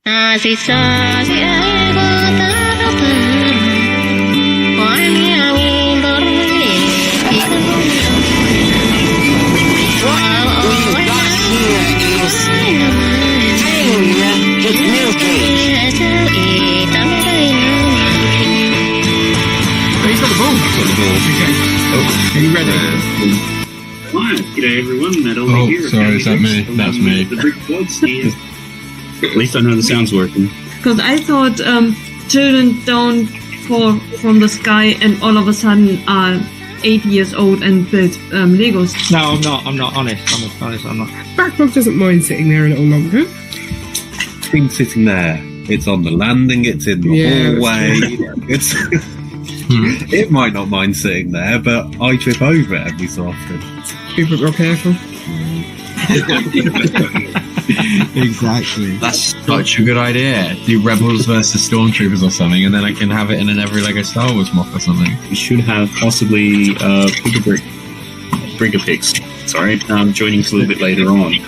Are you ready? Hi, g'day everyone, Matt over here. Sorry, is that me? That's me. The brick Broadstairs. At least I know the sound's working. Because I thought children don't fall from the sky and all of a sudden are 8 years old and build Legos. No, I'm not. Honest, I'm not. Backlog doesn't mind sitting there a little longer. It's been sitting there. It's on the landing, it's in the hallway. It's it might not mind sitting there, but I trip over it every so often. Be real careful. Exactly. That's such a good idea. Do Rebels versus Stormtroopers or something, and then I can have it in an every Lego Star Wars mock or something. We should have possibly Brigapix. Sorry, joining us a little bit later on.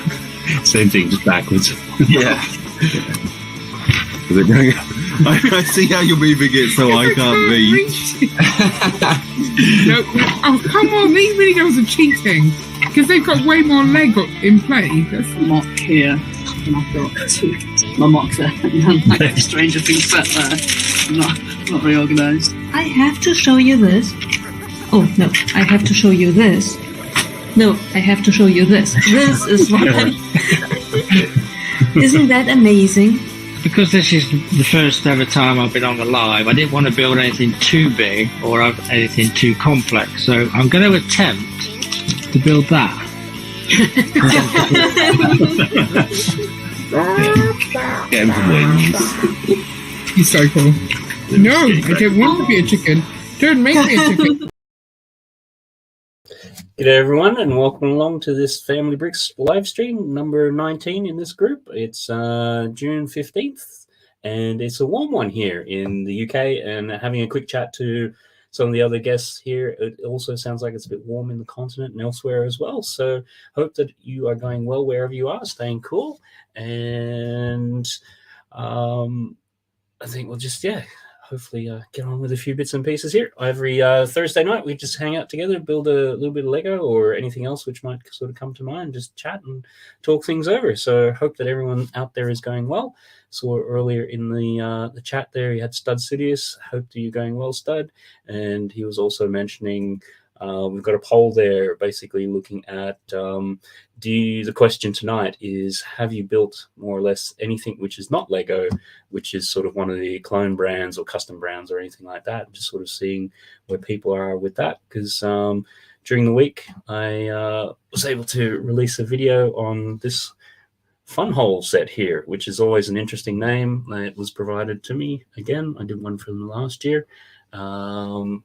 Same thing, just backwards. Yeah. Is it going? I see how you're moving it, so I can't reach. No, oh come on! These mini girls are cheating because they've got way more leg in play. That's mock here, and I've got my mock there, and Stranger Things set there. Not very organised. I have to show you this. Oh, no, I have to show you this. No, I have to show you this. This is what Isn't that amazing? Because this is the first ever time I've been on the live, I didn't want to build anything too big or anything too complex, so I'm going to attempt to build that. Get him some wings. he's so cool. No, I don't want to be a chicken. Don't make me a chicken. G'day everyone, and welcome along to this Family Bricks live stream number 19 in this group. It's June 15th, and it's a warm one here in the UK, and having a quick chat to some of the other guests here. It also sounds like it's a bit warm in the continent and elsewhere as well, so hope that you are going well wherever you are, staying cool, and I think we'll just, hopefully get on with a few bits and pieces here. Every Thursday night, we just hang out together, build a little bit of Lego or anything else which might sort of come to mind, just chat and talk things over. So hope that everyone out there is going well. Saw earlier in the chat there, he had Stud Sidious. Hope that you're going well, Stud. And he was also mentioning we've got a poll there basically looking at the question tonight is, have you built more or less anything which is not Lego, which is sort of one of the clone brands or custom brands or anything like that, just sort of seeing where people are with that, because during the week I was able to release a video on this fun hole set here, which is always an interesting name. It was provided to me again. I did one from last year. And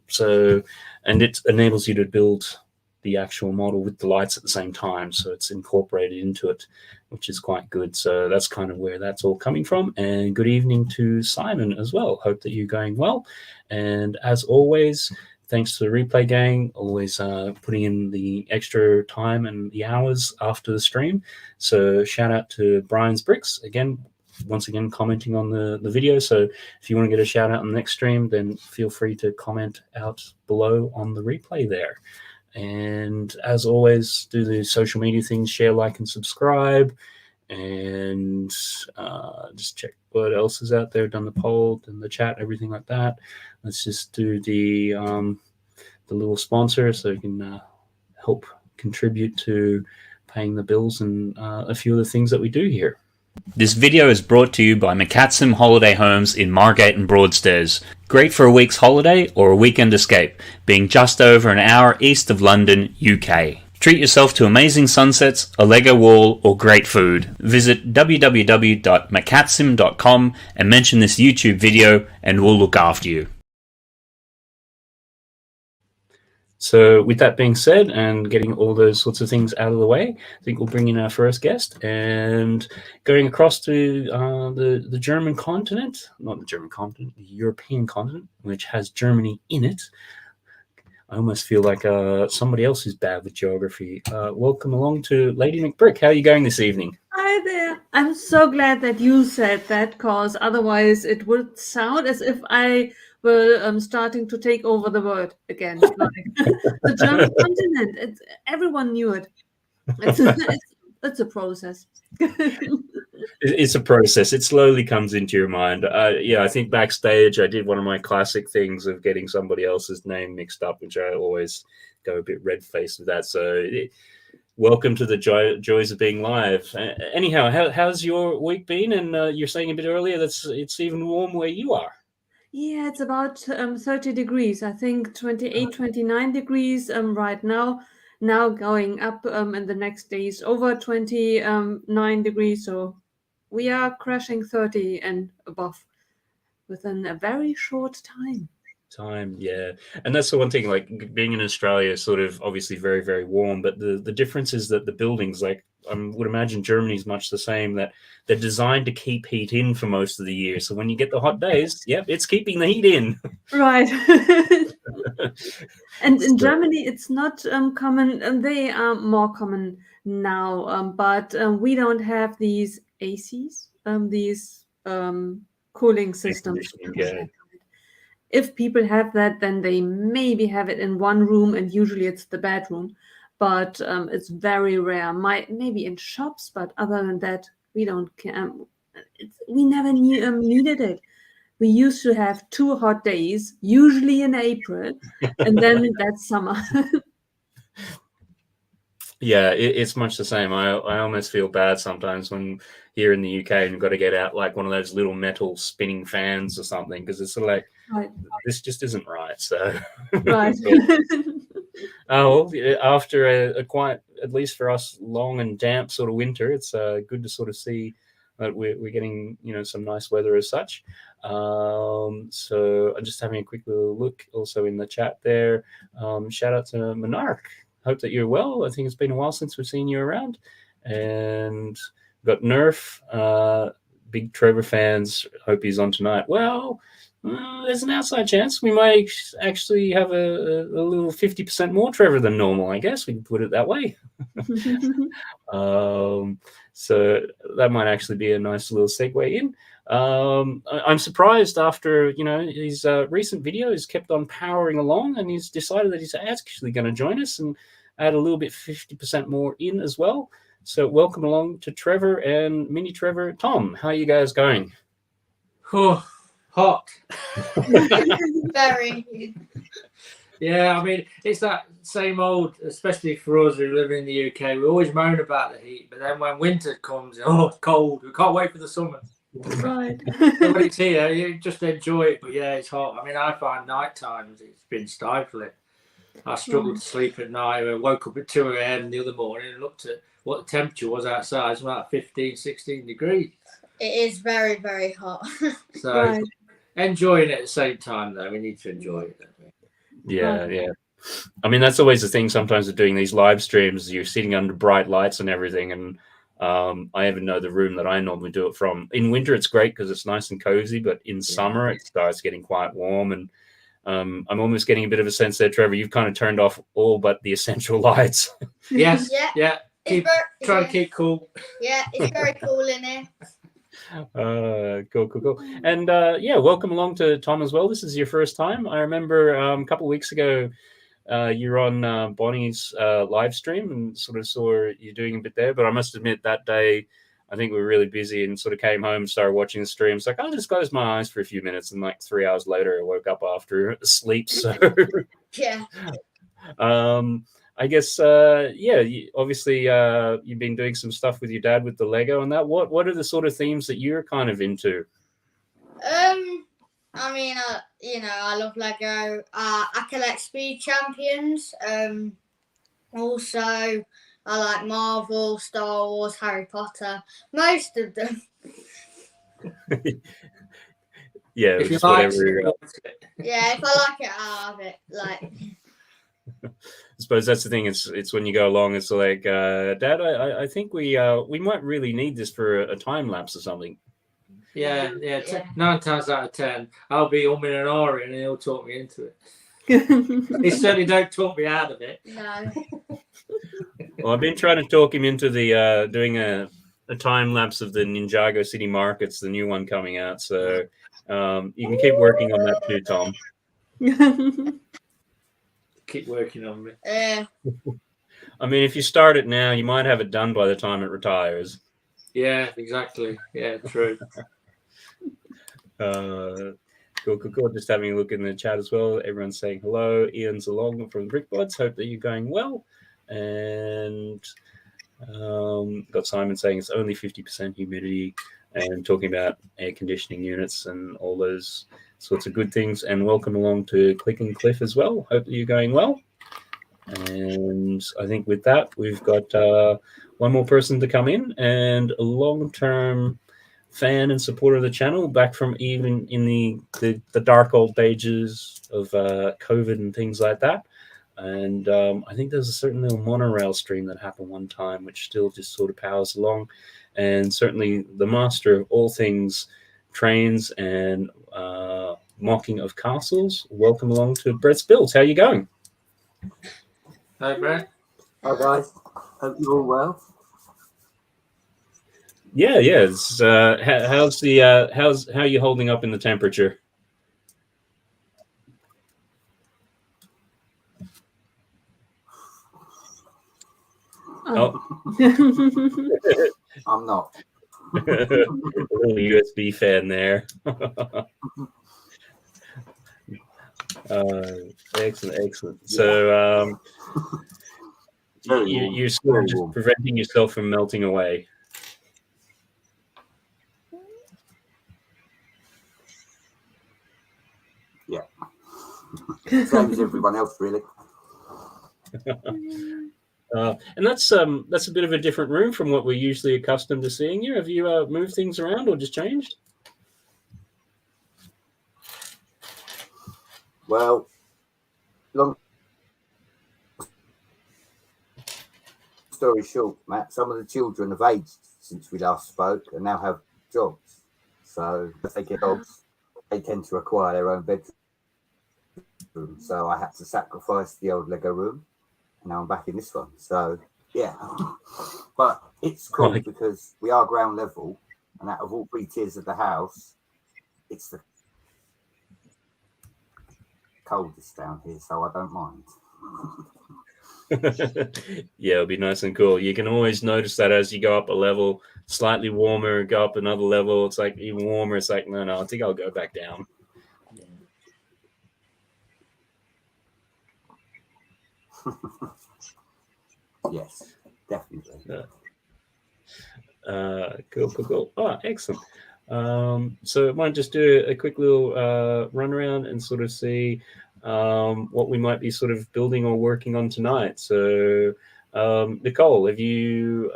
it enables you to build the actual model with the lights at the same time, so it's incorporated into it, which is quite good. So that's kind of where that's all coming from. And good evening to Simon as well. Hope that you're going well. And as always, thanks to the replay gang, always putting in the extra time and the hours after the stream. So shout out to Brian's Bricks again, once again commenting on the video. So if you want to get a shout out on the next stream, then feel free to comment out below on the replay there. And as always, do the social media things, share, like, and subscribe, and just check what else is out there. Done the poll, done the chat, everything like that. Let's just do the little sponsor so you can help contribute to paying the bills and a few of the things that we do here. This video is brought to you by McCatsim Holiday Homes in Margate and Broadstairs. Great for a week's holiday or a weekend escape, being just over an hour east of London, UK. Treat yourself to amazing sunsets, a Lego wall, or great food. Visit www.macatsim.com and mention this YouTube video and we'll look after you. So with that being said, and getting all those sorts of things out of the way, I think we'll bring in our first guest. And going across to the German continent, not the German continent, the European continent, which has Germany in it. I almost feel like somebody else who's bad with geography. Welcome along to Lady McBrick. How are you going this evening? Hi there. I'm so glad that you said that, because otherwise it would sound as if I were starting to take over the world again. Like the German continent. Everyone knew it. It's a process. It's a process. It slowly comes into your mind. I think backstage I did one of my classic things of getting somebody else's name mixed up, which I always go a bit red-faced with that. So welcome to the joys of being live. Anyhow, how's your week been? And you're saying a bit earlier that it's even warm where you are. Yeah, it's about 30 degrees. I think 28, 29 degrees right now. Now going up in the next days over 29 degrees. So we are crashing 30 and above within a very short time. Yeah, and that's the one thing, like being in Australia is sort of obviously very, very warm, but the difference is that the buildings, like I would imagine Germany's much the same, that they're designed to keep heat in for most of the year. So when you get the hot days, yep, it's keeping the heat in. Right. And in Germany, it's not common, and they are more common now, but we don't have these ACs, these cooling systems. Yeah. If people have that, then they maybe have it in one room, and usually it's the bedroom. But it's very rare. Maybe in shops, but other than that, we don't. We never needed it. We used to have 2 hot days, usually in April, and then that's summer. Yeah, it's much the same. I almost feel bad sometimes when here in the UK and you've got to get out like one of those little metal spinning fans or something, because it's sort of like, Right. This just isn't right. So, Right. After a quite, at least for us, long and damp sort of winter, it's good to sort of see that we're getting some nice weather as such. So I'm just having a quick little look also in the chat there. Shout out to Monarch. Hope that you're well. I think it's been a while since we've seen you around. And we've got Nerf, big Trevor fans. Hope he's on tonight. Well, there's an outside chance we might actually have a little 50% more Trevor than normal, I guess we can put it that way. So that might actually be a nice little segue in. I'm surprised after his recent videos kept on powering along, and he's decided that he's actually going to join us and add a little bit 50% more in as well. So welcome along to Trevor and Mini Trevor. Tom, how are you guys going? Oh, hot. Very. Yeah, I mean, it's that same old, especially for us who live in the UK, we always moan about the heat, but then when winter comes, it's cold. We can't wait for the summer. Right. So when it's here, you just enjoy it, but yeah, it's hot. I mean, I find night times it's been stifling. I struggled to sleep at night. I woke up at 2 a.m. the other morning and looked at what the temperature was outside. It's about 15, 16 degrees. It is very, very hot. So Right. enjoying it at the same time, though. We need to enjoy it, don't we? Yeah. I mean, that's always the thing sometimes with doing these live streams. You're sitting under bright lights and everything, and I even know the room that I normally do it from. In winter, it's great because it's nice and cozy, but in summer, it starts getting quite warm. And I'm almost getting a bit of a sense there, Trevor. You've kind of turned off all but the essential lights. Yes, Yeah. Try to keep cool. Yeah, it's very cool in here. Cool. And welcome along to Tom as well. This is your first time. I remember a couple of weeks ago, you were on Bonnie's live stream and sort of saw you doing a bit there. But I must admit that day, I think we were really busy and sort of came home and started watching the stream. It's like, I'll just close my eyes for a few minutes. And like 3 hours later, I woke up after sleep. So, Yeah. I guess, obviously you've been doing some stuff with your dad with the Lego and that. What are the sort of themes that you're kind of into? I mean, I love Lego. I collect Speed Champions. Also, I like Marvel, Star Wars, Harry Potter. Most of them. Yeah, If you just like whatever. it, Yeah, if I like it, I'll have it. Like. I suppose that's the thing. It's when you go along, it's like, Dad, I think we might really need this for a time lapse or something. yeah. 9 times out of 10, I'll be umming and ahhing and he'll talk me into it. He certainly don't talk me out of it. No. Well, I've been trying to talk him into the doing a time lapse of the Ninjago City Markets, the new one coming out. So you can keep working on that too, Tom. Keep working on me. Yeah. I mean, if you start it now, you might have it done by the time it retires. Yeah, exactly. Yeah, true. Cool. Just having a look in the chat as well. Everyone's saying hello. Ian's along from the Brickbots. Hope that you're going well. And got Simon saying it's only 50% humidity and talking about air conditioning units and all those sorts of good things. And welcome along to Click and Cliff as well. Hope that you're going well. And I think with that, we've got one more person to come in and a long-term fan and supporter of the channel, back from even in the dark old ages of COVID and things like that. And I think there's a certain little monorail stream that happened one time, which still just sort of powers along. And certainly the master of all things trains and mocking of castles. Welcome along to Brett's Builds. How are you going? Hey, Brett. Hi guys, hope you're all well. Yeah. It's, how are you holding up in the temperature? Oh, I'm not. a little USB fan there. Excellent. So you're sort of just preventing yourself from melting away. Yeah. Same as everyone else, really. And that's a bit of a different room from what we're usually accustomed to seeing you. Have you moved things around or just changed? Well, long story short, Matt, some of the children have aged since we last spoke and now have jobs. So if they get jobs, they tend to require their own bedroom. So I had to sacrifice the old Lego room. And now I'm back in this one. So, yeah. But it's cool because we are ground level. And out of all 3 tiers of the house, it's the coldest down here. So I don't mind. Yeah, it'll be nice and cool. You can always notice that as you go up a level, slightly warmer, go up another level, it's like even warmer. It's like, no, I think I'll go back down. Yes, definitely. Cool. Oh, excellent. So I might just do a quick little run around and sort of see what we might be sort of building or working on tonight. So Nicole, have you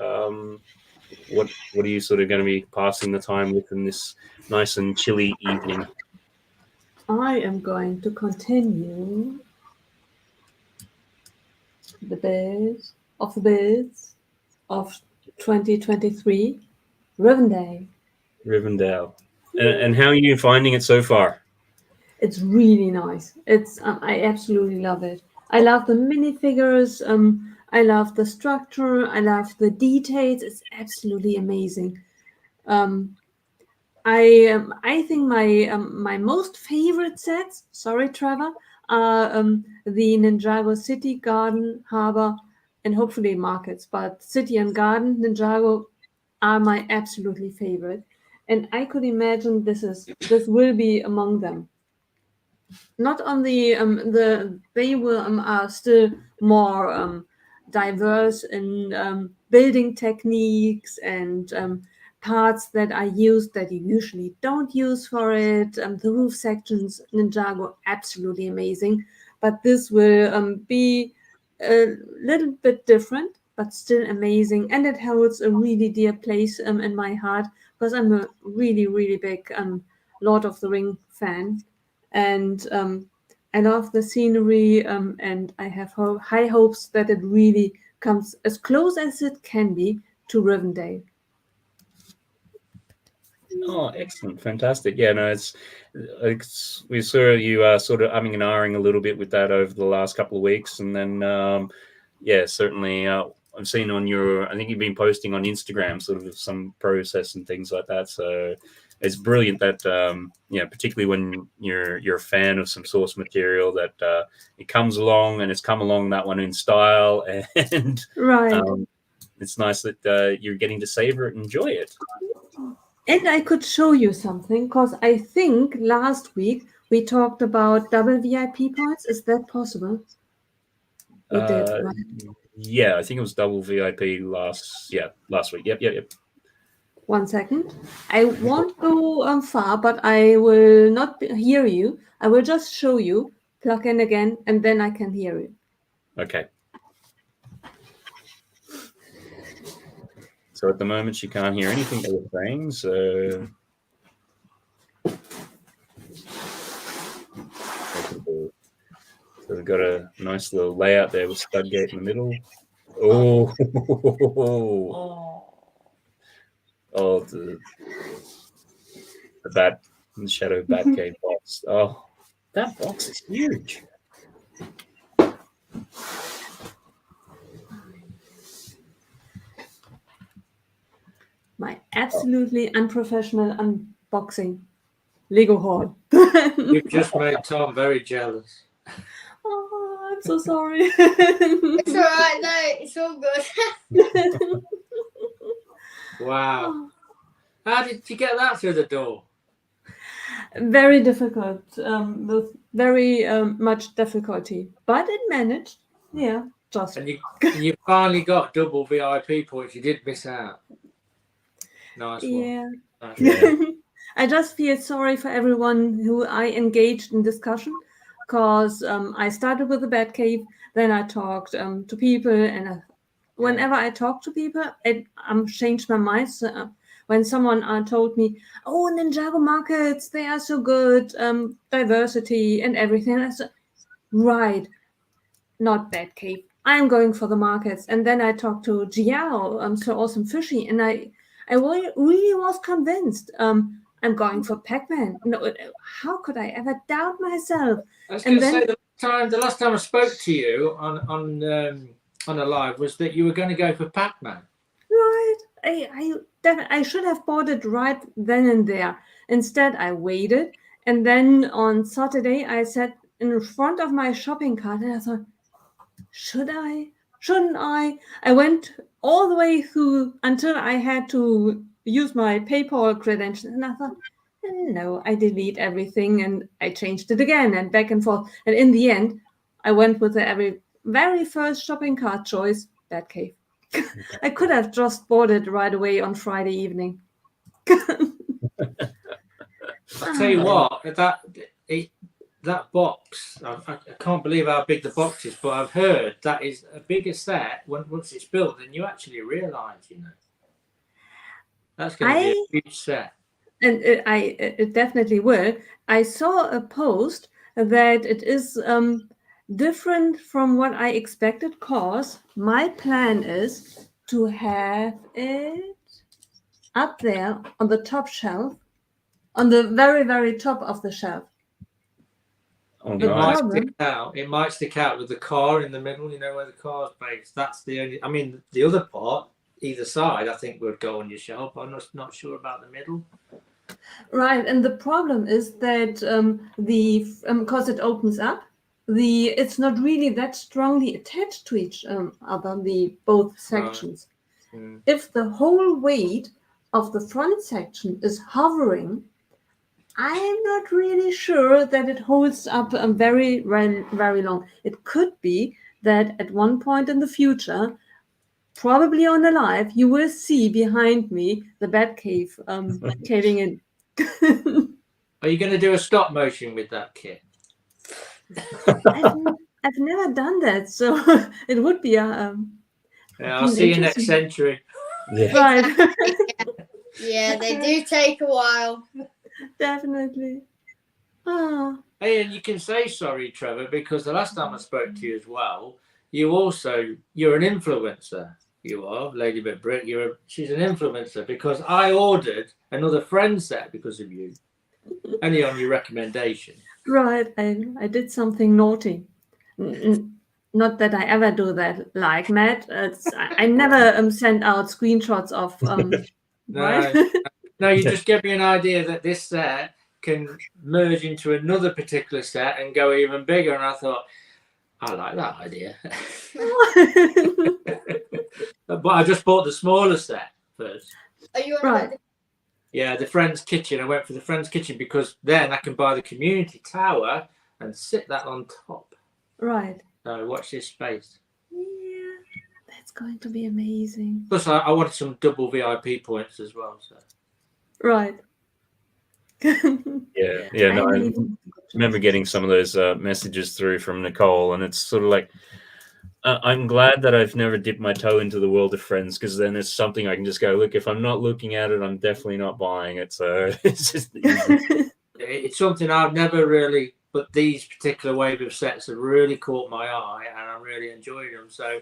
what are you sort of going to be passing the time with in this nice and chilly evening? I am going to continue the builds of 2023 Rivendell. And how are you finding it so far? It's really nice. It's I absolutely love it. I love the minifigures. I love the structure. I love the details. It's absolutely amazing. I think my most favorite sets, sorry Trevor, are the Ninjago City, Garden, Harbor, and hopefully Markets. But City and Garden, Ninjago are my absolutely favorite. And I could imagine this will be among them. Not only they will are still more diverse in building techniques and parts that are used that you usually don't use for it. The roof sections, Ninjago, absolutely amazing. But this will be a little bit different, but still amazing. And it holds a really dear place in my heart because I'm a really, really big Lord of the Ring fan. And I love the scenery and I have high hopes that it really comes as close as it can be to Rivendell. Oh, excellent, fantastic. Yeah, no, it's we saw you sort of umming and ahhing a little bit with that over the last couple of weeks, and then yeah, certainly I've seen on your, I think you've been posting on Instagram sort of some process and things like that. So it's brilliant that yeah, particularly when you're a fan of some source material, that it comes along, and it's come along that one in style, and Right. it's nice that you're getting to savor it and enjoy it. And I could show you something, because I think last week we talked about double VIP points. Is that possible? We did, right? Yeah, I think it was double VIP last week. Yep. 1 second. I won't go far, but I will not hear you. I will just show you. Plug in again, and then I can hear you. Okay. So at the moment, she can't hear anything that we're saying. So we've got a nice little layout there with Studgate in the middle. Oh, the bat, the shadow bat cave box. Oh, that box is huge. My absolutely unprofessional unboxing Lego haul. You've just made Tom very jealous. Oh, I'm so sorry. It's all right, though. It's all good. Wow. How did you get that through the door? Very difficult, with very much difficulty, but it managed. Yeah, just. And you finally got double VIP points. You did miss out. Nice one. Yeah. Nice one. I just feel sorry for everyone who I engaged in discussion, because I started with the Batcave, then I talked to people, and whenever I talk to people, I changed my mind. So, when someone told me, "Oh, Ninjago markets, they are so good, diversity and everything," I said, "Right, not Batcave. I'm going for the markets." And then I talked to Jiao, so awesome fishy, and I really was convinced. I'm going for Pac-Man. No, how could I ever doubt myself? I was going to say the last time I spoke to you on a live was that you were going to go for Pac-Man. Right. I should have bought it right then and there. Instead, I waited, and then on Saturday I sat in front of my shopping cart and I thought, should I? Shouldn't I? I went all the way through until I had to use my PayPal credentials, and I thought, no, I delete everything, and I changed it again and back and forth. And in the end, I went with the very first shopping cart choice, Batcave. I could have just bought it right away on Friday evening. I'll tell you what, that box, I can't believe how big the box is, but I've heard that is a bigger set once it's built than you actually realise, you know. That's going to be a huge set. And it definitely will. I saw a post that it is different from what I expected, because my plan is to have it up there on the top shelf, on the very, very top of the shelf. Oh, It might stick out with the car in the middle, you know, where the car's based. That's the only, I mean, the other part, either side, I think would go on your shelf. I'm not sure about the middle. Right, and the problem is that because it opens up, it's not really that strongly attached to each other, both sections. Right. If the whole weight of the front section is hovering, I'm not really sure that it holds up very, very, very long. It could be that at one point in the future, probably on the live, you will see behind me the Batcave caving in. Are you going to do a stop motion with that kit? I've never done that, so it would be yeah, I'll see you next century. Yeah. Right. Yeah, they do take a while. Definitely. Oh. Hey, and you can say sorry, Trevor, because the last time I spoke to you as well, you're an influencer. You are, Lady Bit Brick. She's an influencer because I ordered another friend set because of you. Only on your recommendation. Right, I did something naughty. Not that I ever do that, like Matt. I never send out screenshots of right. No, you just gave me an idea that this set can merge into another particular set and go even bigger. And I thought, I like that idea. But I just bought the smaller set first. Are you on Right. Yeah, the Friend's Kitchen. I went for the Friend's Kitchen because then I can buy the community tower and sit that on top. Right. So watch this space. Yeah, that's going to be amazing. Plus, I wanted some double VIP points as well. So. Right. Yeah. No, I remember getting some of those messages through from Nicole, and it's sort of like, I'm glad that I've never dipped my toe into the world of Friends, because then it's something I can just go, look, if I'm not looking at it, I'm definitely not buying it. So it's just it's something I've never really, but these particular wave of sets have really caught my eye, and I really enjoyed them. So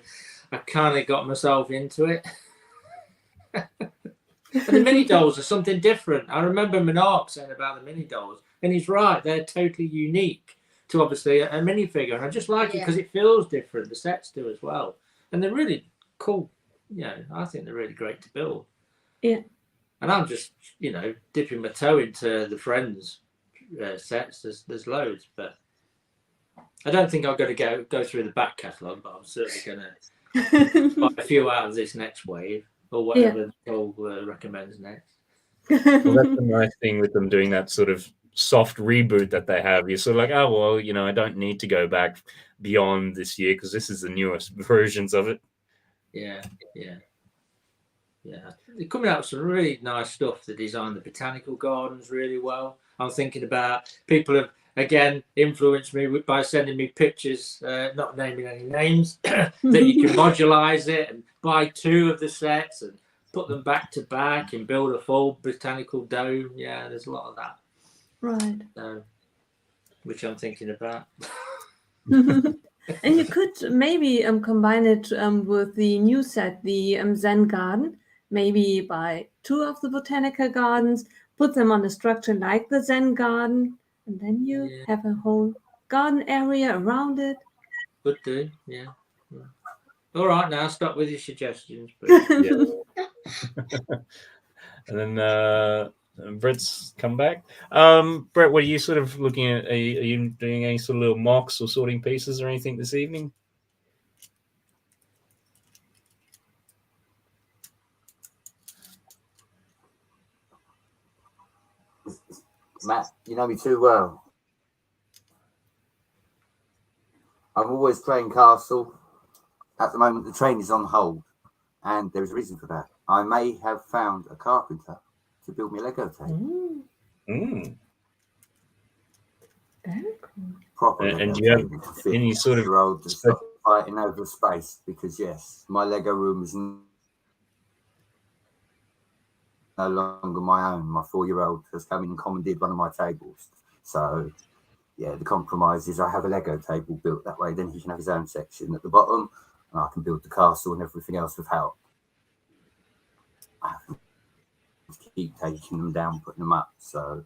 I kind of got myself into it. And the mini dolls are something different. I remember Minark saying about the mini dolls, and he's right, they're totally unique to obviously a minifigure. And I just like it because it feels different. The sets do as well. And they're really cool. I think they're really great to build. Yeah. And I'm just, dipping my toe into the Friends sets. There's loads, but I don't think I'm going to go through the back catalogue, but I'm certainly going to buy a few out of this next wave. Or whatever Nicole recommends next. Well, that's the nice thing with them doing that sort of soft reboot that they have. You're sort of like, oh, well, I don't need to go back beyond this year because this is the newest versions of it. Yeah. They're coming out with some really nice stuff. They designed the botanical gardens really well. I'm thinking about people have, again, influenced me by sending me pictures, not naming any names, that you can modulise it and buy 2 of the sets and put them back to back and build a full botanical dome. Yeah, there's a lot of that. Right. Which I'm thinking about. And you could maybe combine it with the new set, the Zen Garden. Maybe buy 2 of the botanical gardens, put them on a structure like the Zen Garden, and then you have a whole garden area around it. Could do, yeah. All right, now stop with your suggestions. And then Brett's come back. Brett, what are you sort of looking at? Are you doing any sort of little mocks or sorting pieces or anything this evening? Matt, you know me too well. I'm always playing Castle. At the moment, the train is on hold, and there is a reason for that. I may have found a carpenter to build me a Lego table. Very cool. Proper. And do you have any sort of road to stop fighting over space? Because yes, my Lego room is no longer my own. My 4-year-old has come in and commandeered one of my tables. So yeah, the compromise is I have a Lego table built that way. Then he can have his own section at the bottom, and I can build the castle and everything else with help. I have to keep taking them down, putting them up. So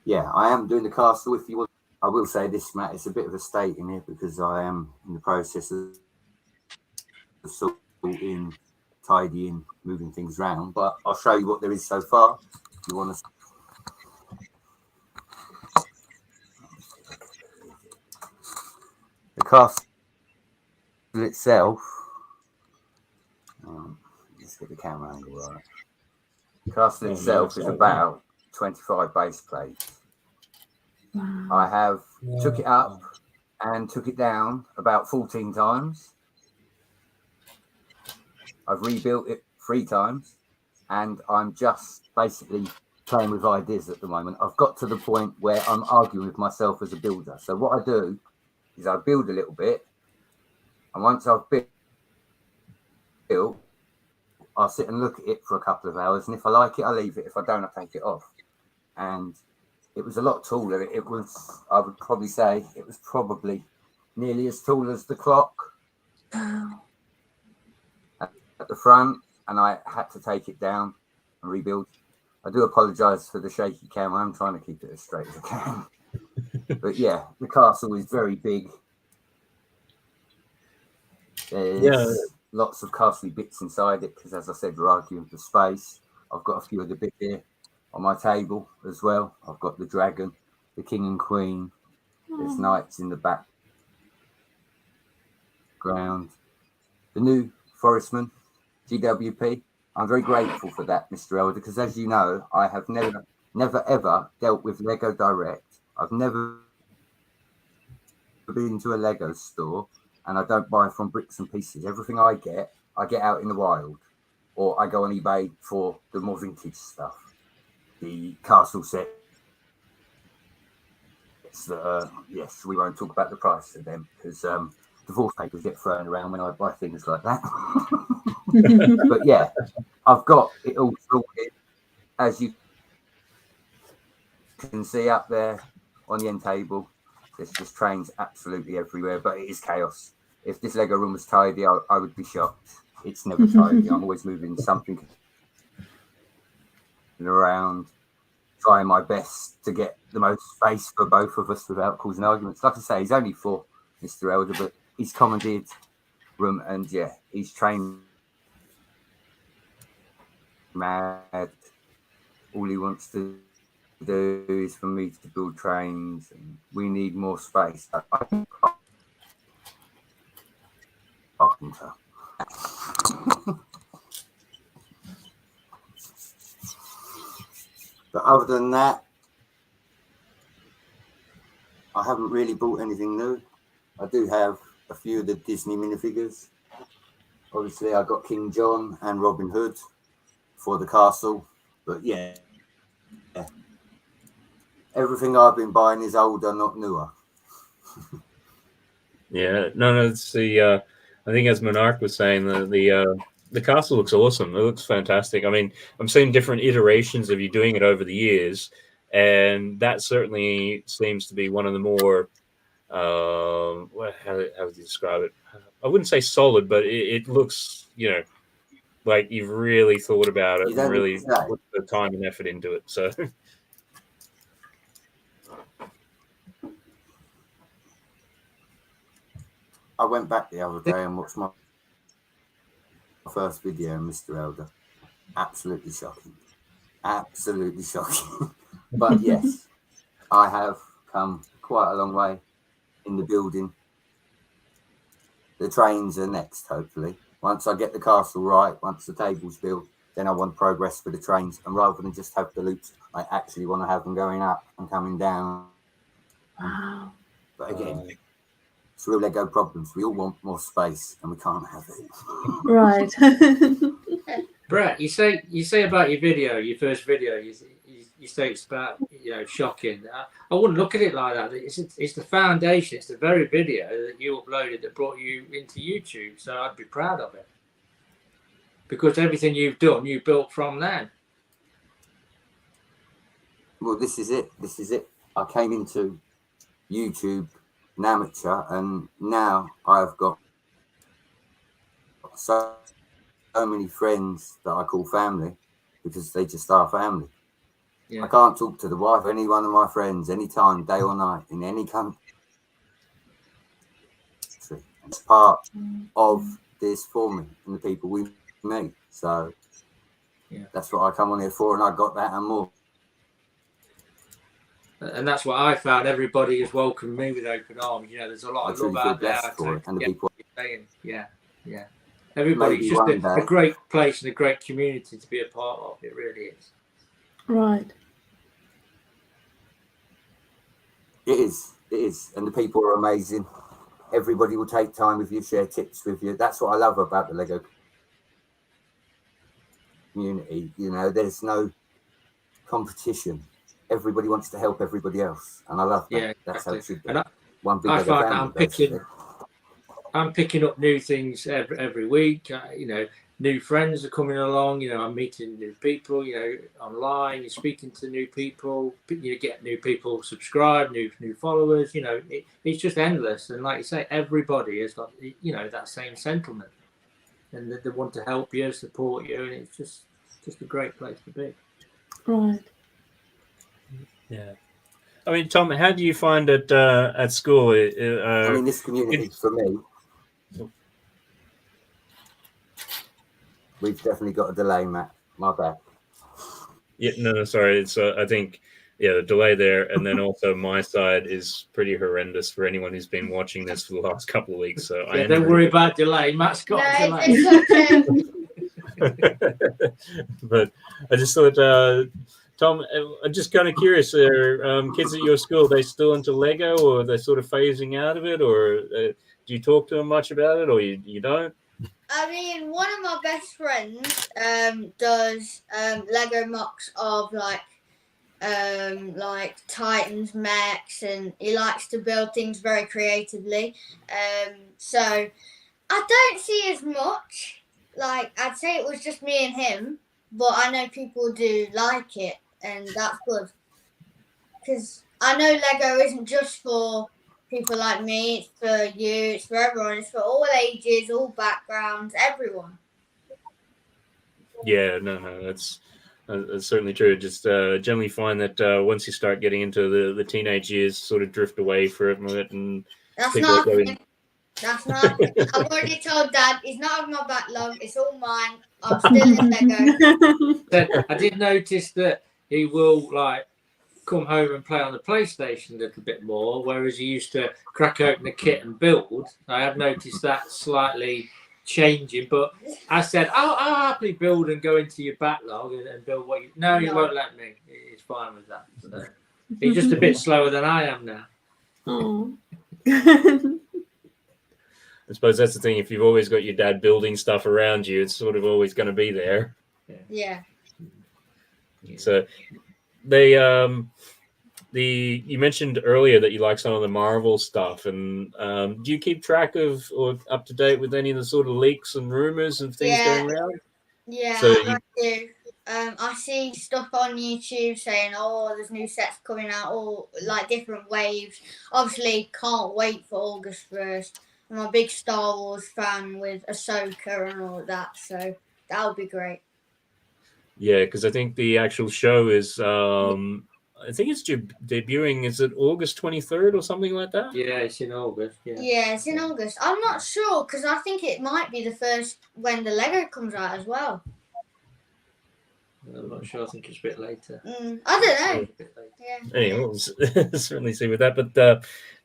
yeah, I am doing the castle. If you want, I will say this, Matt, it's a bit of a state in here because I am in the process of sorting, tidying, moving things around. But I'll show you what there is so far. If you want to. The castle itself, let's get the camera angle right. The castle itself is about 25 base plates. Wow. I have took it up and took it down about 14 times. I've rebuilt it 3 times, and I'm just basically playing with ideas at the moment. I've got to the point where I'm arguing with myself as a builder. So what I do is I build a little bit, and once I've built, I'll sit and look at it for a couple of hours, and if I like it, I leave it. If I don't, I take it off. And it was a lot taller. It was, I would probably say, it was probably nearly as tall as the clock. Wow. at the front, and I had to take it down and rebuild. I do apologise for the shaky camera. I'm trying to keep it as straight as I can. But yeah, the castle is very big. There's lots of castle bits inside it because, as I said, we're arguing for space. I've got a few of the bits here on my table as well. I've got the dragon, the king and queen. There's knights in the background. The new forestman, GWP. I'm very grateful for that, Mr. Elder, because as you know, I have never ever dealt with Lego Direct. I've never been to a Lego store, and I don't buy from bricks and pieces. Everything I get out in the wild, or I go on eBay for the more vintage stuff. The castle sets that, yes, we won't talk about the price of them because divorce papers get thrown around when I buy things like that. But yeah, I've got it all sorted, as you can see up there on the end table. There's just trains absolutely everywhere, but it is chaos. If this Lego room was tidy, I would be shocked. It's never tidy. I'm always moving something around, trying my best to get the most space for both of us without causing arguments. Like I say, he's only 4, Mr. Elder, but he's commandeered room, and yeah, he's trained mad. All he wants to do is for me to build trains, and we need more space. Carpenter. But other than that, I haven't really bought anything new. I do have a few of the Disney minifigures. Obviously, I got King John and Robin Hood for the castle. But yeah, everything I've been buying is older, not newer. Yeah, no, it's the. I think as Monarch was saying, the castle looks awesome. It looks fantastic. I mean, I'm seeing different iterations of you doing it over the years, and that certainly seems to be one of the more. How would you describe it? I wouldn't say solid, but it looks, like you've really thought about it and really put the time and effort into it. So. I went back the other day and watched my first video, Mr. Elder. Absolutely shocking. Absolutely shocking. But yes, I have come quite a long way in the building. The trains are next, hopefully. Once I get the castle right, once the table's built, then I want progress for the trains. And rather than just have the loops, I actually want to have them going up and coming down. Wow. But again, it's real Lego problems. We all want more space, and we can't have it. Right. Brett, you say about your video, your first video, you say it's about shocking. I wouldn't look at it like that. It's the foundation. It's the very video that you uploaded that brought you into YouTube. So I'd be proud of it because everything you've done, you built from then. Well, this is it. This is it. I came into YouTube an amateur, and now I've got so many friends that I call family because they just are family. Yeah. I can't talk to the wife of any one of my friends anytime, day or night, in any country. It's part of this for me and the people we meet. So that's what I come on here for, and I got that and more. And that's what I found. Everybody has welcomed me with open arms. There's a lot of love out there. For it, and the people. Yeah. Everybody's just a great place and a great community to be a part of. It really is. Right. It is. And the people are amazing. Everybody will take time with you, share tips with you. That's what I love about the Lego community. There's no competition. Everybody wants to help everybody else, and I love that. Yeah, that's how it should be. One big family, I'm picking up new things every week. New friends are coming along. I'm meeting new people. Online, you're speaking to new people. You get new people subscribe, new followers. It's just endless. And like you say, everybody has got that same sentiment. and they want to help you, support you, and it's just a great place to be. Right. Yeah. I mean, Tom, how do you find it at school? I mean, this community for me, we've definitely got a delay, Matt. My bad. Yeah, no, sorry. It's I think the delay there, and then also my side is pretty horrendous for anyone who's been watching this for the last couple of weeks. So yeah, don't worry about delay. Matt's got a delay. It's okay. But I just thought, Tom, I'm just kind of curious. Are kids at your school, are they still into Lego, or are they sort of phasing out of it, or do you talk to them much about it, or you don't? I mean, one of my best friends does Lego mocks of like Titans, mechs, and he likes to build things very creatively. So I don't see as much. Like, I'd say it was just me and him, but I know people do like it, and that's good. Because I know Lego isn't just for people like me, it's for you, it's for everyone, it's for all ages, all backgrounds, everyone. Yeah, no, that's certainly true. Just generally find that once you start getting into the teenage years, sort of drift away from it, and That's not happening. That's not happening. I've already told Dad, he's not on my backlog, it's all mine. I'm still in Lego. I did notice that he will like come home and play on the PlayStation a little bit more, whereas he used to crack open a kit and build. I have noticed that slightly changing, but I said I'll happily build and go into your backlog and build what you. No, you won't let me. He's fine with that. So he's just a bit slower than I am now. Oh. I suppose that's the thing. If you've always got your dad building stuff around you, it's sort of always going to be there. Yeah. So you mentioned earlier that you like some of the Marvel stuff, and do you keep track of or up to date with any of the sort of leaks and rumors and things going around? Yeah, So I do. I see stuff on YouTube saying, "Oh, there's new sets coming out, or like different waves." Obviously, can't wait for August 1st. I'm a big Star Wars fan with Ahsoka and all of that, so that'll be great. Yeah, because I think the actual show is, I think it's debuting. Is it August 23rd or something like that? Yeah, it's in August. Yeah, it's in August. I'm not sure because I think it might be the first when the Lego comes out as well. I'm not sure. I think it's a bit later. I don't know. Yeah. Anyway, we'll certainly see with that. But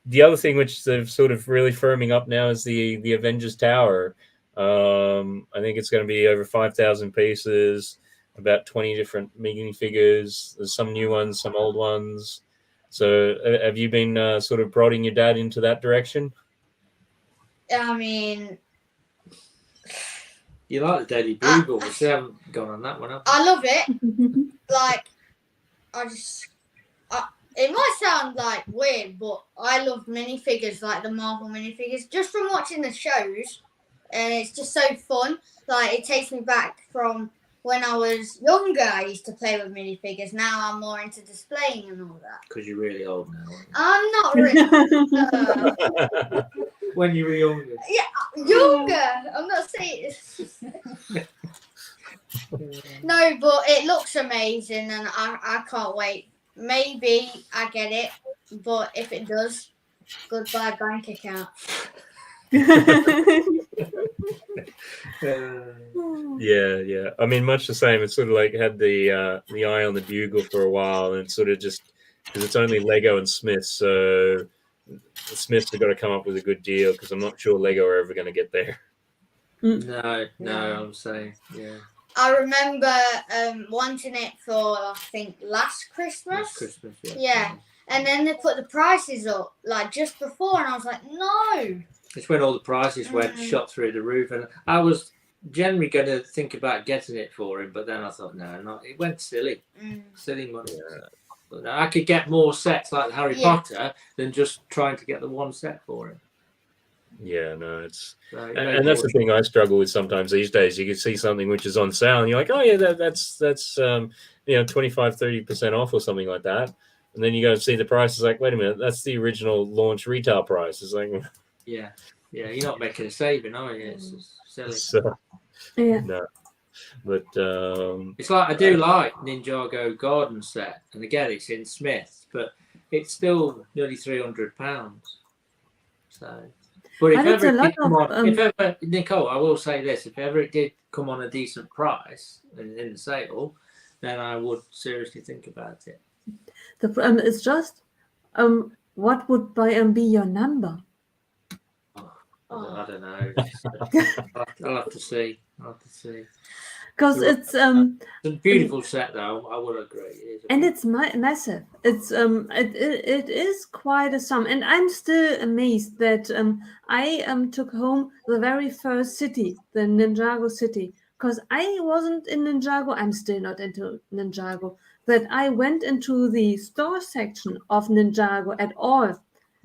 the other thing which is sort of really firming up now is the Avengers Tower. I think it's going to be over 5,000 pieces, about 20 different minifigures. There's some new ones, some old ones. So have you been sort of prodding your dad into that direction? I mean... You like the Daily Bugle, but you haven't gone on that one, have you? I love it. Like, it might sound like weird, but I love minifigures, like the Marvel minifigures, just from watching the shows, and it's just so fun. Like, it takes me back from when I was younger. I used to play with minifigures. Now I'm more into displaying and all that. Because you're really old now, aren't you? I'm not really. When you were younger. Yeah, younger. I'm not saying. No, but it looks amazing, and I can't wait. Maybe I get it, but if it does, goodbye bank account. Yeah. I mean, much the same. It's sort of like had the eye on the bugle for a while, and it's sort of just because it's only Lego and Smiths, so the Smiths have got to come up with a good deal because I'm not sure Lego are ever going to get there. No, I'm saying, yeah. I remember wanting it for, I think, last Christmas. Yeah. And then they put the prices up, like, just before, and I was like, no. It's when all the prices went shot through the roof, and I was generally going to think about getting it for him, but then I thought, no, it went silly. Silly money. Yeah. But I could get more sets like Harry Potter than just trying to get the one set for him. Yeah, no, it's and that's the thing I struggle with sometimes these days. You can see something which is on sale, and you're like, oh yeah, that's 25-30% off or something like that, and then you go and see the price. It's like, wait a minute, that's the original launch retail price. It's like, yeah, you're not making a saving, are you? It's Silly. So, Yeah. no. But It's like I do like Ninjago garden set, and again it's in Smiths, but it's still nearly £300. So, but if But it's ever a it lot did come of, on, if ever Nicole, I will say this: if ever it did come on a decent price in the sale, then I would seriously think about it. it's just what would be your number? I don't know. I'll have to see. Because it's a beautiful set, though. I would agree. It's massive. It's it is quite a sum, and I'm still amazed that I took home the very first city, the Ninjago city, because I wasn't in Ninjago. I'm still not into Ninjago. That I went into the store section of Ninjago at all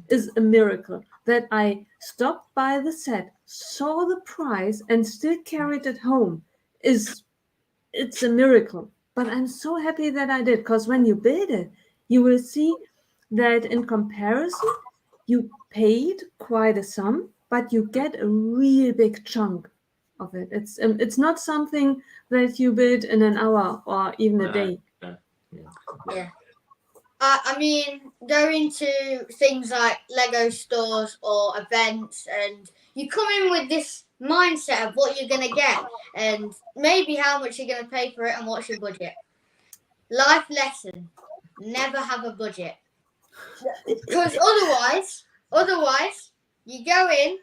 is a miracle. That I stopped by the set, saw the price, and still carried it home it's a miracle. But I'm so happy that I did, because when you build it, you will see that in comparison, you paid quite a sum, but you get a real big chunk of it. It's not something that you build in an hour or even a day. Yeah. I mean, going to things like Lego stores or events, and you come in with this mindset of what you're going to get and maybe how much you're going to pay for it and what's your budget. Life lesson: never have a budget, because otherwise you go in,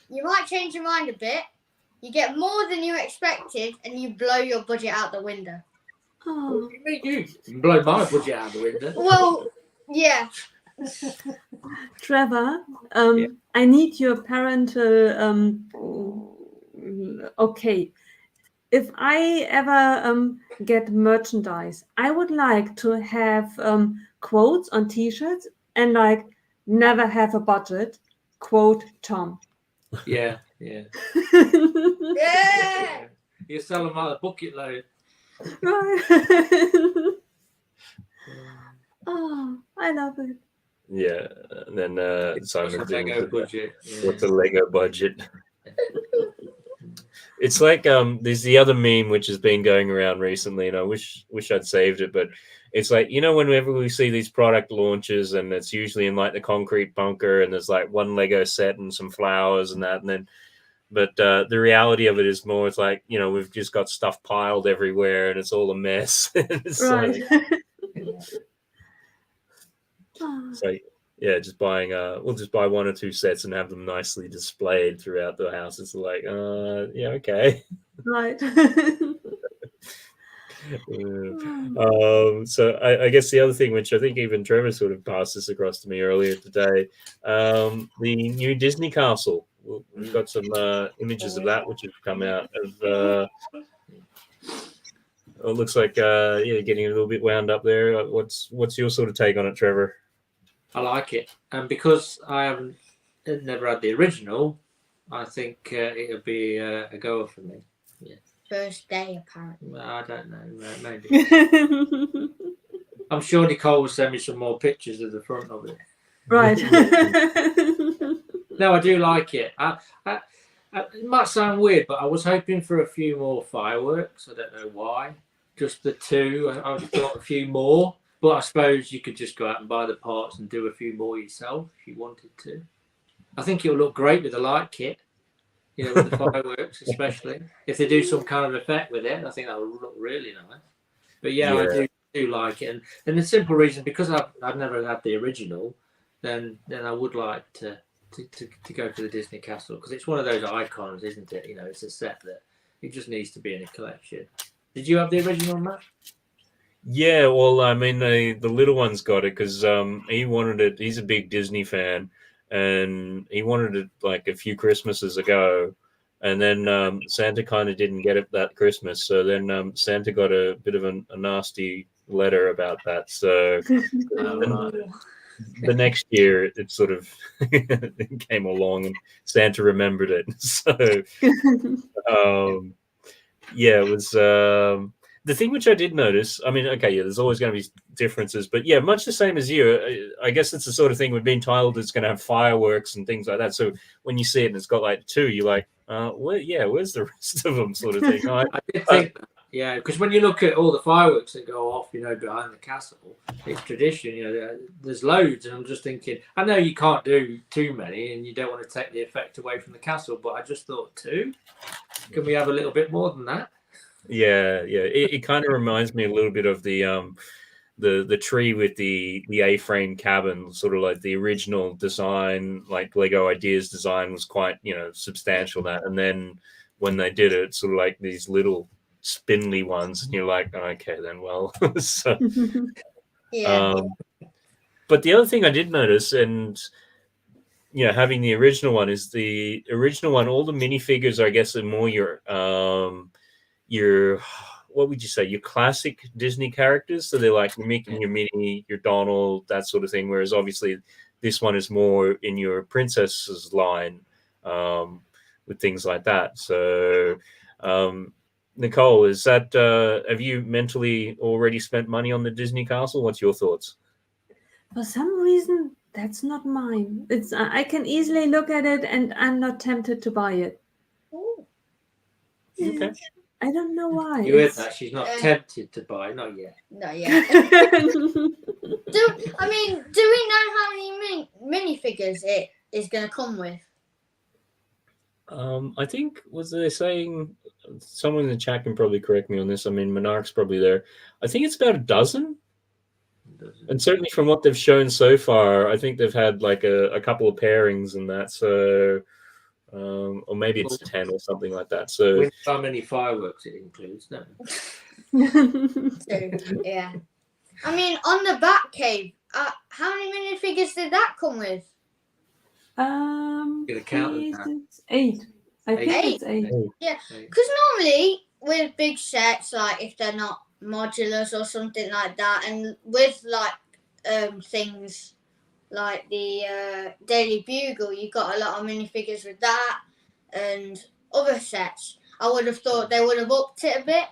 you might change your mind a bit, you get more than you expected, and you blow your budget out the window. Oh. You can blow my budget out the window. Well, yeah. Trevor, I need your parental okay. If I ever get merchandise, I would like to have quotes on T-shirts and like never have a budget. Quote Tom. Yeah. Yeah. You sell them out of bucket load. Right. Oh, I love it. yeah, and then Simon Lego budget. What's a Lego budget? It's like there's the other meme which has been going around recently, and I wish I'd saved it, but it's like, you know, whenever we see these product launches, and it's usually in like the concrete bunker, and there's like one Lego set and some flowers and that, and then but the reality of it is more, it's like, you know, we've just got stuff piled everywhere and it's all a mess. It's Right. like yeah, just buying we'll just buy one or two sets and have them nicely displayed throughout the house. It's like yeah, okay. Right. So I guess the other thing, which I think even Trevor sort of passed this across to me earlier today, the new Disney castle. We've got some images of that which have come out of it looks like getting a little bit wound up there. What's your sort of take on it, Trevor? I like it, and because I never had the original, I think it'll be a goer for me. Yeah. First day, apparently. Well, I don't know, maybe. I'm sure Nicole will send me some more pictures of the front of it. Right. No, I do like it. It might sound weird, but I was hoping for a few more fireworks. I don't know why. Just the two. I thought a few more. But I suppose you could just go out and buy the parts and do a few more yourself if you wanted to. I think it'll look great with the light kit, you know, with the fireworks, especially. If they do some kind of effect with it, I think that will look really nice. But yeah. I do like it. And the simple reason, because I've never had the original, then I would like to go for the Disney Castle, because it's one of those icons, isn't it? You know, it's a set that it just needs to be in a collection. Did you have the original, Matt? Yeah, well, I mean, the little one's got it because he wanted it. He's a big Disney fan, and he wanted it like a few Christmases ago, and then Santa kind of didn't get it that Christmas. So then Santa got a bit of a nasty letter about that. So the next year, it sort of came along, and Santa remembered it. So yeah, it was. the thing which I did notice, I mean, okay, yeah, there's always going to be differences, but yeah, much the same as you. I guess it's the sort of thing we've been told it's going to have fireworks and things like that. So when you see it and it's got like 2, you're like, where's the rest of them, sort of thing. I did think, yeah, because when you look at all the fireworks that go off, behind the castle, it's tradition. There's loads, and I'm just thinking, I know you can't do too many, and you don't want to take the effect away from the castle, but I just thought 2. Can we have a little bit more than that? Yeah. It kind of reminds me a little bit of the tree with the A-frame cabin, sort of like the original design, like Lego Ideas design was quite substantial. That, and then when they did it, sort of like these little spindly ones, and you're like, okay, then well, so. Yeah. But the other thing I did notice, and having the original one, is the original one. All the minifigures, I guess, are more your what would you say, your classic Disney characters. So they're like your Mickey, your Minnie, your Donald, that sort of thing. Whereas obviously this one is more in your princesses line, with things like that. So, Nicole, is that have you mentally already spent money on the Disney castle? What's your thoughts? For some reason, that's not mine. It's I can easily look at it, and I'm not tempted to buy it. Ooh. Okay. I don't know why. You heard that? She's not tempted to buy, not yet. No, yeah. Do we know how many minifigures it is going to come with? I think, was they saying, someone in the chat can probably correct me on this. I mean, Monarch's probably there. I think it's about a dozen. And certainly from what they've shown so far, I think they've had like a couple of pairings and that. So, or maybe it's 10 or something like that. So, with how many fireworks it includes, no? Yeah. I mean, on the Batcave, how many minifigures did that come with? Gonna count them. It's 8. I think 8. it's 8. Yeah, because normally with big sets, like if they're not modulars or something like that, and with like things like the Daily Bugle, you got a lot of minifigures with that and other sets. I would have thought they would have upped it a bit.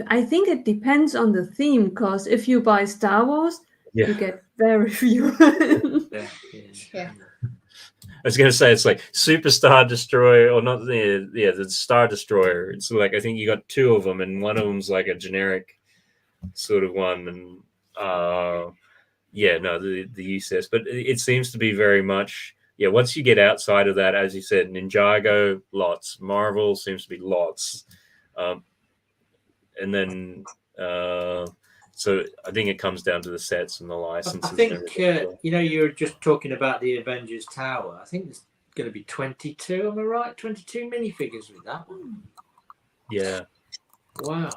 I think it depends on the theme, because if you buy Star Wars, you get very few. Yeah. I was going to say, it's like Superstar Destroyer, or not the Star Destroyer. It's like, I think you got 2 of them, and one of them's like a generic sort of one. And the UCS. But it seems to be very much, once you get outside of that, as you said, Ninjago, lots. Marvel seems to be lots. And then, so I think it comes down to the sets and the licenses. I think, you were just talking about the Avengers Tower. I think there's going to be 22, am I right? 22 minifigures with that one. Yeah. Wow.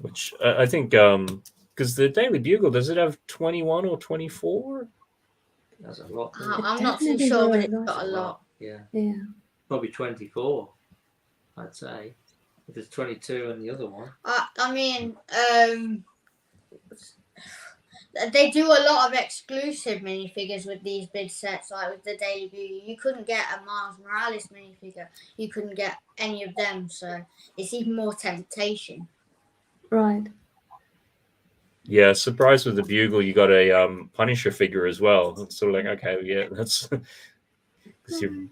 Which I think, because the Daily Bugle, does it have 21 or 24? That's a lot. I'm not too sure, but it's got a lot. Yeah. Yeah. Probably 24, I'd say. If it's 22 and the other one. I mean, they do a lot of exclusive minifigures with these big sets, like with the Daily Bugle. You couldn't get a Miles Morales minifigure. You couldn't get any of them, so it's even more temptation. Right. Yeah, surprised with the Bugle, you got a Punisher figure as well. It's sort of like, okay, yeah, that's because you're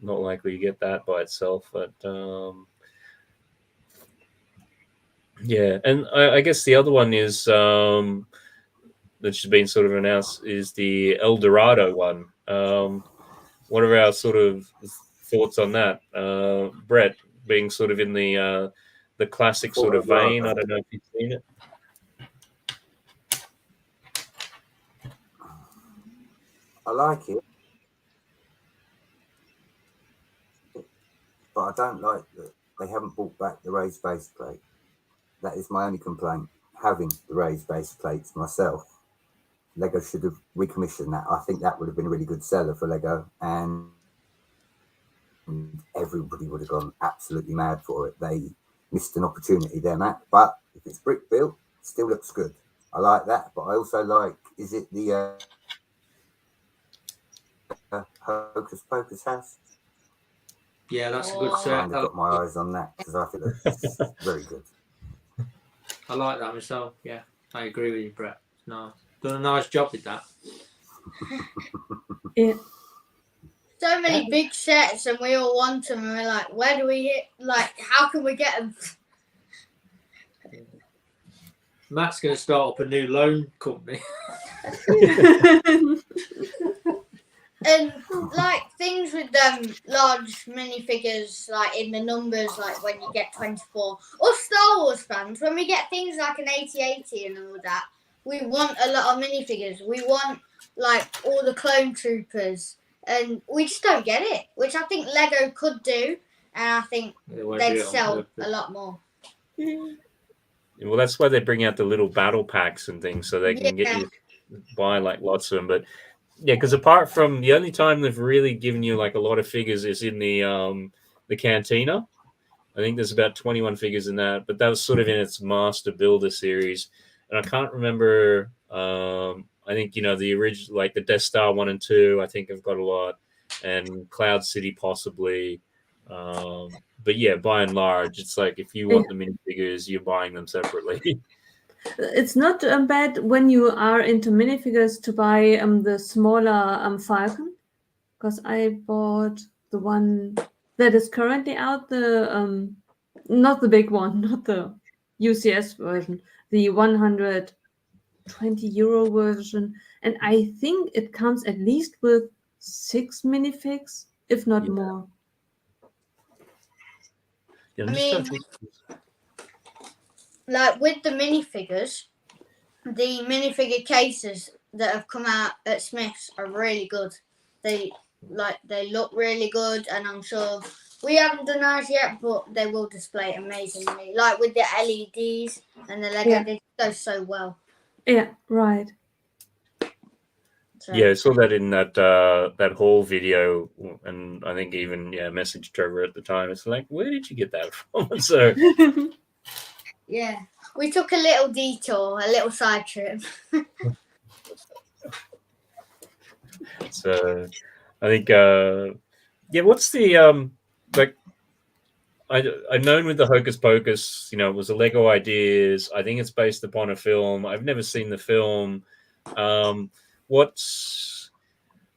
not likely to get that by itself, but yeah. And I guess the other one is that's been sort of announced is the El Dorado one. What are our sort of thoughts on that, Brett? Being sort of in the classic sort of vein. I don't know if you've seen it. I like it, but I don't like that they haven't brought back the raised base plate. That is my only complaint. Having the raised base plates myself, Lego should have recommissioned that. I think that would have been a really good seller for Lego, and everybody would have gone absolutely mad for it. They missed an opportunity there, Matt. But if it's brick built, it still looks good. I like that, but I also like, is it the Hocus Pocus house? Yeah, that's a good Oh. set. Kind of got my eyes on that because I think that's very good. I like that myself. Yeah, I agree with you, Brett. It's nice. Done a nice job with that. Yeah. So many big sets, and we all want them, and we're like, where do we get? Like, how can we get them? Matt's going to start up a new loan company. And like things with large minifigures, like in the numbers, like when you get 24, or Star Wars fans, when we get things like an 8080 and all that, we want a lot of minifigures. We want like all the clone troopers, and we just don't get it, which I think Lego could do, and I think they'd sell a lot more. Well, that's why they bring out the little battle packs and things, so they can get you buy like lots of them. But yeah, because apart from the only time they've really given you like a lot of figures is in the Cantina. I think there's about 21 figures in that, but that was sort of in its Master Builder series, and I can't remember. I think the original, like the Death Star 1 and 2, I think I've got a lot, and Cloud City possibly. But yeah, by and large, it's like if you want the minifigures, you're buying them separately. It's not bad when you are into minifigures to buy the smaller Falcon, because I bought the one that is currently out, the not the big one, not the UCS version, the 120 euro version, and I think it comes at least with 6 minifigs, if not more. I mean, like with the minifigures, the minifigure cases that have come out at Smith's are really good. They look really good, and I'm sure we haven't done ours yet, but they will display amazingly. Like with the LEDs and the Lego, they go so well. Yeah, right. So. Yeah, I saw that in that haul video, and I think even messaged Trevor at the time. It's like, where did you get that from? So yeah, we took a little detour, a little side trip. So I think what's the like I've known with the Hocus Pocus, it was a Lego Ideas. I think it's based upon a film. I've never seen the film. What's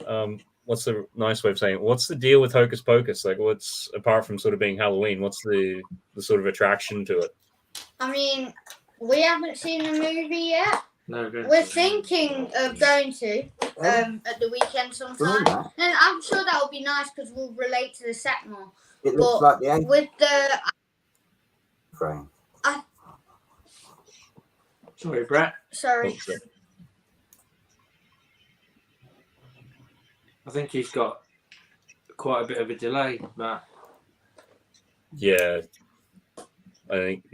the nice way of saying it? What's the deal with Hocus Pocus? Like, what's, apart from sort of being Halloween, what's the sort of attraction to it? I mean, we haven't seen the movie yet. No, we're thinking of going to at the weekend sometime, and I'm sure that will be nice because we'll relate to the set more. It looks like the with the frame. Sorry, Brett. Sorry. I think he's got quite a bit of a delay, Matt. Yeah, I think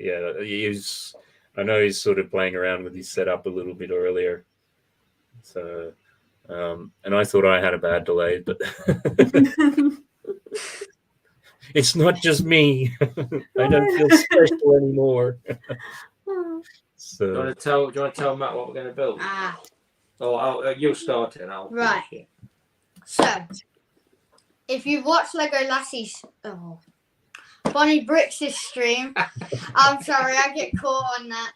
I know he's sort of playing around with his setup a little bit earlier. So, and I thought I had a bad delay, but it's not just me. I don't feel special anymore. So, do you want to tell Matt what we're going to build? You'll start it. Right. It. So, if you've watched Lego Lassie's Bonnie Bricks' stream, I'm sorry, I get caught on that.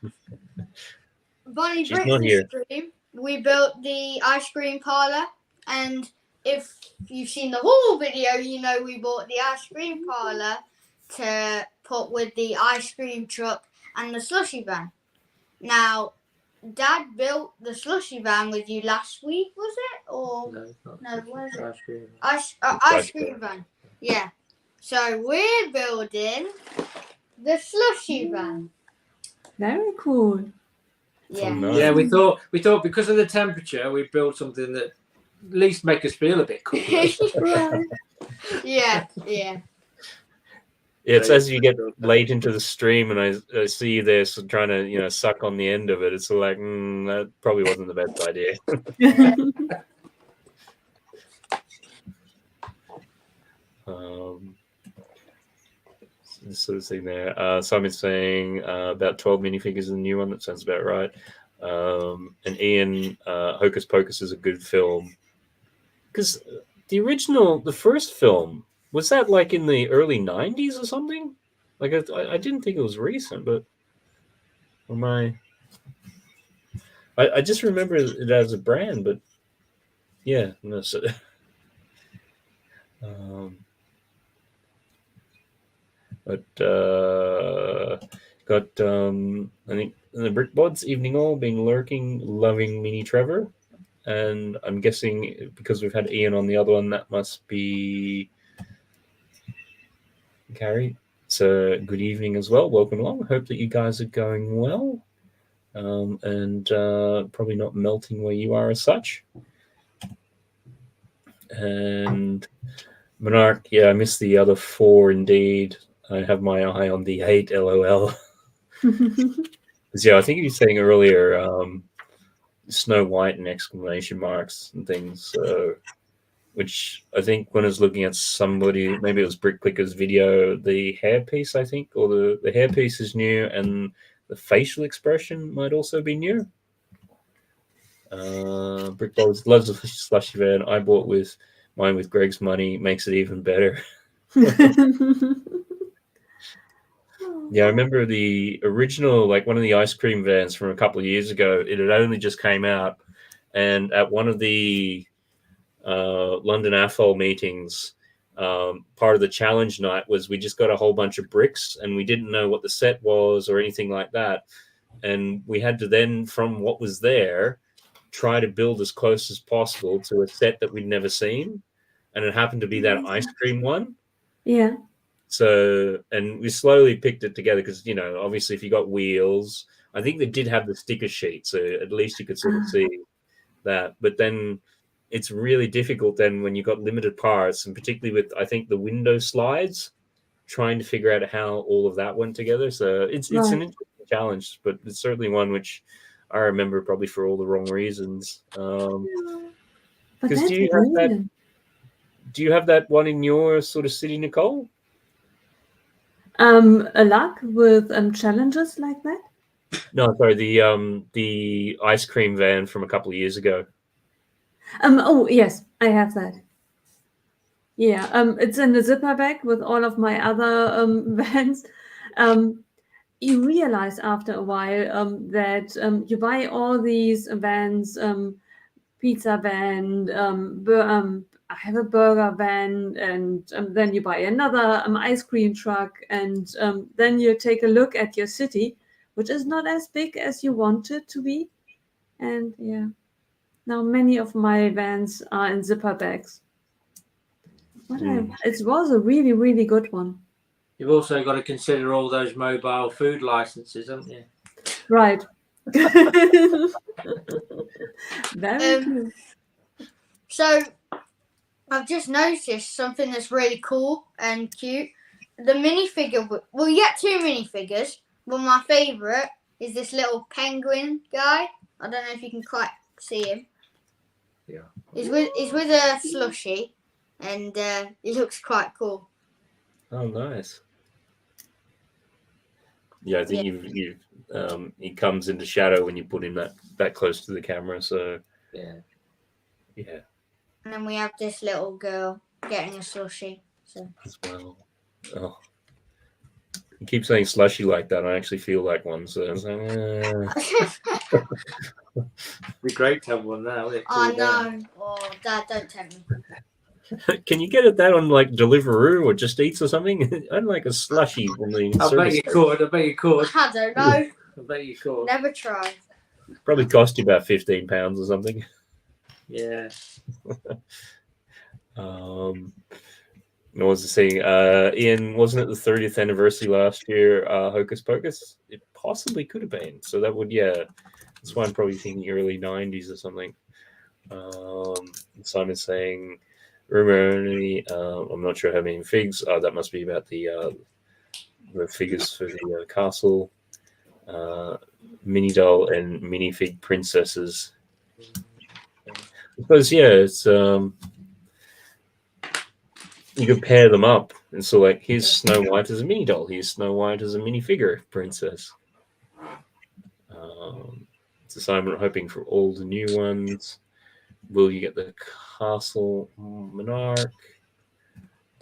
Bonnie Bricks' stream, we built the ice cream parlor, and if you've seen the whole video, we bought the ice cream parlor to put with the ice cream truck and the slushy van. Now, Dad built the slushy van with you last week, was it? Or no, what is it? Ice cream van. Yeah. So we're building the slushy van. Very cool. Yeah. Oh, nice. Yeah, we thought because of the temperature, we built something that at least make us feel a bit cool. Yeah. It's as you get late into the stream, and I see you there trying to suck on the end of it. It's like that probably wasn't the best idea. This sort of thing there. Simon's saying about 12 minifigures in the new one. That sounds about right. And Ian, Hocus Pocus is a good film because the first film Was that like in the early 90s or something? Like I didn't think it was recent, but I just remember it as a brand, but yeah, no. So, got I think the Brick Bods evening all been lurking, loving Mini Trevor, and I'm guessing because we've had Ian on the other one, that must be Carrie. So good evening as well. Welcome along. Hope that you guys are going well, and probably not melting where you are as such. And Monarch, yeah, I missed the other 4 indeed. I have my eye on the 8, LOL. Yeah, I think you were saying earlier, Snow White and exclamation marks and things, which I think when I was looking at somebody, maybe it was Brick Clicker's video, the hairpiece, I think, or the hairpiece is new, and the facial expression might also be new. Brick Balls loves the slushy van. I bought mine with Greg's money, makes it even better. Yeah, I remember the original, like one of the ice cream vans from a couple of years ago. It had only just came out, and at one of the London AFOL meetings, part of the challenge night was we just got a whole bunch of bricks, and we didn't know what the set was or anything like that, and we had to then, from what was there, try to build as close as possible to a set that we'd never seen, and it happened to be that ice cream one. Yeah. So, and we slowly picked it together because, you know, obviously if you got wheels, I think they did have the sticker sheet, so at least you could sort of see that. But then it's really difficult then when you've got limited parts, and particularly with, I think, the window slides, trying to figure out how all of that went together. So it's an interesting challenge, but it's certainly one which I remember probably for all the wrong reasons. Because do you have that one in your sort of city, Nicole? A luck with challenges like that? No, sorry, the ice cream van from a couple of years ago. Oh yes, I have that. Yeah, it's in the zipper bag with all of my other vans. You realize after a while that you buy all these vans, pizza van, I have a burger van, and then you buy another ice cream truck, and then you take a look at your city, which is not as big as you want it to be. And yeah, now many of my vans are in zipper bags. But it was a really, really good one. You've also got to consider all those mobile food licenses, haven't you? Right. Very true. So I've just noticed something that's really cool and cute. The minifigure, well, you get 2 minifigures, but my favourite is this little penguin guy. I don't know if you can quite see him. Yeah. He's with a slushie, and he looks quite cool. Oh, nice. Yeah, I think he comes into shadow when you put him that close to the camera. So yeah. And then we have this little girl getting a slushie. So as well. Oh, you keep saying slushy like that. I actually feel like one. So it's like, it'd be great to have one now. I know. Oh, Dad, don't tempt me. Can you get that on like Deliveroo or Just Eats or something? I'd like a slushy from the I bet you could. I don't know. I bet you could. Never tried. Probably cost you about £15 or something. Yeah. What was I saying? Ian, wasn't it the 30th anniversary last year? Hocus Pocus? It possibly could have been. So that would, yeah. That's why I'm probably thinking early 90s or something. Simon's saying, rumor only. I'm not sure how many figs. That must be about the figures for the castle. Mini doll and minifig princesses. I suppose, yeah, it's you could pair them up and so like here's Snow White as a mini doll, here's Snow White as a minifigure princess. So Simon hoping for all the new ones. Will you get the castle monarch?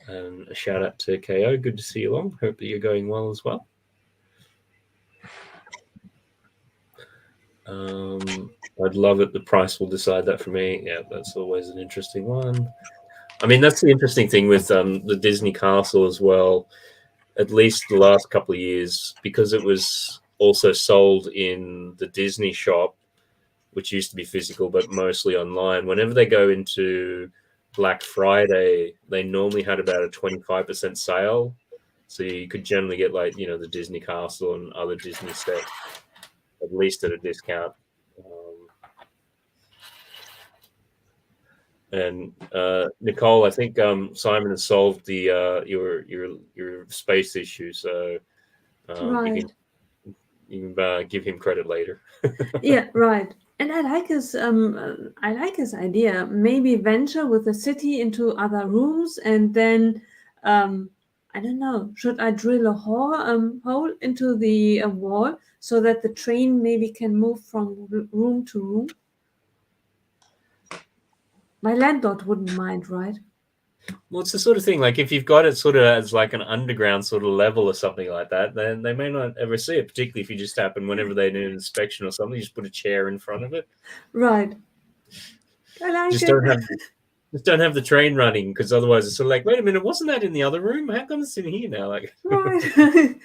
And a shout out to KO. Good to see you along. Hope that you're going well as well. I'd love it. The price will decide that for me. Yeah, that's always an interesting one. I mean, that's the interesting thing with the Disney Castle as well. At least the last couple of years, because it was also sold in the Disney shop, which used to be physical but mostly online. Whenever they go into Black Friday, they normally had about a 25% sale. So you could generally get like, the Disney Castle and other Disney sets at least at a discount. And Nicole, I think Simon has solved the your space issue, so Right. you can give him credit later. Yeah, right. And I like his idea. Maybe venture with the city into other rooms, and then I don't know. Should I drill a hole into the wall so that the train maybe can move from room to room? My landlord wouldn't mind, right? Well, it's the sort of thing, like if you've got it sort of as like an underground sort of level or something like that, then they may not ever see it, particularly if you just happen whenever they do an inspection or something, you just put a chair in front of it. Right. I like Just it. don't have the train running, because otherwise it's sort of like, wait a minute, wasn't that in the other room? How come it's in here now? Like, Right.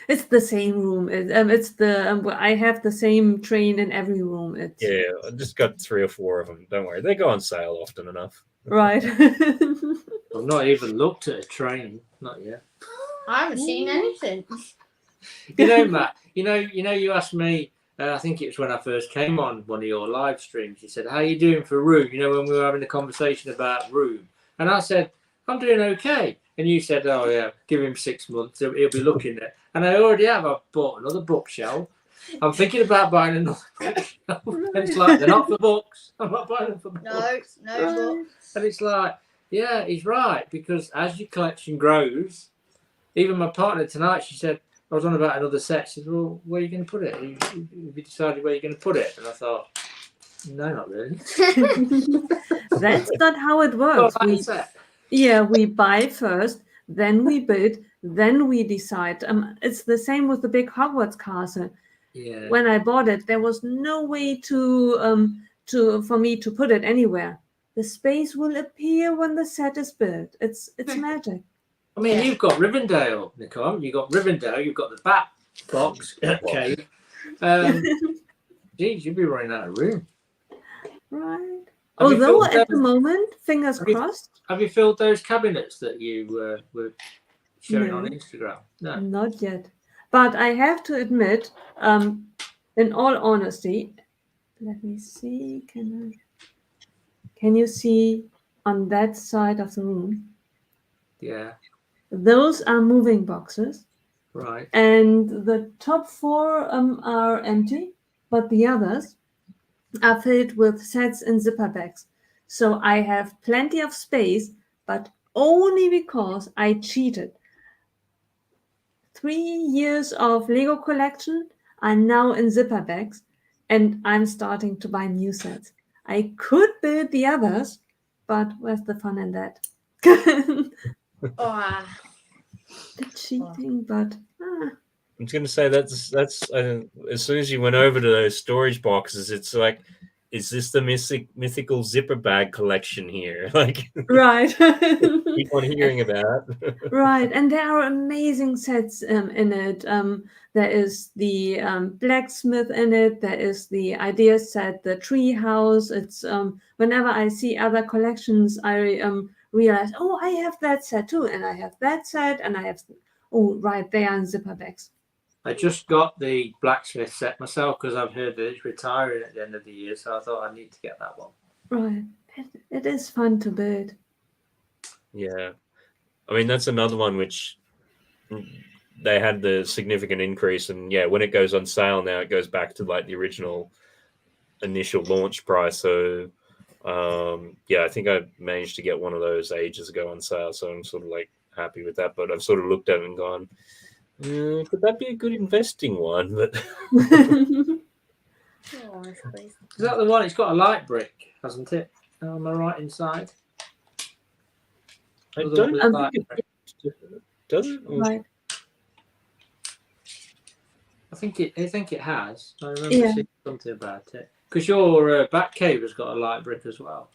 It's the same room. It's the I have the same train in every room. It's yeah, I just got 3 or 4 of them. Don't worry, they go on sale often enough. right. I've not even looked at a train, not yet. I haven't seen anything. You know, Matt. You asked me. I think it was when I first came on one of your live streams. You said, "How are you doing for room?" You know, when we were having a conversation about room, and I said, "I'm doing okay." And you said, "Oh yeah, give him 6 months. He'll be looking at." And I already have. I've bought another bookshelf. I'm thinking about buying another bookshelf. And it's like, they're not for books. I'm not buying them for books. No books. And it's like, yeah, he's right, because as your collection grows, even my partner tonight, she said, I was on about another set. She said, well, where are you going to put it? Have you decided where you're going to put it? And I thought, no, not really. That's not how it works. We buy first, then we bid, then we decide. It's the same with the big Hogwarts castle. Yeah. When I bought it, there was no way for me to put it anywhere. The space will appear when the set is built. It's magic. I mean, you've got Rivendell, Nicole. You've got Rivendell. You've got the Bat Box cave. Geez, you'd be running out of room. Right. Although at the moment, fingers crossed. Have you filled those cabinets that you were showing on Instagram? No, not yet. But I have to admit, in all honesty, let me see. Can you see on that side of the room? Yeah. Those are moving boxes. Right. And the top 4 are empty, but the others are filled with sets and zipper bags. So I have plenty of space, but only because I cheated. 3 years of Lego collection are now in zipper bags, and I'm starting to buy new sets. I could build the others, but where's the fun in that? The cheating, but I'm just going to say that's as soon as you went over to those storage boxes, it's like, is this the mythical zipper bag collection here? Like, right. Keep on hearing about. Right, and there are amazing sets in it. There is the blacksmith in it. There is the idea set, the tree house. It's whenever I see other collections, I realize, oh, I have that set too, and I have that set, and I have. Oh, right, they are in zipper bags. I just got the blacksmith set myself because I've heard that it's retiring at the end of the year, so I thought I need to get that one. Right, it is fun to build. Yeah, I mean that's another one which they had the significant increase, and yeah, when it goes on sale now, it goes back to like the original initial launch price. So yeah, I think I managed to get one of those ages ago on sale, so I'm sort of like happy with that. But I've sort of looked at it and gone, could that be a good investing one? But is that the one? It's got a light brick, hasn't it? On the right inside. I don't think Does it? Right. I think it has. I remember Yeah. seeing something about it. Because your back cave has got a light brick as well.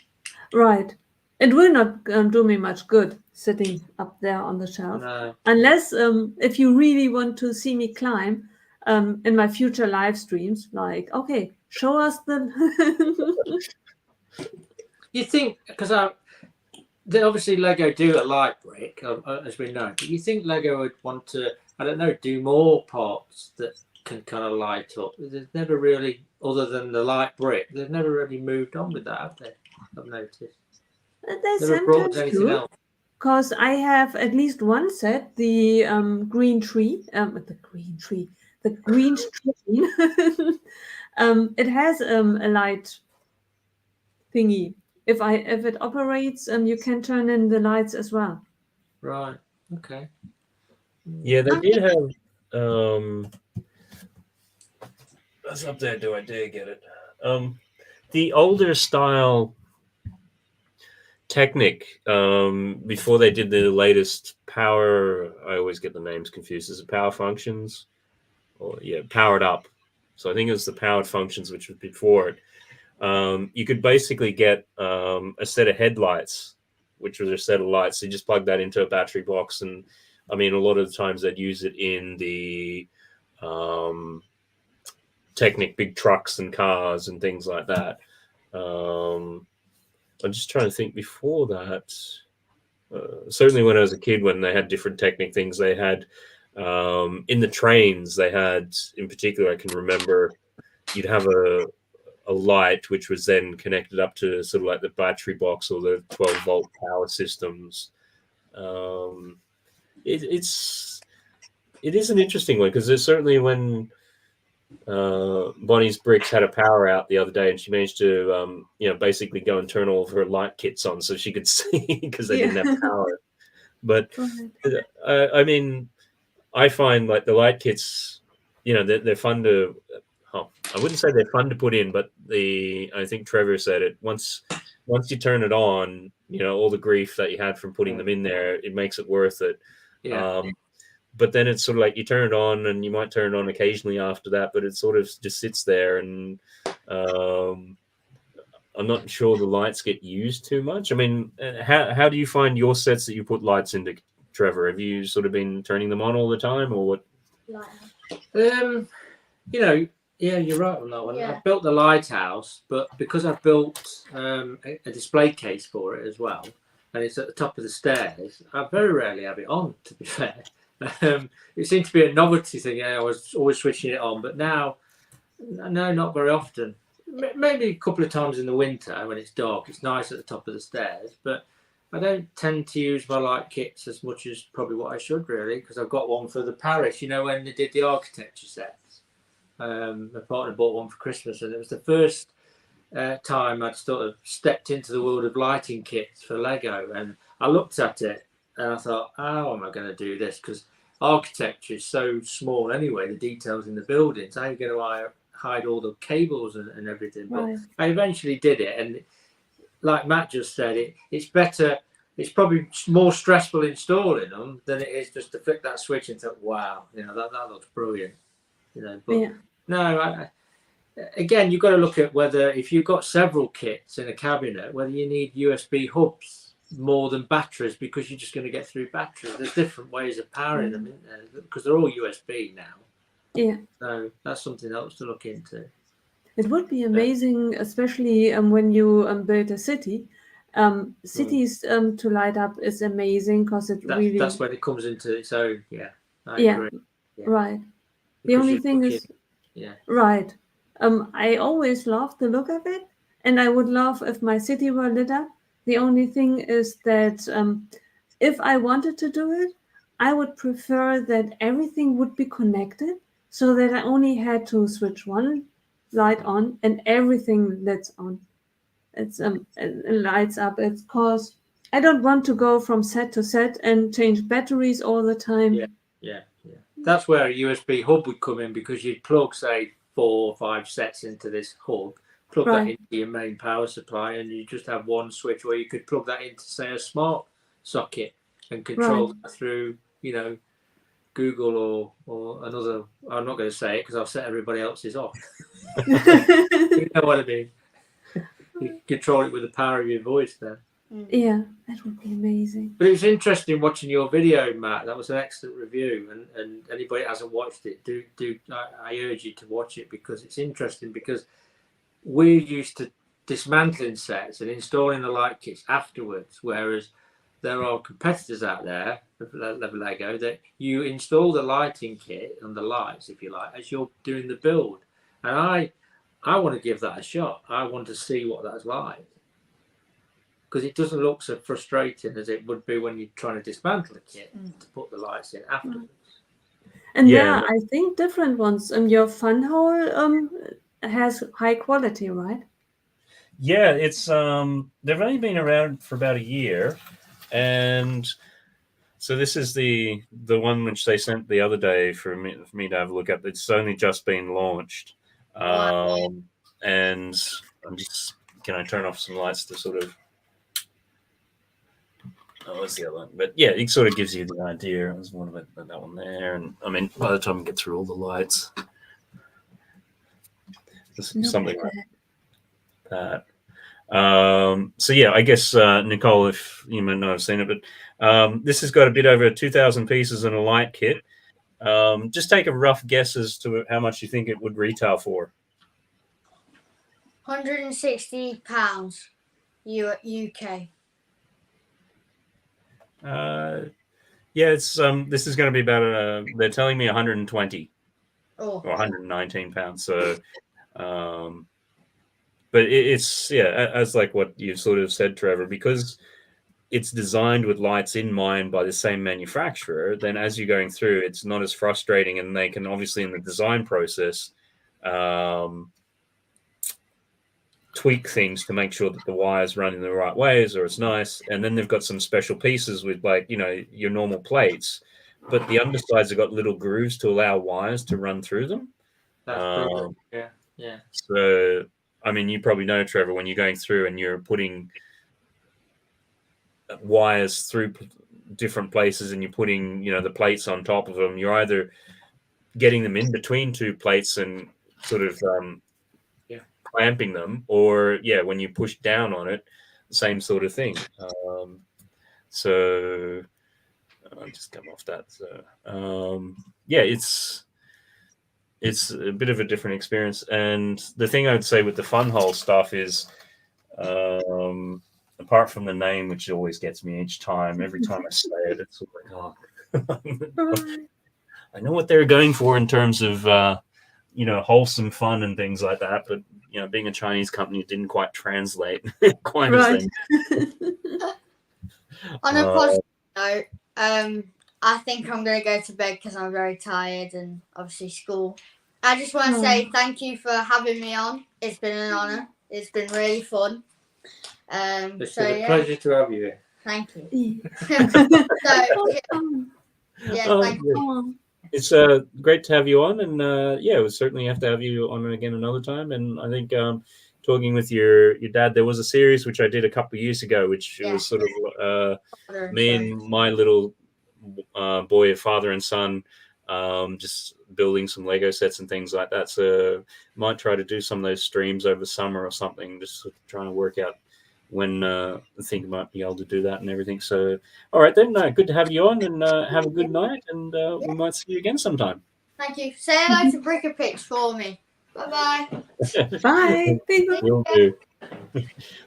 Right. It will not do me much good sitting up there on the shelf. No. Unless if you really want to see me climb in my future live streams, like, okay, show us the You think, because obviously Lego do a light brick, as we know, but you think Lego would want to, I don't know, do more parts that can kind of light up? There's never really, other than the light brick, they've never really moved on with that, have they? I've noticed. they Never brought sometimes anything do. else. Because I have at least one set, the green tree, the green tree. It has a light thingy. If it operates, you can turn in the lights as well. Right. Okay. Yeah, they did have. That's up there. Do I dare get it? The older style Technic, before they did the latest power, I always get the names confused. Is it Power Functions? Or yeah, Powered Up. So I think it was the Powered Functions, which was before it. You could basically get a set of headlights, which was a set of lights. So you just plug that into a battery box, and I mean, a lot of the times they'd use it in the Technic big trucks and cars and things like that. I'm just trying to think before that. Certainly when I was a kid, when they had different Technic things, they had in the trains, they had, in particular, I can remember you'd have a light which was then connected up to sort of like the battery box or the 12-volt power systems. It is an interesting one, because there's certainly when Bonnie's Bricks had a power out the other day, and she managed to basically go and turn all of her light kits on so she could see, because they didn't have power. But I mean, I find like the light kits, they're fun to. I wouldn't say they're fun to put in, but I think Trevor said it, once you turn it on, all the grief that you had from putting them in there, it makes it worth it. Yeah. But then it's sort of like you turn it on, and you might turn it on occasionally after that, but it sort of just sits there, and I'm not sure the lights get used too much. I mean, how do you find your sets that you put lights into, Trevor? Have you sort of been turning them on all the time, or what? Yeah, you're right on that one. Yeah. I built the lighthouse, but because I built a display case for it as well, and it's at the top of the stairs, I very rarely have it on, to be fair. It seemed to be a novelty thing. I was always switching it on, but now, no, not very often. Maybe a couple of times in the winter when it's dark. It's nice at the top of the stairs, but I don't tend to use my light kits as much as probably what I should, really, because I've got one for the parish. When they did the architecture sets, my partner bought one for Christmas, and it was the first time I'd sort of stepped into the world of lighting kits for Lego, and I looked at it and I thought, how am I going to do this? Because architecture is so small anyway, the details in the buildings. How are you going to hide all the cables and everything? Right. But I eventually did it, and like Matt just said, it's better. It's probably more stressful installing them than it is just to flick that switch and think, wow, that looks brilliant. But Yeah. no, again, you've got to look at whether, if you've got several kits in a cabinet, whether you need USB hubs more than batteries, because you're just going to get through batteries. There's different ways of powering them, isn't there? Because they're all USB now. Yeah. So that's something else to look into. It would be amazing, especially when you build a city. Cities to light up is amazing, because that's when it comes into its own. Yeah, I agree. Yeah. Right. The Because only thing is, right. I always love the look of it, and I would love if my city were lit up. The only thing is that if I wanted to do it, I would prefer that everything would be connected, so that I only had to switch one light on and everything lights on. It lights up. It's because I don't want to go from set to set and change batteries all the time. Yeah. That's where a USB hub would come in, because you'd plug, say, 4 or 5 sets into this hub, plug that into your main power supply, and you just have one switch where you could plug that into, say, a smart socket, and control Right. that through, Google or another. I'm not going to say it because I'll set everybody else's off. You know what I mean? You control it with the power of your voice there. Yeah, that would be amazing. But it was interesting watching your video, Matt. That was an excellent review, and anybody that hasn't watched it, I urge you to watch it because it's interesting. Because we're used to dismantling sets and installing the light kits afterwards, whereas there are competitors out there, Lego, that you install the lighting kit and the lights, if you like, as you're doing the build. And I want to give that a shot. I want to see what that's like. Because it doesn't look so frustrating as it would be when you're trying to dismantle a kit to put the lights in afterwards. And Yeah. I think different ones. Your fun hole has high quality, right? Yeah, it's they've only been around for about a year, and so this is the one which they sent the other day for me to have a look at. It's only just been launched, and can I turn off some lights to sort of. Oh, what's the other one? But yeah, it sort of gives you the idea. There's one of it, that one there, and I mean, by the time we get through all the lights, something like that. So yeah, I guess Nicole, if you might not have seen it, but this has got a bit over 2,000 pieces in a light kit. Just take a rough guess as to how much you think it would retail for. £160 UK. Yeah, it's this is going to be about they're telling me 120 or 119 pounds. So, but it's as like what you sort of said, Trevor, because it's designed with lights in mind by the same manufacturer. Then as you're going through, it's not as frustrating, and they can obviously in the design process tweak things to make sure that the wires run in the right ways, or it's nice. And then they've got some special pieces with your normal plates, but the undersides have got little grooves to allow wires to run through them. That's brilliant. Yeah. So, I mean, you probably know, Trevor, when you're going through and you're putting wires through different places and you're putting, the plates on top of them, you're either getting them in between two plates and sort of clamping them, or when you push down on it, same sort of thing. So I'll just come off that. So it's a bit of a different experience. And the thing I would say with the fun hole stuff is, apart from the name, which always gets me each time, every time I say it, it's like, oh, I know what they're going for in terms of, wholesome fun and things like that. But, being a Chinese company, it didn't quite translate quite as they. On a positive note, I think I'm going to go to bed because I'm very tired and obviously school. I just want to say thank you for having me on. It's been an honour. It's been really fun. It's been a pleasure to have you here. Thank you. Thank you. It's great to have you on, and we'll certainly have to have you on again another time. And I think talking with your dad, there was a series which I did a couple of years ago, which was sort of me and my little boy, father and son, just building some Lego sets and things like that. So might try to do some of those streams over summer or something, just sort of trying to work out when I think I might be able to do that and everything. So, all right then, good to have you on, and have a good night, and we might see you again sometime. Thank you. Say hello to Bricker Pitch for me. Bye-bye. Bye. We'll do.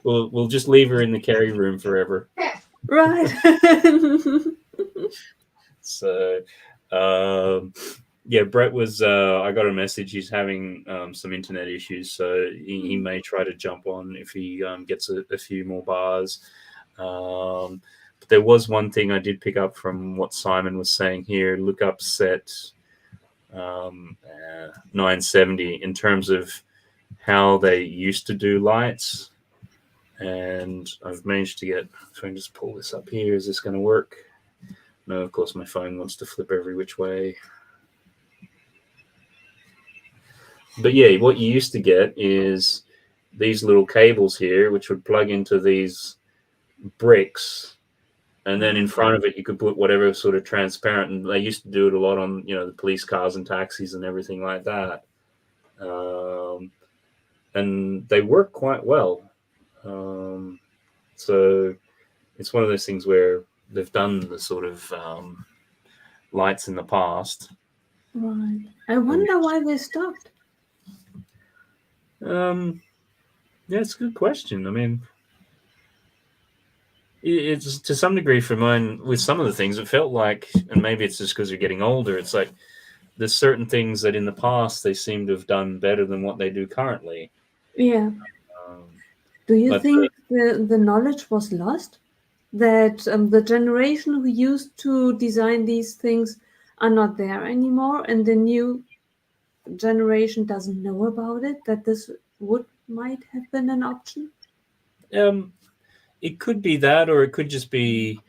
We'll just leave her in the carry room forever. Right. So, Brett was, I got a message. He's having some internet issues, so he may try to jump on if he gets a few more bars. But there was one thing I did pick up from what Simon was saying here. Look up set 970 in terms of how they used to do lights. And I've managed to get, if I can just pull this up here, is this going to work? No, of course, my phone wants to flip every which way. But what you used to get is these little cables here, which would plug into these bricks, And then in front of it, you could put whatever sort of transparent. And they used to do it a lot on, the police cars and taxis and everything like that. And they work quite well. So it's one of those things where they've done the sort of lights in the past. Right. I wonder why they stopped. Yeah, it's a good question. I mean, it's to some degree for mine, with some of the things, it felt like, and maybe it's just because you're getting older, it's like there's certain things that in the past they seem to have done better than what they do currently. Yeah. Do you think the knowledge was lost? That the generation who used to design these things are not there anymore, and the new generation doesn't know about it, that this might have been an option? It could be that, or it could just be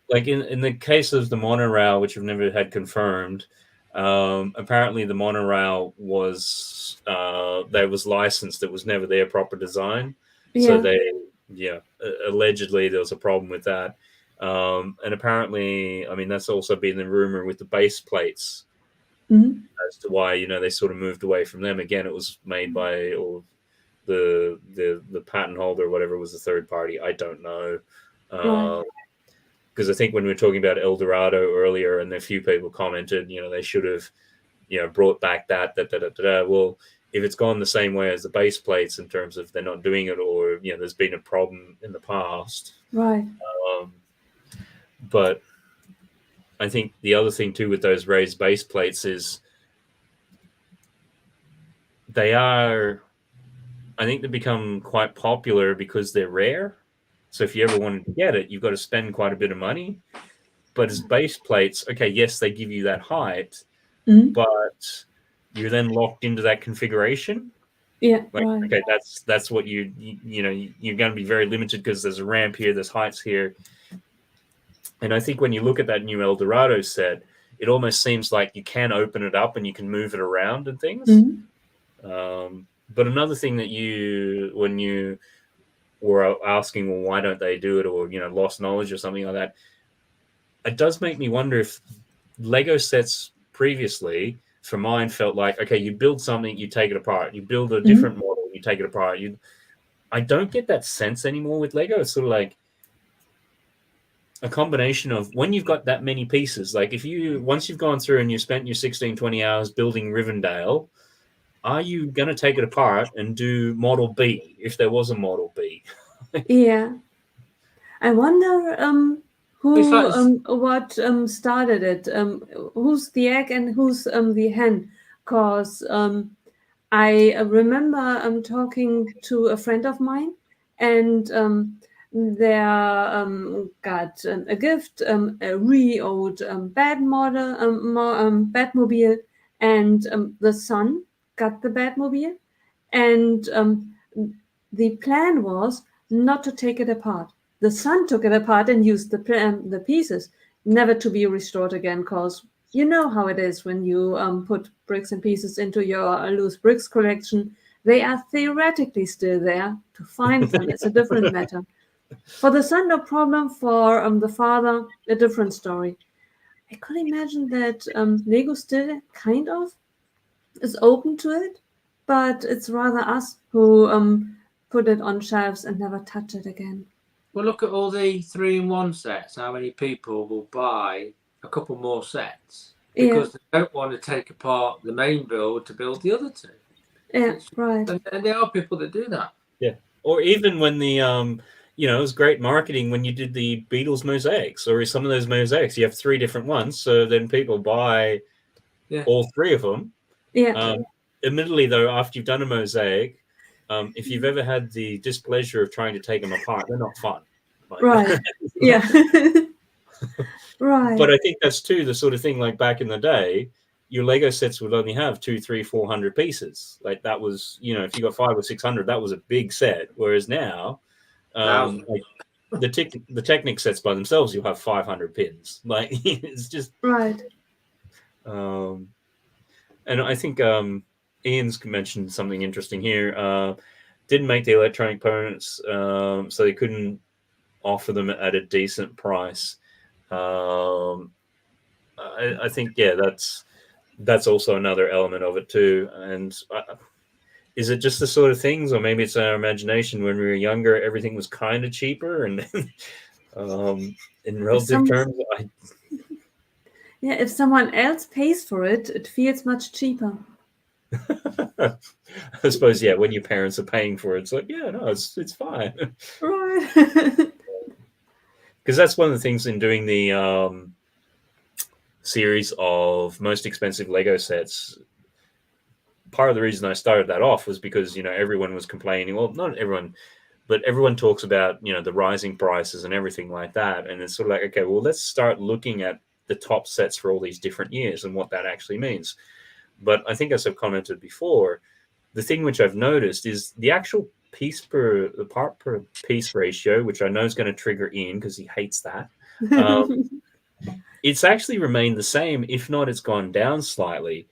like in the case of the monorail, which I've never had confirmed. Apparently, the monorail was licensed. It was never their proper design. Yeah. So allegedly there was a problem with that. And apparently, I mean, that's also been the rumor with the base plates as to why they sort of moved away from them. Again, it was made by the patent holder or whatever was the third party. I don't know. Because I think when we were talking about El Dorado earlier, and a few people commented, they should have, brought back that. Well, if it's gone the same way as the base plates in terms of they're not doing it, or there's been a problem in the past, right? But I think the other thing too with those raised base plates is I think they become quite popular because they're rare. So if you ever wanted to get it, you've got to spend quite a bit of money. But as base plates, okay, yes, they give you that height, but you're then locked into that configuration. Yeah, like, right. Okay, that's what you're going to be very limited because there's a ramp here, there's heights here. And I think when you look at that new El Dorado set, it almost seems like you can open it up and you can move it around and things. But another thing that when you were asking, well, why don't they do it, or lost knowledge or something like that, it does make me wonder if Lego sets previously, for mine, felt like, okay, you build something, you take it apart. You build a different model, you take it apart. I don't get that sense anymore with Lego. It's sort of like a combination of when you've got that many pieces, like once you've gone through and you spent your 16, 20 hours building Rivendell, are you going to take it apart and do model B if there was a model B? Yeah. I wonder what started it. Who's the egg and who's the hen? Because I remember talking to a friend of mine, and they got a gift, a really old Batmobile, and the son got the Batmobile, and the plan was not to take it apart. The son took it apart and used the pieces, never to be restored again, because you know how it is when you put bricks and pieces into your loose bricks collection. They are theoretically still there. To find them is a different matter. For the son, no problem. For the father, a different story. I could imagine that Lego still kind of is open to it, but it's rather us who put it on shelves and never touch it again. Well, look at all the 3-in-1 sets. How many people will buy a couple more sets because they don't want to take apart the main build to build the other two? Yeah, right. And there are people that do that. Yeah. Or even when the it was great marketing when you did the Beatles mosaics, or some of those mosaics, you have 3 different ones, so then people buy all 3 of them. Yeah. Admittedly, though, after you've done a mosaic, if you've ever had the displeasure of trying to take them apart, they're not fun. Right. Yeah. Right. But I think that's too the sort of thing, like back in the day, your Lego sets would only have 200, 300, 400 pieces. Like that was, if you got 500 or 600, that was a big set. Whereas now, like the Technic sets by themselves, you'll have 500 pins. Like it's just right. And I think Ian's mentioned something interesting here. Didn't make the electronic components, so they couldn't offer them at a decent price. I think, yeah, that's also another element of it too. And is it just the sort of things, or maybe it's our imagination when we were younger, everything was kind of cheaper, and in relative terms, if someone else pays for it, it feels much cheaper. I suppose, yeah, when your parents are paying for it, it's like, yeah, no, it's fine. Right. Because that's one of the things in doing the series of most expensive Lego sets. Part of the reason I started that off was because, everyone was complaining. Well, not everyone, but everyone talks about, the rising prices and everything like that. And it's sort of like, okay, well, let's start looking at the top sets for all these different years and what that actually means. But I think, as I've commented before, the thing which I've noticed is the actual the part per piece ratio, which I know is going to trigger Ian because he hates that. It's actually remained the same. If not, it's gone down slightly.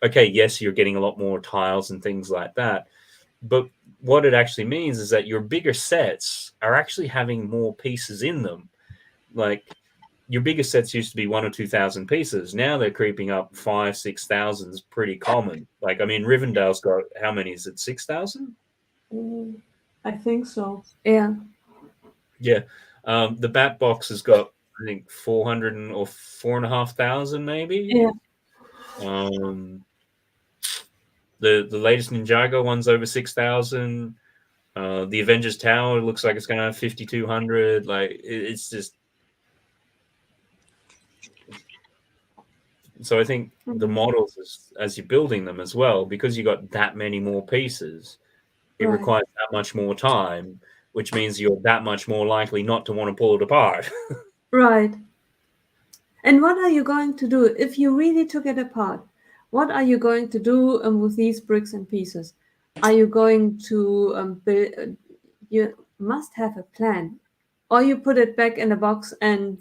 Okay, yes, you're getting a lot more tiles and things like that. But what it actually means is that your bigger sets are actually having more pieces in them. Like, your biggest sets used to be 1,000 or 2,000 pieces. Now they're creeping up 5,000, 6,000 is pretty common. Like, I mean, Rivendell's got, how many is it, 6,000? I think so. Yeah. Yeah. The Bat Box has got, I think, 400 or 4,500 maybe. Yeah. The latest Ninjago one's over 6,000. The Avengers Tower looks like it's going to have 5,200. Like, it's just. So I think the models, as you're building them as well, because you got that many more pieces, it requires that much more time, which means you're that much more likely not to want to pull it apart. Right. And what are you going to do if you really took it apart? What are you going to do with these bricks and pieces? Are you going to build? You must have a plan, or you put it back in a box and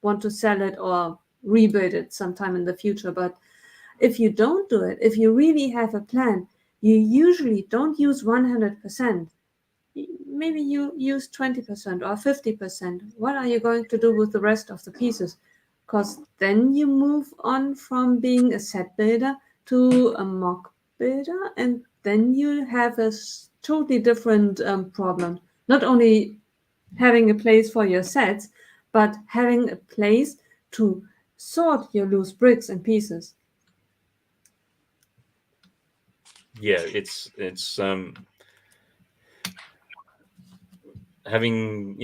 want to sell it or rebuild it sometime in the future. But if you don't do it, if you really have a plan, you usually don't use 100%. Maybe you use 20% or 50%. What are you going to do with the rest of the pieces? Because then you move on from being a set builder to a mock builder, and then you have a totally different problem. Not only having a place for your sets, but having a place to sort your loose bricks and pieces. Yeah, it's having,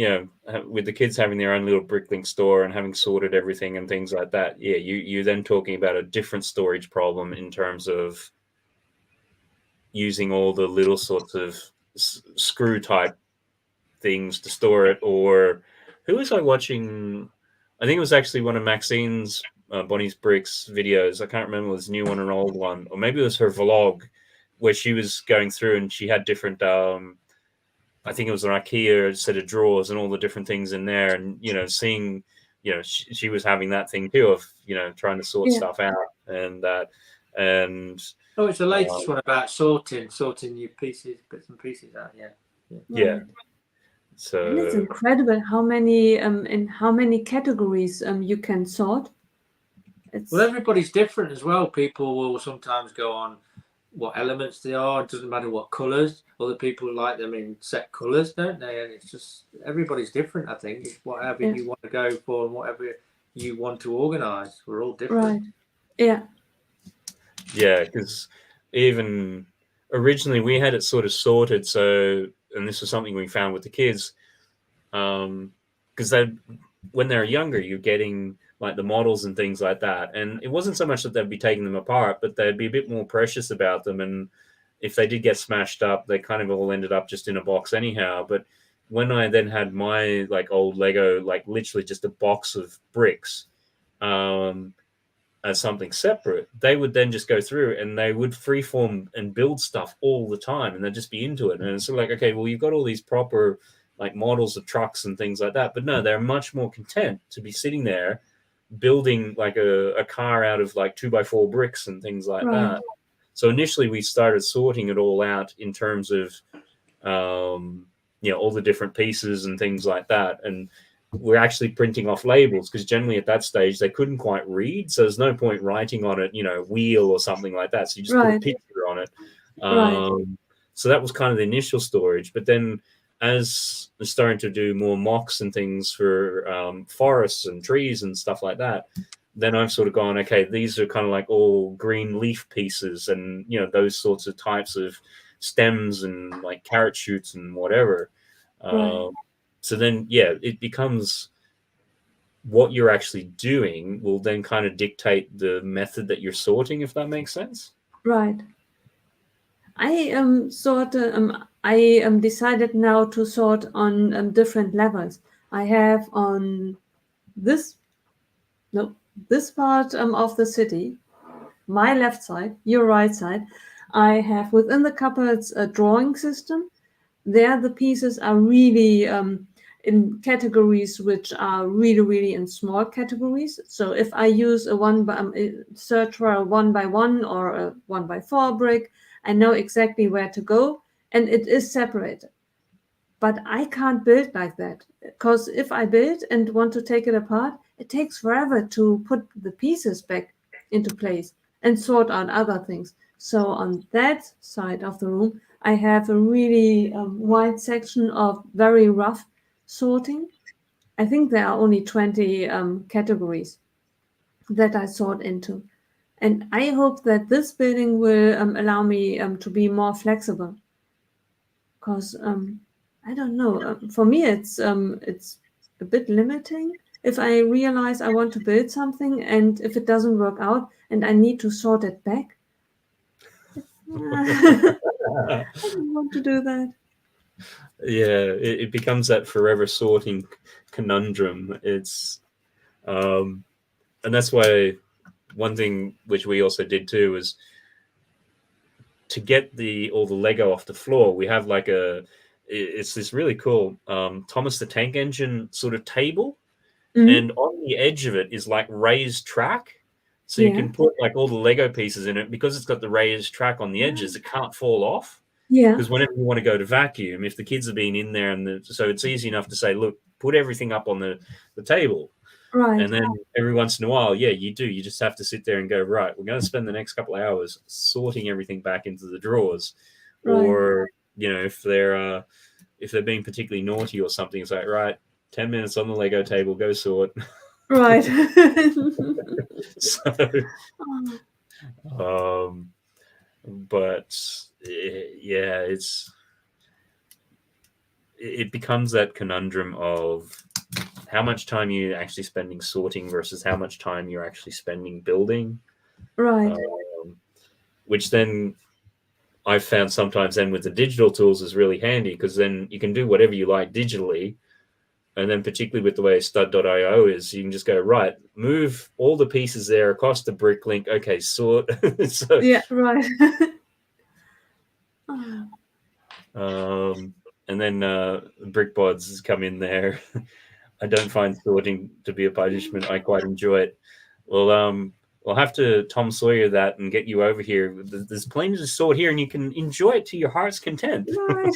with the kids having their own little bricklink store and having sorted everything and things like that. Yeah, you're then talking about a different storage problem in terms of using all the little sorts of screw type things to store it. Or who was I watching? I think it was actually one of Maxine's Bonnie's Bricks videos. I can't remember, it was a new one or an old one, or maybe it was her vlog where she was going through and she had different I think it was an IKEA set of drawers and all the different things in there, and seeing, she was having that thing too of trying to sort stuff out and that. And it's the latest one about sorting your pieces, bits and pieces out. Yeah. So and it's incredible how many in how many categories you can sort. Well, everybody's different as well. People will sometimes go on what elements they are. It doesn't matter what colours. Other people like them in set colours, don't they? And it's just, everybody's different, I think. It's whatever you want to go for and whatever you want to organise. We're all different. Right. Yeah. Yeah, because even originally we had it sort of sorted. So, and this was something we found with the kids, because when they're younger, you're getting like the models and things like that. And it wasn't so much that they'd be taking them apart, but they'd be a bit more precious about them. And if they did get smashed up, they kind of all ended up just in a box anyhow. But when I then had my like old Lego, like literally just a box of bricks, as something separate, they would then just go through and they would freeform and build stuff all the time, and they'd just be into it. And it's sort of like, okay, well, you've got all these proper like models of trucks and things like that, but no, they're much more content to be sitting there building like a car out of like 2x4 bricks and things like that. So initially we started sorting it all out in terms of all the different pieces and things like that. And we're actually printing off labels, because generally at that stage they couldn't quite read, so there's no point writing on it, wheel or something like that. So you just put a picture on it. So that was kind of the initial storage. But then as we're starting to do more mocks and things for forests and trees and stuff like that, then I've sort of gone, okay, these are kind of like all green leaf pieces and, those sorts of types of stems and like carrot shoots and whatever. So then, it becomes what you're actually doing will then kind of dictate the method that you're sorting, if that makes sense. Right. I decided now to sort on different levels. I have on this part of the city, my left side, your right side. I have within the cupboards a drawing system. There the pieces are really in categories which are really, really in small categories. So if I use a search for a 1x1 or a 1x4 brick, I know exactly where to go, and it is separated. But I can't build like that, because if I build and want to take it apart, it takes forever to put the pieces back into place and sort out other things. So on that side of the room, I have a really wide section of very rough sorting. I think there are only 20 categories that I sort into. And I hope that this building will allow me to be more flexible. Because I don't know, for me it's a bit limiting. If I realize I want to build something and if it doesn't work out and I need to sort it back, I don't want to do that. Yeah, it becomes that forever sorting conundrum. It's and that's why one thing which we also did too was to get all the Lego off the floor. We have like it's this really cool Thomas the Tank Engine sort of table, and on the edge of it is like raised track. So you can put like all the Lego pieces in it, because it's got the raised track on the edges. It can't fall off. Yeah. Because whenever you want to go to vacuum, if the kids have been in there, so it's easy enough to say, look, put everything up on the table. Right. And then every once in a while, you do. You just have to sit there and go, right, we're going to spend the next couple of hours sorting everything back into the drawers. Right. Or, if they're being particularly naughty or something, it's like, right, 10 minutes on the Lego table, go sort. Right. So, but it becomes that conundrum of how much time you're actually spending sorting versus how much time you're actually spending building. Right. Which then I've found sometimes then with the digital tools is really handy, because then you can do whatever you like digitally. And then particularly with the way stud.io is, you can just go, right, move all the pieces there across the brick link. Okay, sort. So, yeah, right. And then brick bods come in there. I don't find sorting to be a punishment. I quite enjoy it. Well, we'll have to Tom Sawyer that and get you over here. There's plenty to sort here, and you can enjoy it to your heart's content. Right.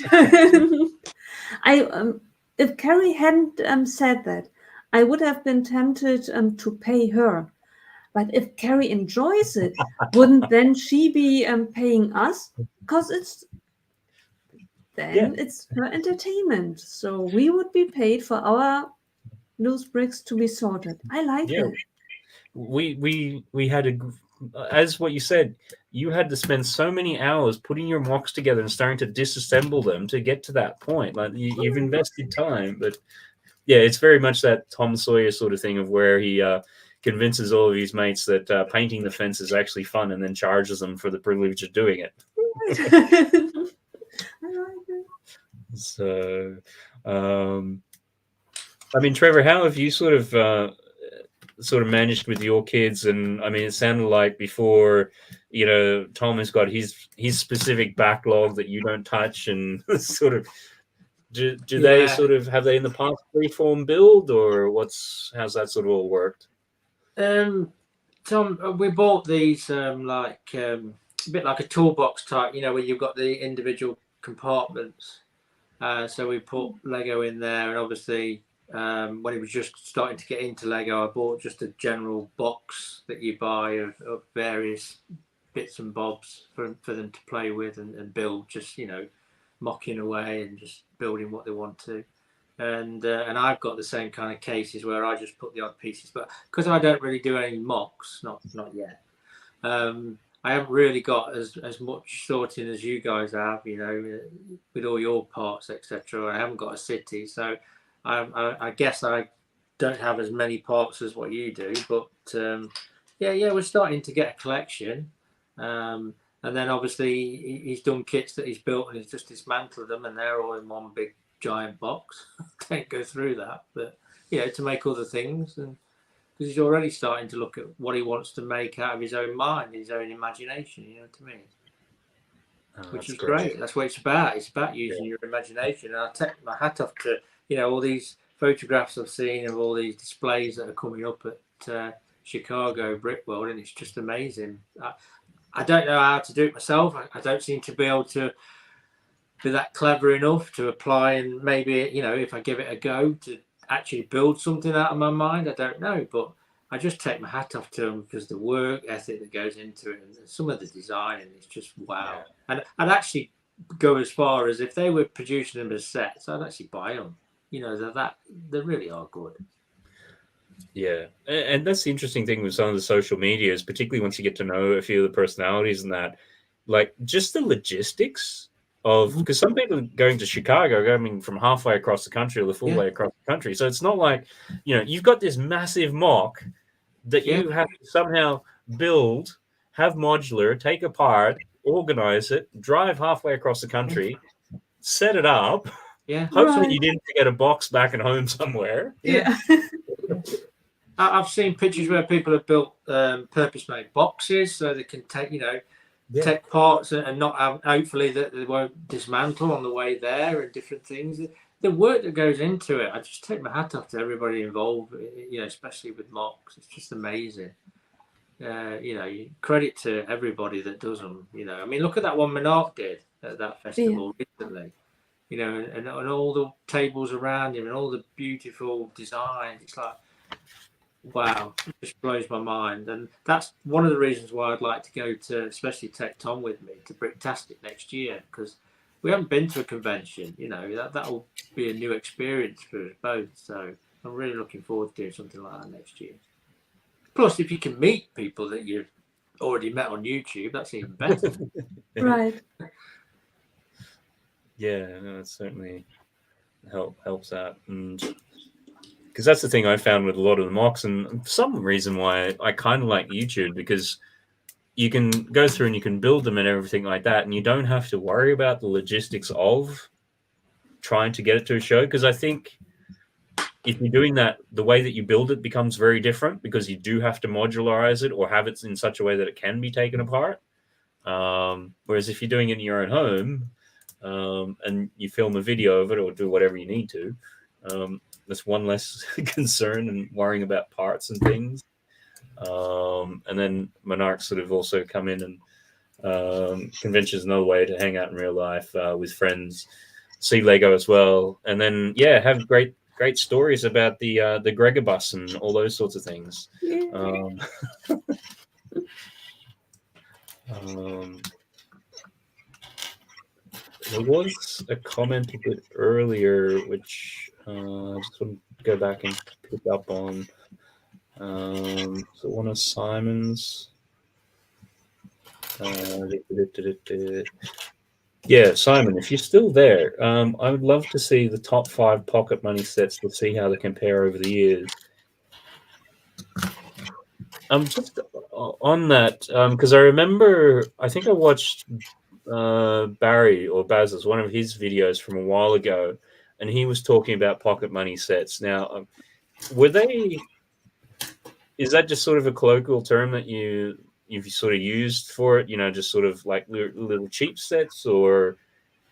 If Carrie hadn't said that, I would have been tempted to pay her. But if Carrie enjoys it, wouldn't then she be paying us? Because it's her entertainment. So we would be paid for our loose bricks to be sorted. I like it. We had as what you said, you had to spend so many hours putting your mocks together and starting to disassemble them to get to that point. Like you've invested time, but it's very much that Tom Sawyer sort of thing of where he convinces all of his mates that painting the fence is actually fun, and then charges them for the privilege of doing it. I like it. So, I mean, Trevor, how have you sort of managed with your kids? And I mean, it sounded like before, Tom has got his specific backlog that you don't touch, and sort of do they sort of have they in the past freeform build, or how's that sort of all worked? Tom, we bought these a bit like a toolbox type, where you've got the individual compartments. So we put Lego in there, and obviously when it was just starting to get into Lego, I bought just a general box that you buy of various bits and bobs for them to play with and build, just, you know, mocking away and just building what they want to. And I've got the same kind of cases where I just put the odd pieces, but because I don't really do any mocks, not yet. I haven't really got as much sorting as you guys have, you know, with all your parts, etc. I haven't got a city, so I guess I don't have as many parts as what you do. But yeah, we're starting to get a collection. And then obviously he's done kits that he's built and he's just dismantled them, and they're all in one big giant box. Don't go through that, but you know, to make other things, and because he's already starting to look at what he wants to make out of his own mind, his own imagination, you know what I mean? Which is great. That's what it's about. It's about using your imagination. And I take my hat off to, you know, all these photographs I've seen of all these displays that are coming up at Chicago Brick World, and it's just amazing. I don't know how to do it myself. I don't seem to be able to be that clever enough to apply, and maybe, you know, if I give it a go to actually build something out of my mind, I don't know, but I just take my hat off to them because the work ethic that goes into it and some of the design is just wow. And I'd actually go as far as if they were producing them as sets, I'd actually buy them. You know, they really are good. Yeah, and that's the interesting thing with some of the social medias, particularly once you get to know a few of the personalities and that, like just the logistics of, because some people going to Chicago, going from halfway across the country or the full way across the country. So it's not like, you know, you've got this massive mock that you have to somehow build, have modular, take apart, organize it, drive halfway across the country, set it up. Yeah. Hopefully you didn't get a box back at home somewhere. Yeah. I've seen pictures where people have built purpose-made boxes so they can take, you know, take parts and not have, hopefully that they won't dismantle on the way there, and different things. The work that goes into it, I just take my hat off to everybody involved, you know, especially with mocks. It's just amazing. You know, credit to everybody that does them. You know, I mean, look at that one Monarch did at that festival recently. You know, and all the tables around him and all the beautiful designs. It's like, wow, it just blows my mind. And that's one of the reasons why I'd like to go to, especially take Tom with me, to Bricktastic next year, because we haven't been to a convention. You know, that'll be a new experience for us both. So I'm really looking forward to doing something like that next year. Plus, if you can meet people that you've already met on YouTube, that's even better. Right. Yeah, no, it certainly helps out. And because that's the thing I found with a lot of the mocks, and for some reason why I kind of like YouTube, because you can go through and you can build them and everything like that, and you don't have to worry about the logistics of trying to get it to a show. Because I think if you're doing that, the way that you build it becomes very different, because you do have to modularize it or have it in such a way that it can be taken apart. Whereas if you're doing it in your own home, and you film a video of it or do whatever you need to, that's one less concern and worrying about parts and things. And then Monarchs sort of also come in, and conventions another way to hang out in real life with friends, see Lego as well, and then have great stories about the Gregor bus and all those sorts of things. There was a comment a bit earlier, which I just want to go back and pick up on. So one of Simon's. Yeah, Simon, if you're still there, I would love to see the top 5 pocket money sets to see how they compare over the years. Just on that, because I remember, I think I watched Barry or Baz's one of his videos from a while ago, and he was talking about pocket money sets. Now, is that just sort of a colloquial term that you've sort of used for it, you know, just sort of like little cheap sets, or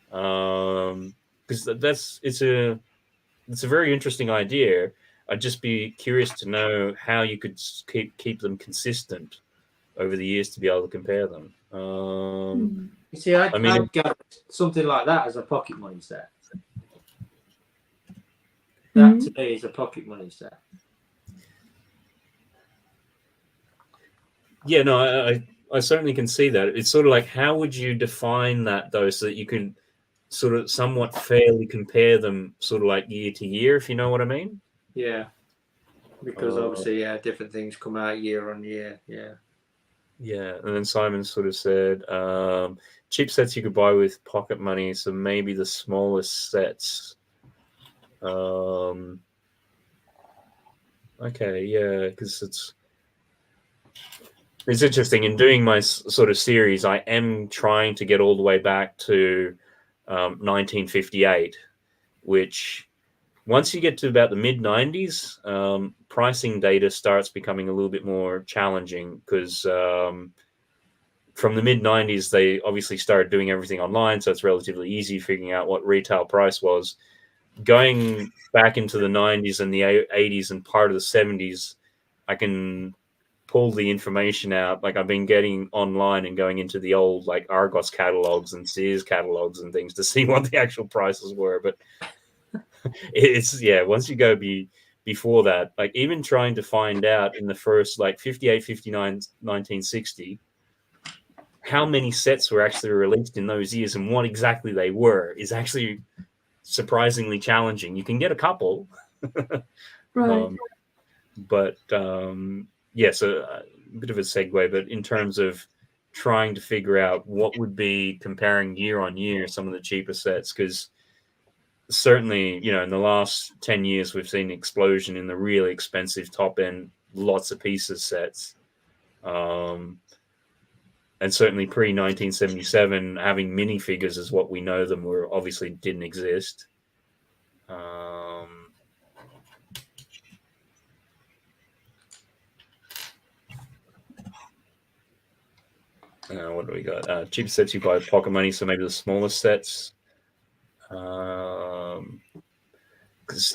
because it's a very interesting idea. I'd just be curious to know how you could keep them consistent over the years to be able to compare them. You see, I'd go something like that as a pocket money set. That to me is a pocket money set. Yeah, no, I certainly can see that. It's sort of like, how would you define that though, so that you can sort of somewhat fairly compare them, sort of like year to year, if you know what I mean? Yeah, because obviously, different things come out year on year. Yeah. Yeah, and then Simon sort of said, cheap sets you could buy with pocket money, so maybe the smallest sets. Okay, yeah, because it's interesting. In doing my sort of series, I am trying to get all the way back to 1958, which once you get to about the mid 90s, pricing data starts becoming a little bit more challenging because from the mid 90s, they obviously started doing everything online, so it's relatively easy figuring out what retail price was. Going back into the 90s and the 80s and part of the 70s, I can pull the information out. Like I've been getting online and going into the old like Argos catalogs and Sears catalogs and things to see what the actual prices were. But it's once you go before that, like even trying to find out in the first like 58, 59, 1960, how many sets were actually released in those years and what exactly they were is actually surprisingly challenging. You can get a couple, Right. but so a bit of a segue. But in terms of trying to figure out what would be comparing year on year some of the cheaper sets, because certainly, in the last 10 years, we've seen an explosion in the really expensive top end, lots of pieces sets. And certainly pre-1977, having minifigures as what we know them were obviously didn't exist. What do we got? Cheap sets you buy with pocket money, so maybe the smallest sets.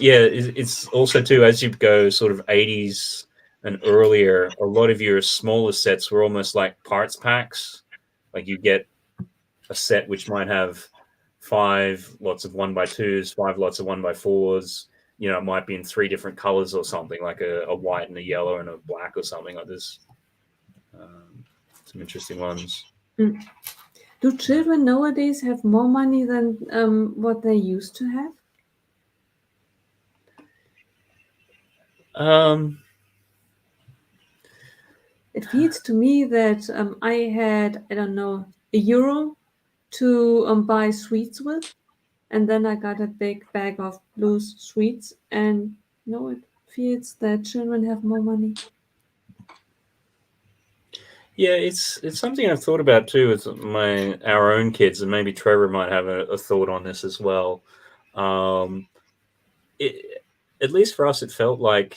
It's also too, as you go sort of 80s and earlier, a lot of your smaller sets were almost like parts packs. Like you get a set which might have 5 lots of 1x2s, 5 lots of 1x4s. It might be in 3 different colors or something, like a white and a yellow and a black or something like this. Some interesting ones. Do children nowadays have more money than what they used to have? It feels to me that I had, I don't know, €1 to buy sweets with, and then I got a big bag of loose sweets, and it feels that children have more money. Yeah, it's something I've thought about too with our own kids, and maybe Trevor might have a thought on this as well. At least for us, it felt like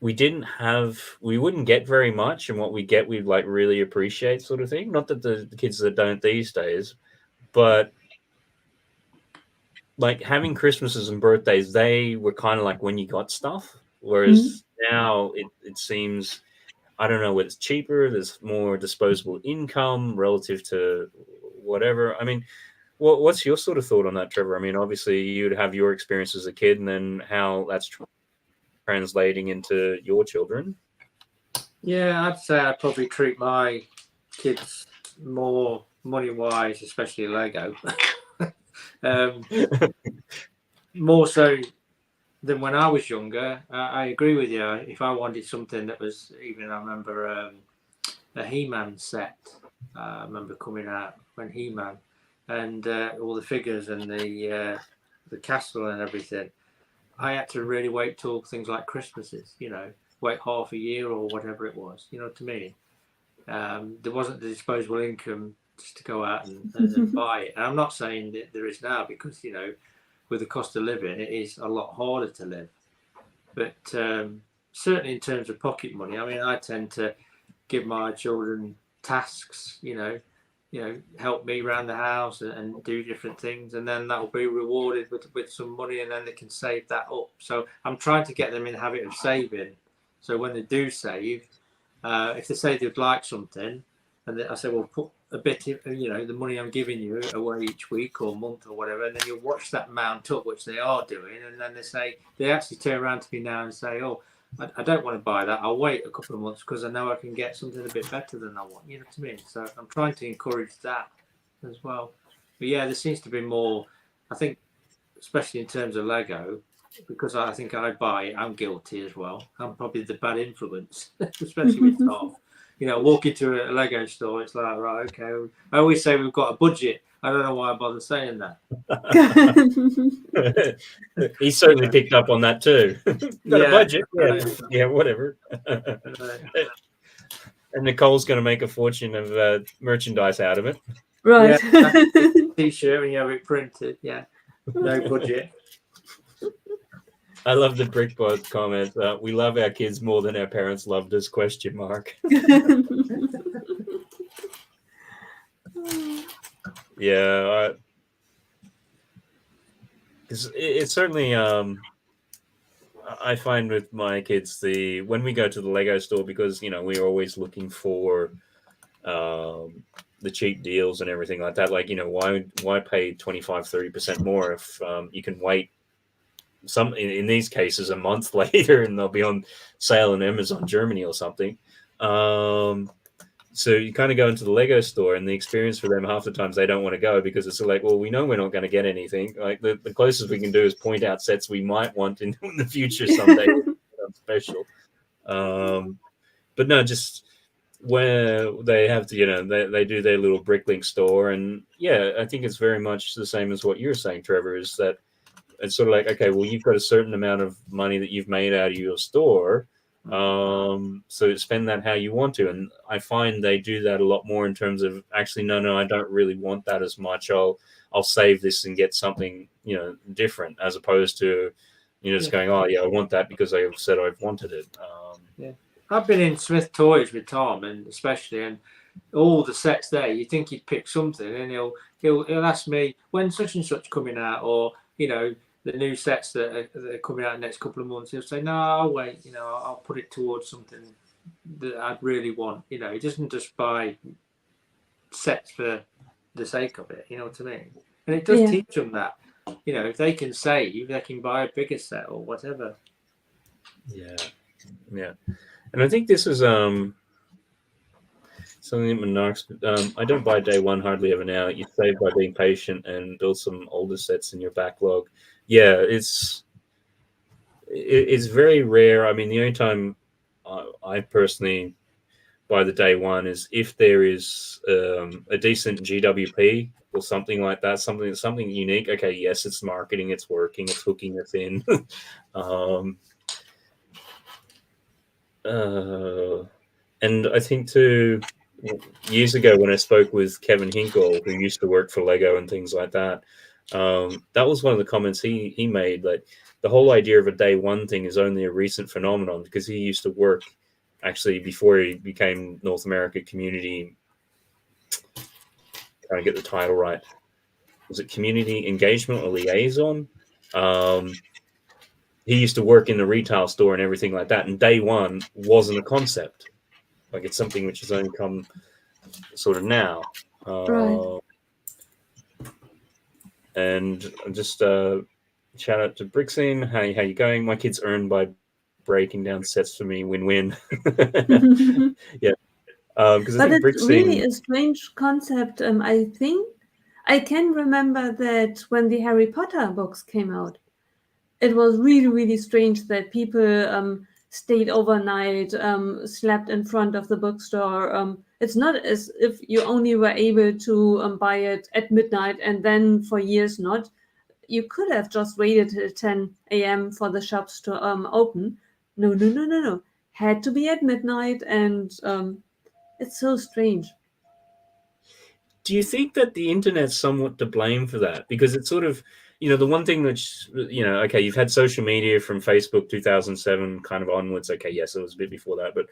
we wouldn't get very much, and what we get, we'd like really appreciate, sort of thing. Not that the kids that don't these days, but like having Christmases and birthdays, they were kind of like when you got stuff. Whereas now it seems, I don't know, it's cheaper. There's more disposable income relative to whatever. I mean, what's your sort of thought on that, Trevor? I mean, obviously you'd have your experience as a kid, and then how that's translating into your children. Yeah, I'd say I'd probably treat my kids more money-wise, especially Lego, more so than when I was younger. I agree with you. If I wanted something that was, even I remember a He-Man set. I remember coming out when He-Man and all the figures and the castle and everything. I had to really wait till things like Christmases, wait half a year or whatever it was, you know what I mean? There wasn't the disposable income just to go out and buy it. And I'm not saying that there is now, because, with the cost of living, it is a lot harder to live. But certainly in terms of pocket money, I mean, I tend to give my children tasks, help me around the house and do different things, and then that will be rewarded with some money, and then they can save that up. So I'm trying to get them in the habit of saving. So when they do save, if they say they'd like something, and I say, well, a bit, the money I'm giving you away each week or month or whatever, and then you watch that mount up, which they are doing, and then they actually turn around to me now and say, oh, I don't want to buy that. I'll wait a couple of months because I know I can get something a bit better than I want. You know what I mean? So I'm trying to encourage that as well. But yeah, there seems to be more, I think, especially in terms of Lego, because I think I buy it, I'm guilty as well. I'm probably the bad influence, especially with Tom. Walk into a Lego store, it's like, right, okay. I always say we've got a budget. I don't know why I bother saying that. He certainly picked up on that too. Got a budget? Yeah, whatever. And Nicole's going to make a fortune of merchandise out of it. Right. Yeah, T-shirt and you have it printed. Yeah, no budget. I love the Brickbot comment. We love our kids more than our parents loved us, ? Yeah, it's certainly. I find with my kids when we go to the Lego store, because we're always looking for the cheap deals and everything like that. Like why pay 25-30% more if you can wait some in these cases a month later and they'll be on sale in Amazon Germany or something. So you kind of go into the Lego store, and the experience for them half the times they don't want to go because it's like, well, we know we're not going to get anything. Like the closest we can do is point out sets we might want in the future someday. Special. But no, just where they have to, they do their little Bricklink store, and yeah, I think it's very much the same as what you're saying, Trevor, is that it's sort of like, okay, well, you've got a certain amount of money that you've made out of your store. So spend that how you want to. And I find they do that a lot more in terms of actually, no, I don't really want that as much. I'll save this and get something, different, as opposed to, just going, oh yeah, I want that because I said I've wanted it. Yeah. I've been in Smith Toys with Tom, and especially, and all the sets there, you think he'd pick something, and he'll ask me when such and such coming out, or, the new sets that are coming out in the next couple of months. He'll say, no, I'll wait, I'll put it towards something that I'd really want. He doesn't just buy sets for the sake of it, you know what I mean? And it does teach them that, if they can save, they can buy a bigger set or whatever. Yeah. And I think this is something that Monarchs, I don't buy day one hardly ever now. You save by being patient and build some older sets in your backlog. Yeah, it's very rare. I mean, the only time I personally buy the day one is if there is a decent GWP or something like that, something unique. Okay, yes, it's marketing, it's working, it's hooking us in. And I think too, years ago when I spoke with Kevin Hinkle, who used to work for Lego and things like that, that was one of the comments he made, that the whole idea of a day one thing is only a recent phenomenon, because he used to work actually before he became North America Community, trying to get the title right, was it Community Engagement or Liaison? He used to work in the retail store and everything like that, and day one wasn't a concept. Like, it's something which has only come sort of now. Right. And just shout out to Brixine. How you going? My kids earn by breaking down sets for me. Win-win. Yeah. Because but it's really a strange concept. I think I can remember that when the Harry Potter books came out, it was really, really strange that people stayed overnight, slept in front of the bookstore. It's not as if you only were able to buy it at midnight and then for years not. You could have just waited till 10 a.m. for the shops to open. No. Had to be at midnight, and it's so strange. Do you think that the internet's somewhat to blame for that? Because it's sort of, the one thing which, okay, you've had social media from Facebook 2007 kind of onwards. Okay, yes, it was a bit before that. But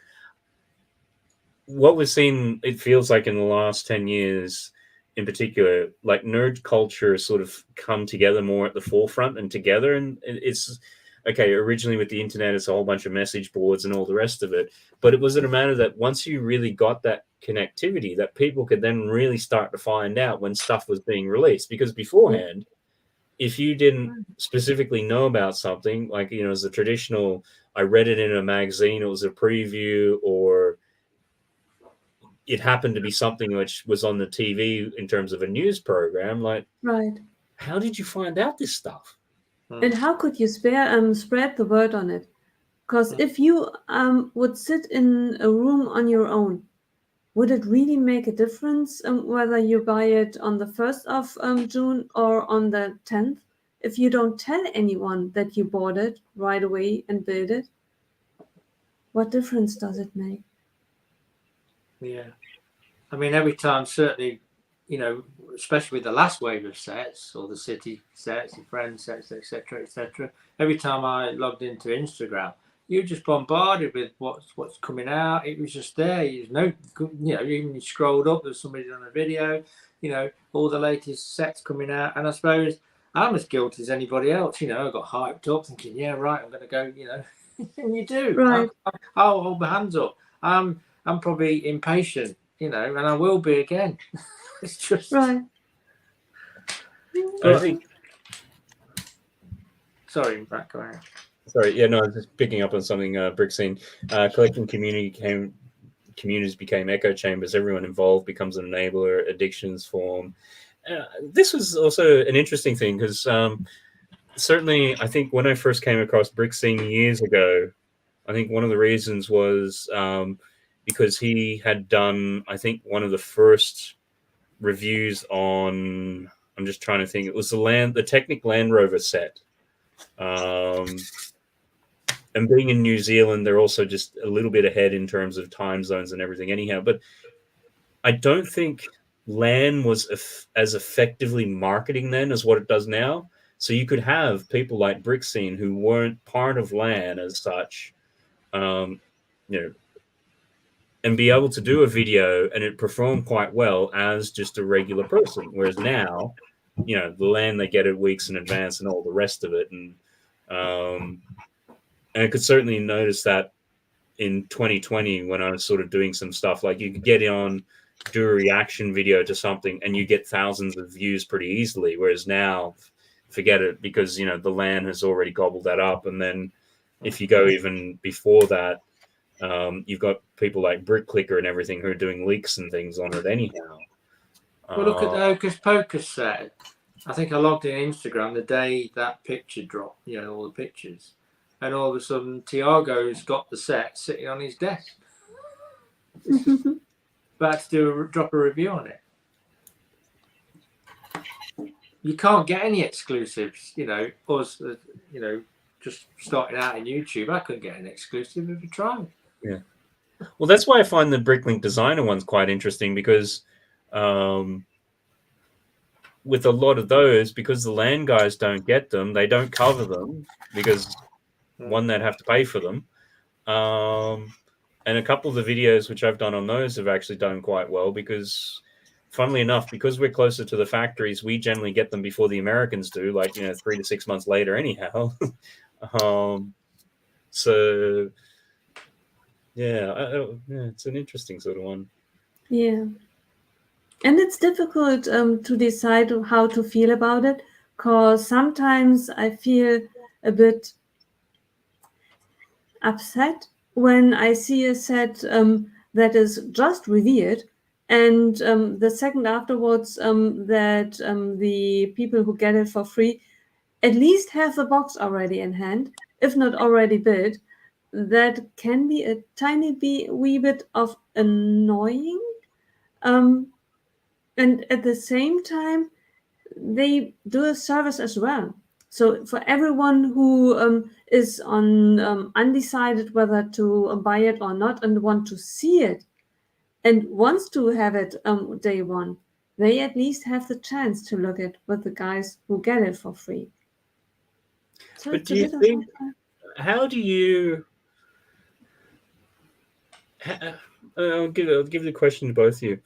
what we've seen, it feels like in the last 10 years in particular, like nerd culture has sort of come together more at the forefront and together. And it's, okay, originally with the internet, it's a whole bunch of message boards and all the rest of it. But it was a matter that once you really got that connectivity that people could then really start to find out when stuff was being released. Because beforehand, if you didn't specifically know about something, like, you know, as a traditional, I read it in a magazine, it was a preview, or it happened to be something which was on the TV in terms of a news program, like, Right. how did you find out this stuff? And how could you spread the word on it? Because if you would sit in a room on your own, would it really make a difference whether you buy it on the 1st of June or on the 10th? If you don't tell anyone that you bought it right away and build it, what difference does it make? Yeah. I mean, every time, certainly, you know, especially with the last wave of sets, or the city sets, the friend sets, etc., etc., every time I logged into Instagram, you're just bombarded with what's coming out. It was just there. You know, even you scrolled up, there's somebody on a video, you know, all the latest sets coming out. And I suppose I'm as guilty as anybody else. You know, I got hyped up thinking, yeah, right, I'm going to go, you know, and you do. Right. I'll hold my hands up. I'm probably impatient, you know, and I will be again. It's just right. I think. Sorry, Matt, go ahead. Sorry, yeah, no, I was just picking up on something. Brick Scene, collecting communities became echo chambers. Everyone involved becomes an enabler. Addictions form. This was also an interesting thing because certainly, I think when I first came across Brick Scene years ago, I think one of the reasons was because he had done, I think, one of the first reviews on. I'm just trying to think. It was the Technic Land Rover set. And being in New Zealand, they're also just a little bit ahead in terms of time zones and everything anyhow. But I don't think LAN was as effectively marketing then as what it does now. So you could have people like Brick Scene who weren't part of LAN as such, you know, and be able to do a video and it performed quite well as just a regular person. Whereas now, you know, the LAN, they get it weeks in advance and all the rest of it. And I could certainly notice that in 2020 when I was sort of doing some stuff, like you could get on, do a reaction video to something and you get thousands of views pretty easily. Whereas now, forget it, because, you know, the LAN has already gobbled that up. And then if you go even before that, you've got people like Brick Clicker and everything who are doing leaks and things on it anyhow. Well, look at the Hocus Pocus set. I think I logged in Instagram the day that picture dropped, you know, all the pictures. And all of a sudden, Tiago's got the set sitting on his desk. About to drop a review on it. You can't get any exclusives, you know, us, you know, just starting out in YouTube. I couldn't get an exclusive if I tried. Yeah. Well, that's why I find the Bricklink Designer ones quite interesting because with a lot of those, because the LAN guys don't get them, they don't cover them because one, they'd have to pay for them. And a couple of the videos which I've done on those have actually done quite well because, funnily enough, because we're closer to the factories, we generally get them before the Americans do, like, you know, 3 to 6 months later anyhow. So, yeah, it's an interesting sort of one. Yeah. And it's difficult to decide how to feel about it because sometimes I feel a bit upset when I see a set that is just revealed and the second afterwards that the people who get it for free at least have the box already in hand, if not already built. That can be a wee bit of annoying. And at the same time, they do a service as well. So for everyone who is on undecided whether to buy it or not and want to see it and wants to have it day one, they at least have the chance to look at with the guys who get it for free. So but do you think, how do you... I'll give the question to both of you.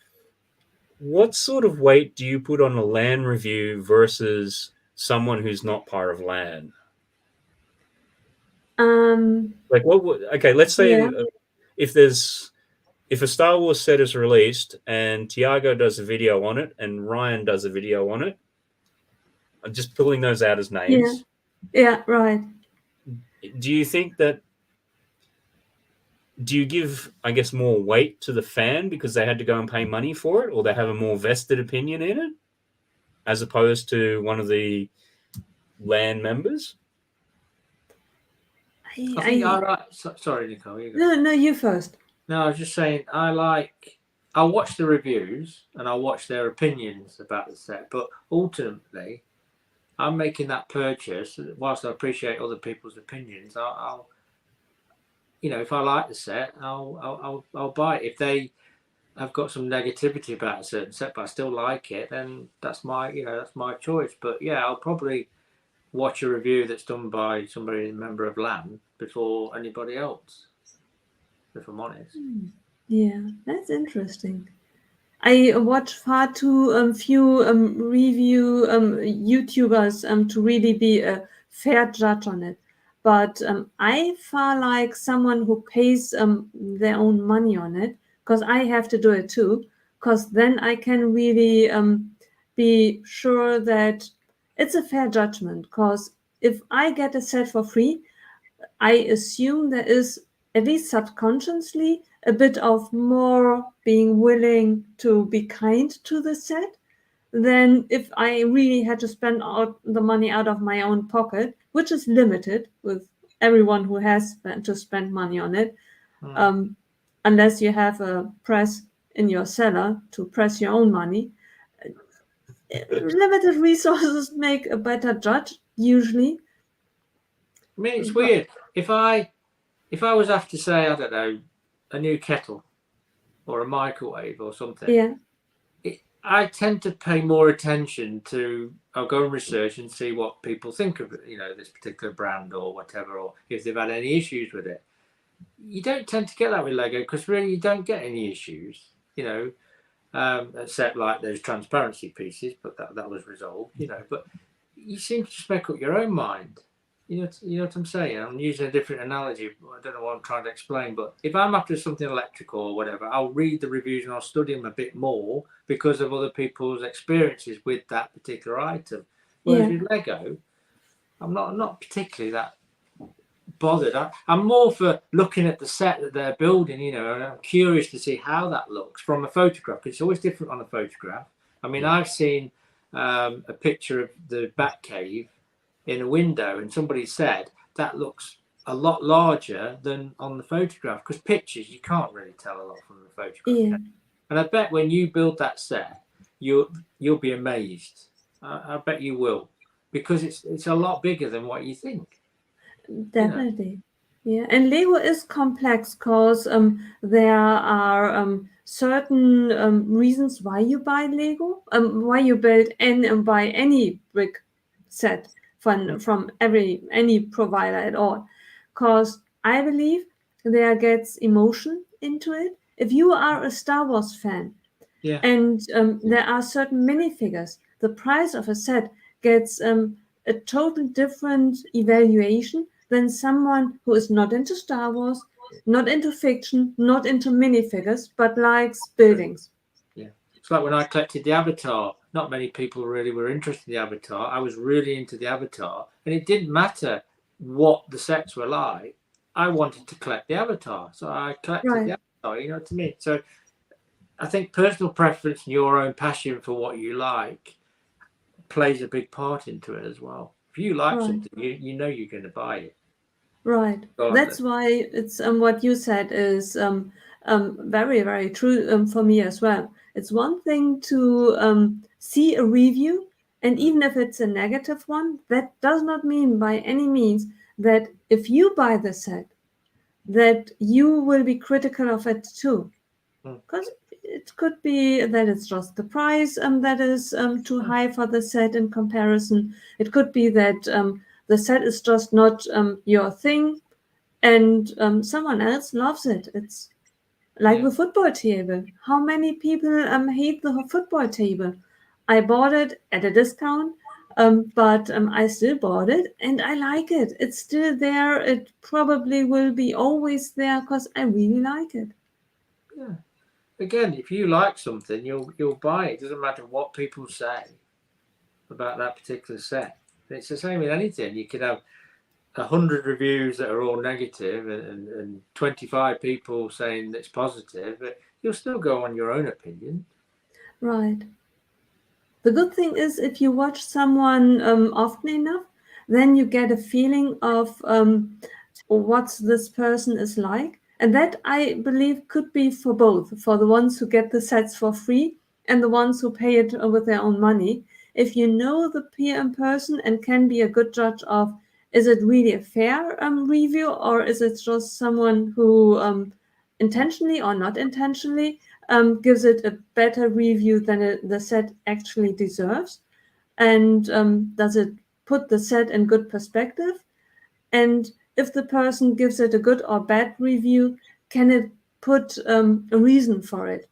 What sort of weight do you put on a LAN review versus someone who's not part of LAN? Like what would, okay, let's say if there's if a Star Wars set is released and Tiago does a video on it and Ryan does a video on it, I'm just pulling those out as names. Yeah, right. Do you think that? Do you give, I guess, more weight to the fan because they had to go and pay money for it, or they have a more vested opinion in it, as opposed to one of the LAN members? I think I like. Sorry, Nicole. You go. No, you first. No, I was just saying I'll watch the reviews and I'll watch their opinions about the set, but ultimately, I'm making that purchase. Whilst I appreciate other people's opinions, I'll if I like the set, I'll buy it. If they have got some negativity about a certain set, but I still like it, then that's my choice. But yeah, I'll probably watch a review that's done by somebody, a member of LAN, before anybody else, if I'm honest. Yeah, that's interesting. I watch far too few review YouTubers to really be a fair judge on it. But I far like someone who pays their own money on it, because I have to do it too, because then I can really be sure that it's a fair judgment. Because if I get a set for free, I assume there is, at least subconsciously, a bit of more being willing to be kind to the set than if I really had to spend out the money out of my own pocket, which is limited with everyone who has to spend money on it, unless you have a press in your cellar to press your own money. Limited resources make a better judge, usually. I mean, it's weird. If I was after, say, I don't know, a new kettle or a microwave or something, Yeah. I tend to pay more attention to. I'll go and research and see what people think of it, this particular brand or whatever, or if they've had any issues with it. You don't tend to get that with Lego because really you don't get any issues, except like those transparency pieces, but that was resolved, But you seem to just make up your own mind. You know what I'm saying? I'm using a different analogy. I don't know what I'm trying to explain, but if I'm after something electrical or whatever, I'll read the reviews and I'll study them a bit more because of other people's experiences with that particular item. Whereas with Lego, I'm not particularly that bothered. I'm more for looking at the set that they're building, and I'm curious to see how that looks from a photograph. It's always different on a photograph. I mean, I've seen a picture of the Batcave in a window, and somebody said that looks a lot larger than on the photograph, because pictures you can't really tell a lot from the photograph. And I bet when you build that set, you'll be amazed. I bet you will, because it's a lot bigger than what you think. Definitely. Yeah, and Lego is complex because there are certain reasons why you buy Lego, why you build and buy any brick set from any provider at all. Because I believe there gets emotion into it. If you are a Star Wars fan, and there are certain minifigures, the price of a set gets a total different evaluation than someone who is not into Star Wars, not into fiction, not into minifigures, but likes buildings. Yeah, it's like when I collected the Avatar. Not many people really were interested in the Avatar. I was really into the Avatar, and it didn't matter what the sets were like. I wanted to collect the Avatar, so I collected the Avatar. You know what I mean? So I think personal preference and your own passion for what you like plays a big part into it as well. If you like something, you know you're going to buy it. Right. That's why it's what you said is very, very true for me as well. It's one thing to see a review, and even if it's a negative one, that does not mean by any means that if you buy the set, that you will be critical of it too. Because it could be that it's just the price that is too high for the set in comparison. It could be that the set is just not your thing, and someone else loves it. It's like the football table. How many people hate the football table? I bought it at a discount, but I still bought it, and I like it. It's still there. It probably will be always there because I really like it. Yeah. Again, if you like something, you'll buy it. It doesn't matter what people say about that particular set. It's the same in anything. You could have 100 reviews that are all negative and 25 people saying it's positive, but you'll still go on your own opinion. Right. The good thing is if you watch someone often enough, then you get a feeling of what this person is like. And that, I believe, could be for both, for the ones who get the sets for free and the ones who pay it with their own money. If you know the peer in person and can be a good judge of, is it really a fair review, or is it just someone who intentionally or not intentionally gives it a better review than the set actually deserves? And does it put the set in good perspective? And if the person gives it a good or bad review, can it put a reason for it?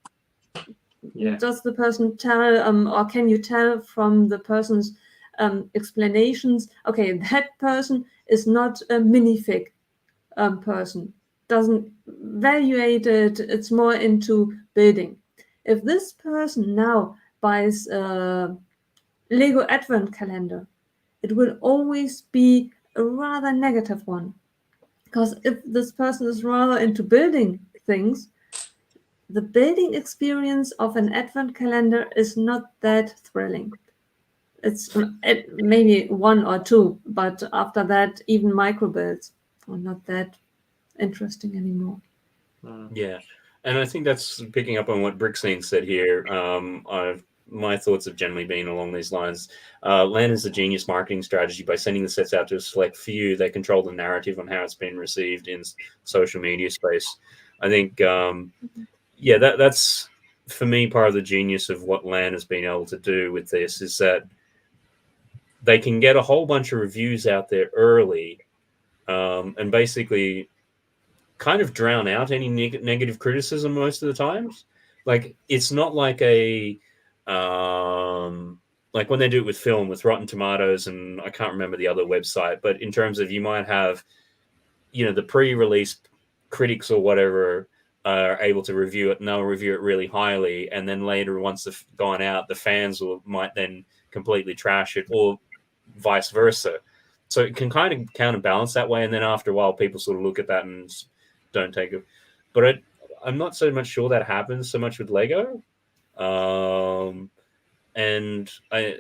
Yeah. Does the person tell, or can you tell from the person's explanations, okay, that person is not a minifig person, doesn't evaluate it, it's more into building. If this person now buys a Lego advent calendar, it will always be a rather negative one. Because if this person is rather into building things, the building experience of an advent calendar is not that thrilling. It's maybe one or two, but after that, even micro builds are not that interesting anymore. Yeah, and I think that's picking up on what Brixine said here. My thoughts have generally been along these lines. LAN is a genius marketing strategy. By sending the sets out to a select few, they control the narrative on how it's been received in social media space. I think, that's for me part of the genius of what LAN has been able to do with this is that they can get a whole bunch of reviews out there early, and basically kind of drown out any negative criticism most of the times. Like, it's not like like when they do it with film with Rotten Tomatoes, and I can't remember the other website, but in terms of, you might have, the pre-release critics or whatever are able to review it, and they'll review it really highly, and then later, once they've gone out, the fans might then completely trash it, or vice versa. So it can kind of counterbalance that way, and then after a while, people sort of look at that and don't take it. But I'm not so much sure that happens so much with Lego. And I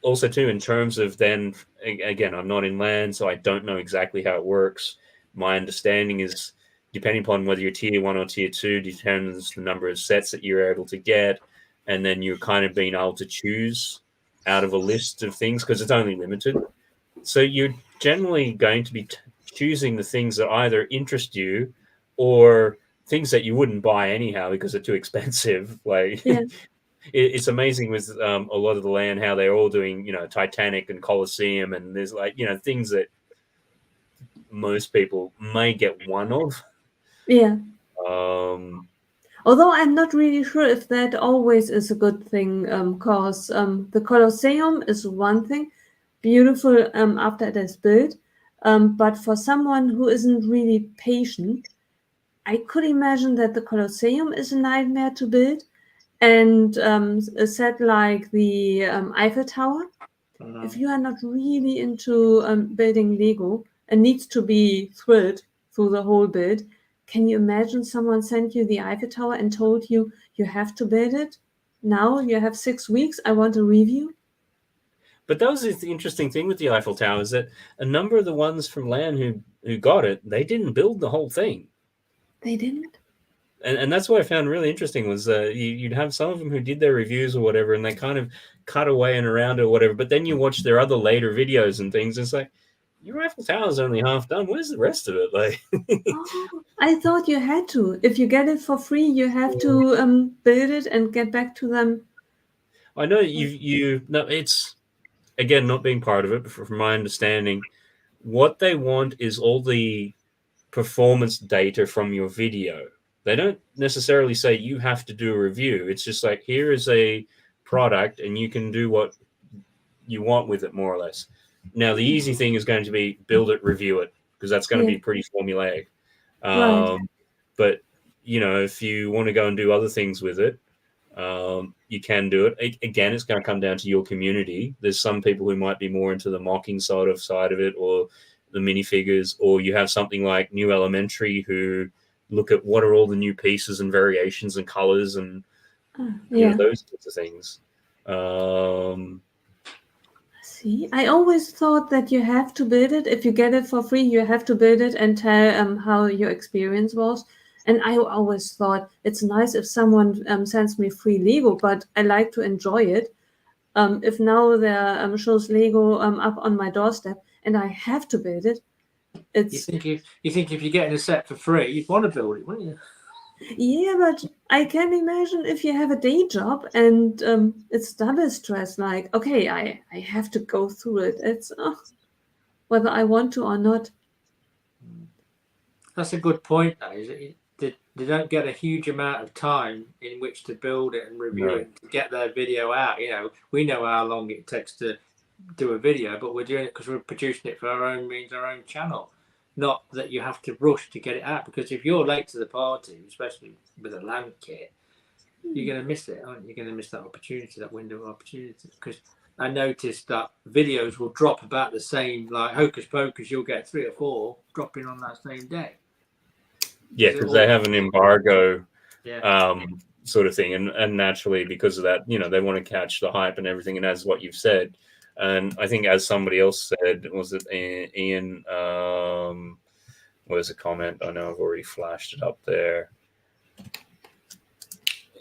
also, too, in terms of then, again, I'm not in LAN, so I don't know exactly how it works. My understanding is, depending upon whether you're tier 1 or tier 2, determines the number of sets that you're able to get, and then you're kind of being able to choose out of a list of things, because it's only limited. So you're generally going to be choosing the things that either interest you or things that you wouldn't buy anyhow because they're too expensive. Like, Yeah. It's amazing with a lot of the LAN how they're all doing, Titanic and Colosseum, and there's things that most people may get one of. Yeah. Um, Although I'm not really sure if that always is a good thing, because the Colosseum is one thing, beautiful after it is built, but for someone who isn't really patient, I could imagine that the Colosseum is a nightmare to build, and a set like the Eiffel Tower, if you are not really into building Lego and needs to be thrilled through the whole build, can you imagine someone sent you the Eiffel Tower and told you you have to build it? Now you have 6 weeks, I want a review? but that was the interesting thing with the Eiffel Tower, is that a number of the ones from LAN who got it, they didn't build the whole thing. They didn't? And that's what I found really interesting was you'd have some of them who did their reviews or whatever, and they kind of cut away and around it or whatever. But then you watch their other later videos and things, and it's like, your Eiffel Tower's only half done. Where's the rest of it? Like, I thought you had to. If you get it for free, you have to build it and get back to them. I know no, it's, again, not being part of it, but from my understanding, what they want is all the performance data from your video. They don't necessarily say you have to do a review. It's just like, here is a product and you can do what you want with it, more or less. Now, the easy thing is going to be build it, review it, because that's going to be pretty formulaic. Right. But you know, if you want to go and do other things with it, you can do it. Again, it's going to come down to your community. There's some people who might be more into the mocking side of it, or the minifigures, or you have something like New Elementary who look at what are all the new pieces and variations and colors and you know, those sorts of things. See, I always thought that you have to build it. If you get it for free, you have to build it and tell how your experience was. And I always thought it's nice if someone sends me free Lego, but I like to enjoy it. If now there shows Lego up on my doorstep and I have to build it, it's... You think if you're getting a set for free, you'd want to build it, wouldn't you? Yeah, but I can imagine if you have a day job and it's double stress, like, okay, I have to go through it. It's whether I want to or not. That's a good point, though. Is it, they don't get a huge amount of time in which to build it and review it, to get their video out. You know, we know how long it takes to do a video, but we're doing it because we're producing it for our own means, our own channel. Not that you have to rush to get it out, because if you're late to the party, especially with a land kit, you're going to miss it, aren't you? You're going to miss that opportunity, that window of opportunity. Because I noticed that videos will drop about the same, like Hocus Pocus, you'll get 3 or 4 dropping on that same day. Yeah, because they have an embargo Yeah. sort of thing. And naturally, because of that, you know, they want to catch the hype and everything. And as what you've said, and I think as somebody else said, was it Ian? What was the comment? I know I've already flashed it up there.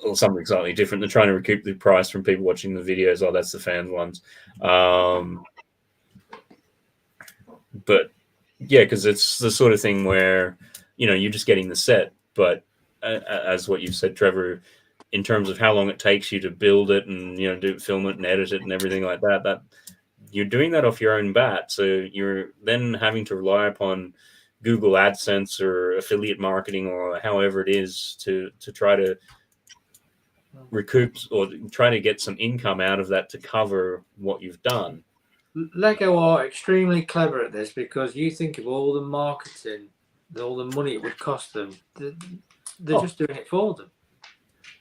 Or something slightly different. They're trying to recoup the price from people watching the videos. Oh, that's the fans ones. But yeah, because it's the sort of thing where, you know, you're just getting the set. But as what you've said, Trevor, in terms of how long it takes you to build it and, you know, film it and edit it and everything like that, that you're doing that off your own bat. So you're then having to rely upon Google AdSense or affiliate marketing or however it is to try to recoup or try to get some income out of that to cover what you've done. Lego are extremely clever at this, because you think of all the marketing, all the money it would cost them. They're just doing it for them.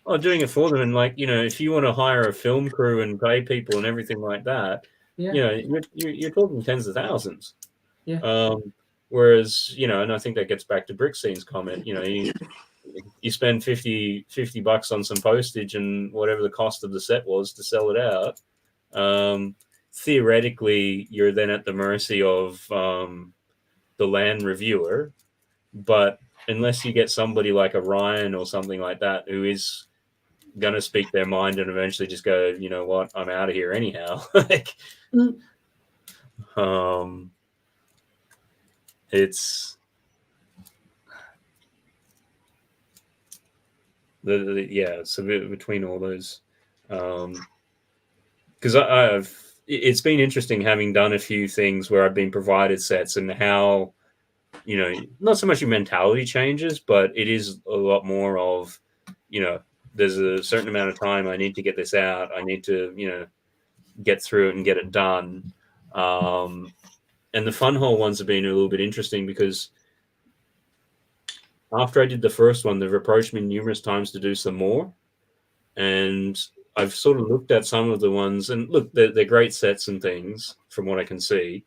Oh, doing it for them. And like, you know, if you want to hire a film crew and pay people and everything like that, you know, you're talking tens of thousands. Yeah. Whereas, you know, and I think that gets back to Brickscene's comment, you know, you spend $50 on some postage and whatever the cost of the set was to sell it out. Theoretically, you're then at the mercy of the land reviewer. But unless you get somebody like a Ryan or something like that who is going to speak their mind and eventually just go, you know what, I'm out of here anyhow. Like, it's so between all those, because it's been interesting having done a few things where I've been provided sets and how, you know, not so much your mentality changes, but it is a lot more of, you know, there's a certain amount of time I need to get this out. I need to, you know, get through it and get it done. And the fun hole ones have been a little bit interesting because after I did the first one, they've approached me numerous times to do some more. And I've sort of looked at some of the ones and look, they're great sets and things from what I can see,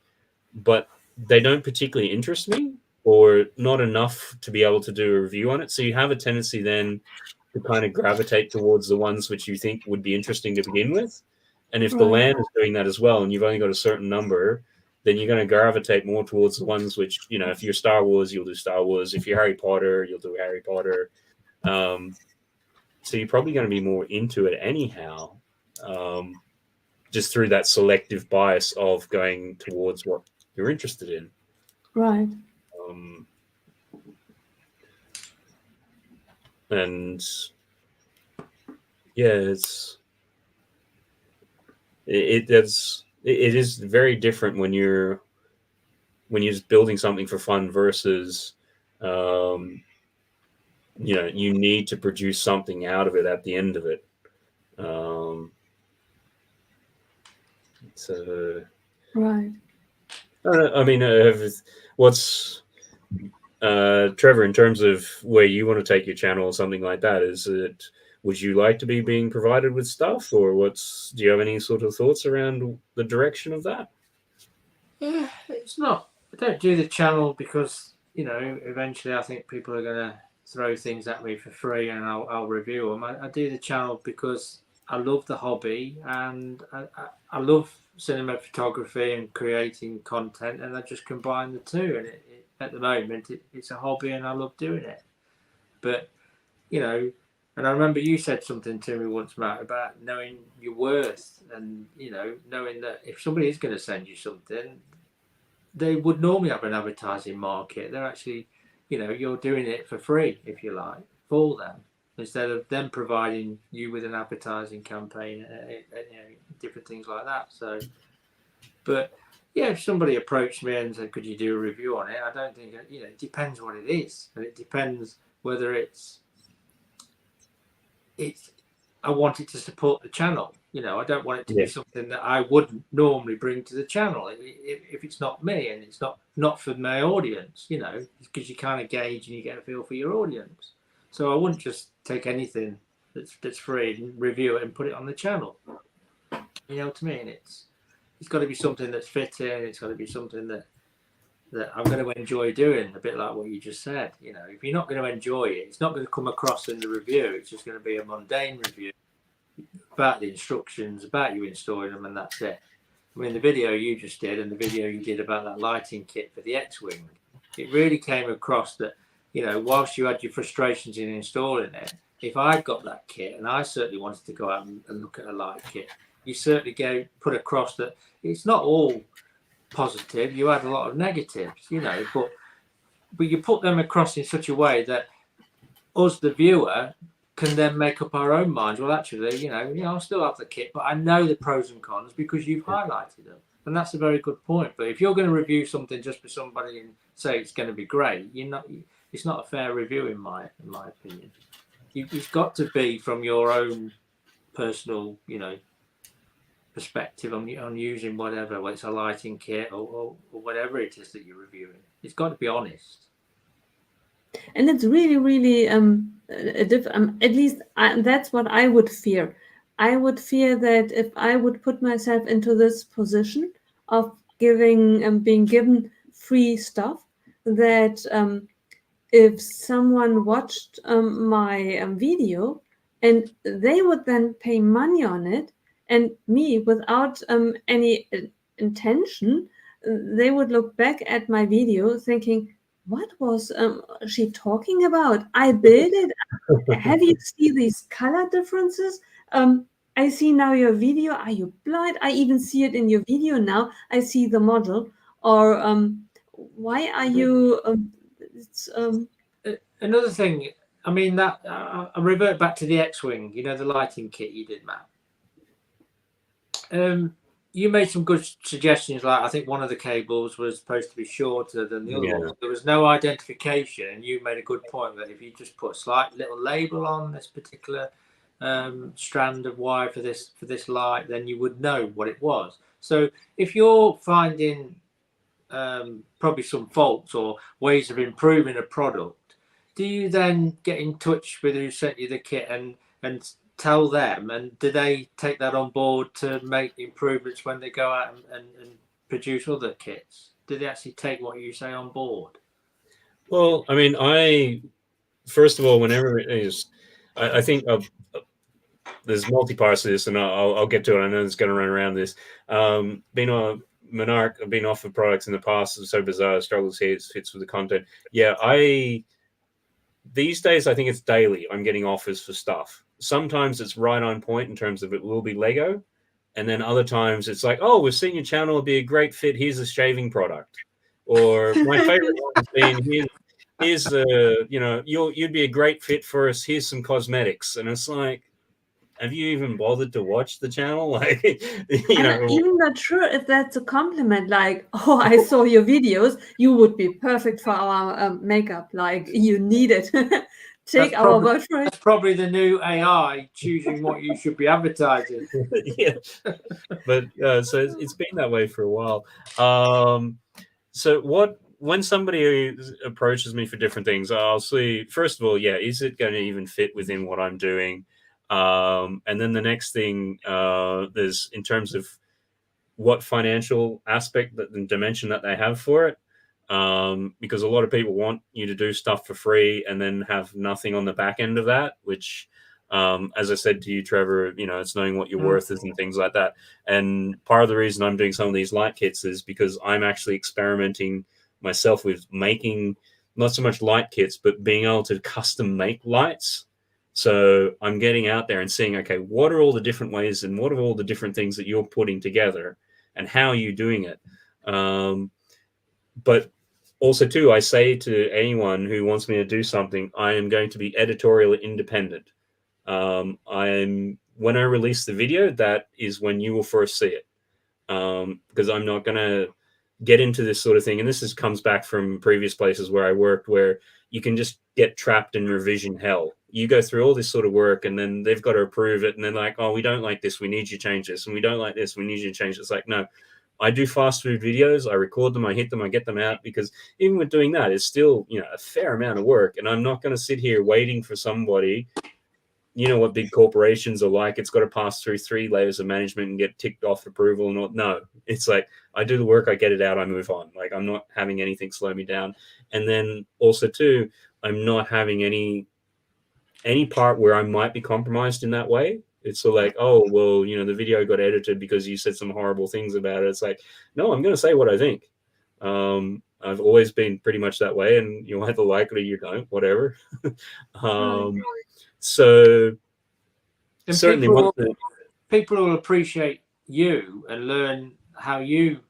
but they don't particularly interest me or not enough to be able to do a review on it. So you have a tendency then to kind of gravitate towards the ones which you think would be interesting to begin with. And if the land is doing that as well, and you've only got a certain number, then you're going to gravitate more towards the ones which, you know, if you're Star Wars, you'll do Star Wars. If you're Harry Potter, you'll do Harry Potter. So you're probably going to be more into it anyhow, just through that selective bias of going towards what you're interested in. Right. And yeah, it is very different when you're just building something for fun versus you know, you need to produce something out of it at the end of it. So right. I mean, what's Trevor, in terms of where you want to take your channel or something like that, would you like to be being provided with stuff, or do you have any sort of thoughts around the direction of that? Yeah, it's not. I don't do the channel because, eventually I think people are going to throw things at me for free and I'll review them. I do the channel because I love the hobby and I love cinema photography and creating content, and I just combine the two. And at the moment, it's a hobby and I love doing it. But, and I remember you said something to me once, Matt, about knowing your worth and, knowing that if somebody is going to send you something, they would normally have an advertising market. They're actually, you're doing it for free, if you like, for them, instead of them providing you with an advertising campaign and different things like that. So, but yeah, if somebody approached me and said, could you do a review on it? I don't think, it depends what it is. And it depends whether I want it to support the channel. I don't want it to be something that I wouldn't normally bring to the channel if it's not me and it's not for my audience, because you kind of gauge and you get a feel for your audience. So I wouldn't just take anything that's free and review it and put it on the channel. You know what I mean? It's got to be something that's fitting. It's got to be something that I'm going to enjoy doing, a bit like what you just said. If you're not going to enjoy it, it's not going to come across in the review. It's just going to be a mundane review about the instructions, about you installing them, and that's it. I mean, the video you just did and the video you did about that lighting kit for the X-Wing, it really came across that, whilst you had your frustrations in installing it, if I'd got that kit and I certainly wanted to go out and look at a light kit, you certainly put across that it's not all positive. You had a lot of negatives, but you put them across in such a way that us, the viewer, can then make up our own minds. Well, actually, I'll still have the kit, but I know the pros and cons because you've highlighted them. And that's a very good point. But if you're going to review something just for somebody and say it's going to be great, it's not a fair review in my opinion. It's got to be from your own personal, perspective on using whatever, whether it's a lighting kit or whatever it is that you're reviewing. It's got to be honest. And it's really, really at least that's what I would fear. I would fear that if I would put myself into this position of being given free stuff, that if someone watched my video and they would then pay money on it, and me without any intention, they would look back at my video thinking, what was she talking about? I built it. Have you seen these color differences? I see now your video. Are you blind? I even see it in your video now. I see the model. Or why are you? Another thing. I mean, that I revert back to the X-Wing. The lighting kit you did, Matt. You made some good suggestions. Like I think one of the cables was supposed to be shorter than the other one. There was no identification, and you made a good point that if you just put a slight little label on this particular strand of wire for this light, then you would know what it was. So if you're finding probably some faults or ways of improving a product, do you then get in touch with who sent you the kit and tell them, and do they take that on board to make improvements when they go out and produce other kits? Do they actually take what you say on board? Well, I mean, first of all, whenever it is, I think there's multi-parts to this, and I'll get to it. I know it's going to run around this. Being on Monarch, I've been offered products in the past. It's so bizarre. I struggle to see it fits with the content. Yeah, these days, I think it's daily. I'm getting offers for stuff. Sometimes it's right on point in terms of it will be Lego. And then other times it's like, oh, we've seen your channel. It'd be a great fit. Here's a shaving product. Or my favorite one has been, here's you'd be a great fit for us. Here's some cosmetics. And it's like, have you even bothered to watch the channel? Like, I'm even not sure if that's a compliment. Like, oh, I saw your videos. You would be perfect for our makeup. Like, you need it. Take our word for it. That's probably the new AI choosing what you should be advertising. Yeah, but so it's been that way for a while. So what when somebody approaches me for different things, I'll see, first of all, yeah, is it going to even fit within what I'm doing? And then the next thing, there's in terms of what financial aspect and dimension that they have for it. Because a lot of people want you to do stuff for free and then have nothing on the back end of that, which, as I said to you, Trevor, it's knowing what your worth is and things like that. And part of the reason I'm doing some of these light kits is because I'm actually experimenting myself with making not so much light kits, but being able to custom make lights. So I'm getting out there and seeing, okay, what are all the different ways and what are all the different things that you're putting together and how are you doing it? But also, too, I say to anyone who wants me to do something, I am going to be editorially independent. When I release the video, that is when you will first see it, because I'm not going to get into this sort of thing. And this comes back from previous places where I worked, where you can just get trapped in revision hell. You go through all this sort of work, and then they've got to approve it, and they're like, "Oh, we don't like this. We need you to change this, and we don't like this. We need you to change it." It's like, no. I do fast food videos. I record them, I hit them, I get them out, because even with doing that, it's still, a fair amount of work. And I'm not going to sit here waiting for somebody. You know what big corporations are like. It's got to pass through 3 layers of management and get ticked off approval and all. No, it's like I do the work, I get it out, I move on. Like I'm not having anything slow me down. And then also too, I'm not having any part where I might be compromised in that way. It's sort of like, oh, well, the video got edited because you said some horrible things about it. It's like, no, I'm going to say what I think. I've always been pretty much that way, and you'll either like it or you don't, whatever. So and certainly people will appreciate you and learn how you,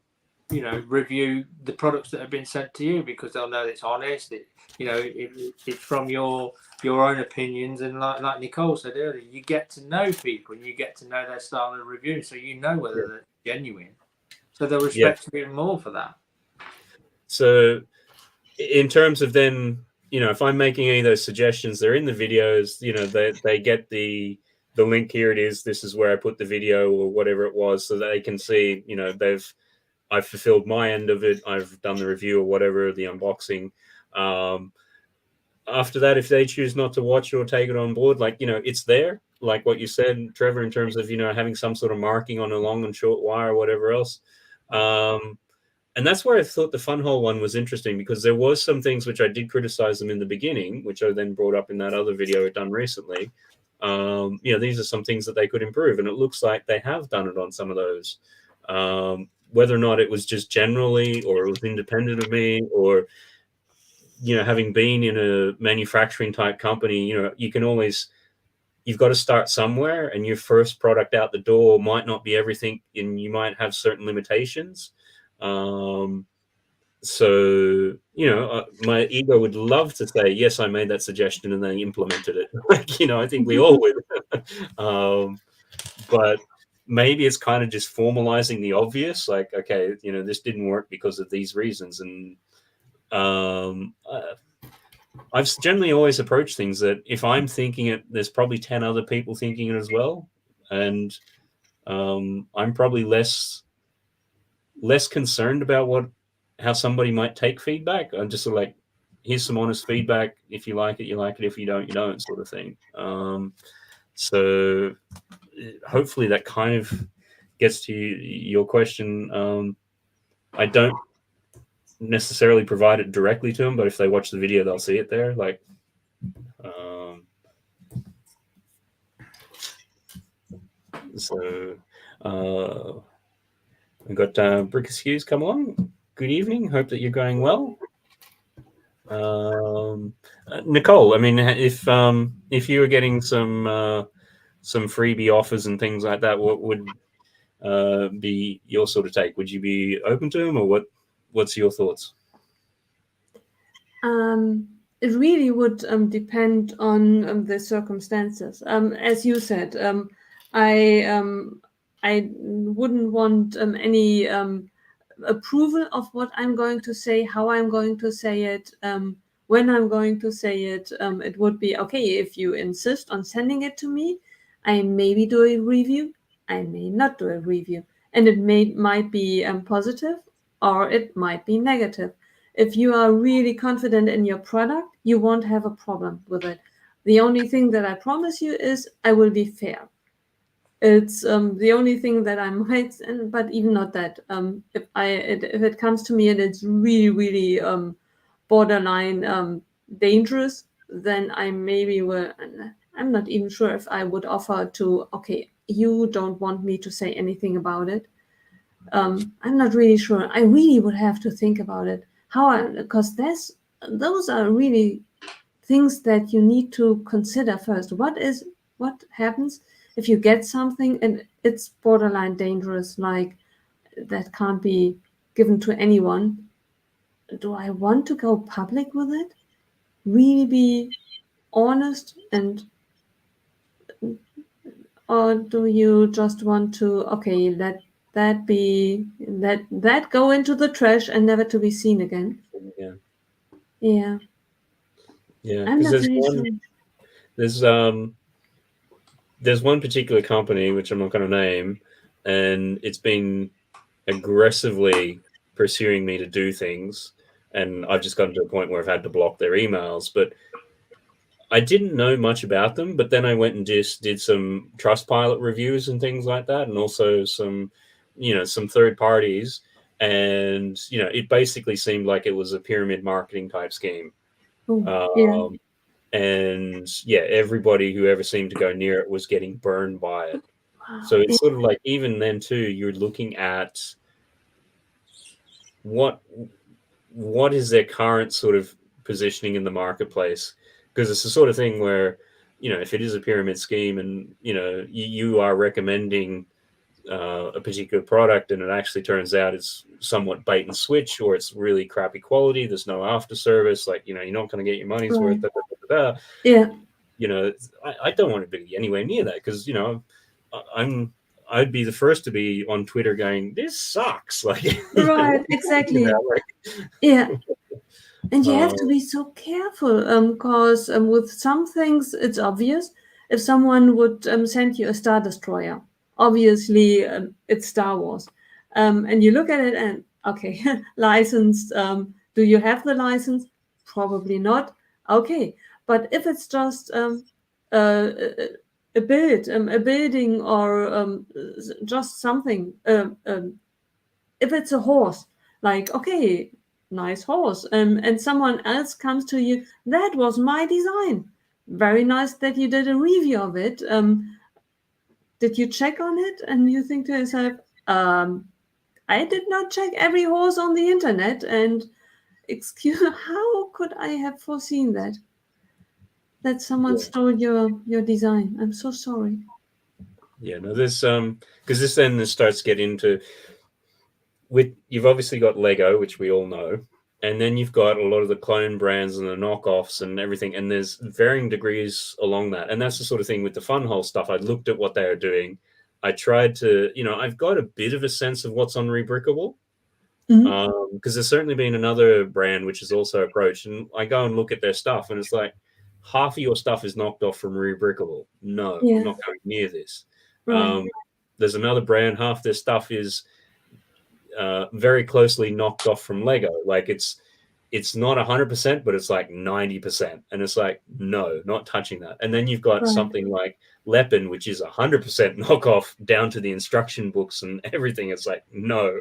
review the products that have been sent to you, because they'll know it's honest. It's from your own opinions, and like Nicole said earlier, you get to know people and you get to know their style of review, so you know whether they're genuine. So they'll respect you even more for that. So in terms of then, if I'm making any of those suggestions, they're in the videos. They get the link. Here it is. This is where I put the video or whatever it was, so that they can see. I've fulfilled my end of it. I've done the review or whatever, the unboxing. After that, if they choose not to watch or take it on board, it's there, like what you said, Trevor, in terms of, having some sort of marking on a long and short wire or whatever else. And that's where I thought the fun hole one was interesting, because there was some things which I did criticize them in the beginning, which I then brought up in that other video I've done recently. These are some things that they could improve, and it looks like they have done it on some of those. Whether or not it was just generally, or it was independent of me, or having been in a manufacturing type company, you've got to start somewhere, and your first product out the door might not be everything, and you might have certain limitations. My ego would love to say, yes, I made that suggestion and they implemented it. I think we all would. But maybe it's kind of just formalizing the obvious, like, okay, this didn't work because of these reasons. And I've generally always approached things that if I'm thinking it, there's probably 10 other people thinking it as well. And I'm probably less concerned about how somebody might take feedback. I'm just sort of like, here's some honest feedback. If you like it, you like it. If you don't, you don't, sort of thing. So hopefully that kind of gets to your question. I don't necessarily provide it directly to them, but if they watch the video, they'll see it there. We've got Brickus Hughes come along. Good evening. Hope that you're going well. Nicole, I mean, if you were getting some freebie offers and things like that, what would be your sort of take? Would you be open to them, or what's your thoughts? It really would depend on the circumstances. As you said, I wouldn't want any approval of what I'm going to say, how I'm going to say it, when I'm going to say it. It would be, okay, if you insist on sending it to me, I maybe do a review, I may not do a review. And it might be positive, or it might be negative. If you are really confident in your product, you won't have a problem with it. The only thing that I promise you is I will be fair. It's the only thing that I might, but even not that. If it comes to me and it's really, really borderline dangerous, then I maybe will. I'm not even sure if I would offer to. Okay, you don't want me to say anything about it. I'm not really sure. I really would have to think about it. Because those are really things that you need to consider first. What happens if you get something and it's borderline dangerous, like that can't be given to anyone? Do I want to go public with it? Really be honest, or do you just want to let that go into the trash and never to be seen again? Yeah. I'm not really sure. There's one particular company which I'm not going to name, and it's been aggressively pursuing me to do things, and I've just gotten to a point where I've had to block their emails. But I didn't know much about them, but then I went and just did some Trustpilot reviews and things like that, and also some third parties, and it basically seemed like it was a pyramid marketing type scheme. And everybody who ever seemed to go near it was getting burned by it. So it's sort of like, even then too, you're looking at what is their current sort of positioning in the marketplace, because it's the sort of thing where, if it is a pyramid scheme and, you are recommending a particular product and it actually turns out it's somewhat bait and switch, or it's really crappy quality, there's no after service, like, you're not going to get your money's worth. Yeah. I don't want to be anywhere near that, because, I'd be the first to be on Twitter going, this sucks. Like, right, exactly. Yeah. And you have to be so careful, because with some things, it's obvious. If someone would send you a Star Destroyer, obviously it's Star Wars. And you look at it and, okay, licensed. Do you have the license? Probably not. Okay. But if it's just a building, or just something, if it's a horse, like, okay, nice horse, and someone else comes to you, that was my design. Very nice that you did a review of it. Did you check on it? And you think to yourself, I did not check every horse on the internet, and excuse me, how could I have foreseen that someone stole your design? I'm so sorry. Yeah, no, there's because this starts to get into, you've obviously got Lego, which we all know, and then you've got a lot of the clone brands and the knockoffs and everything, and there's varying degrees along that. And that's the sort of thing with the Funhole stuff. I looked at what they are doing. I tried to, I've got a bit of a sense of what's on Rebrickable, because there's certainly been another brand which is also approached, and I go and look at their stuff, and it's like, half of your stuff is knocked off from Rebrickable. No, I'm not going near this. Right. There's another brand, half their stuff is very closely knocked off from Lego. Like, it's not 100%, but it's like 90%. And it's like, no, not touching that. And then you've got something like Lepin, which is 100% knockoff down to the instruction books and everything. It's like, no.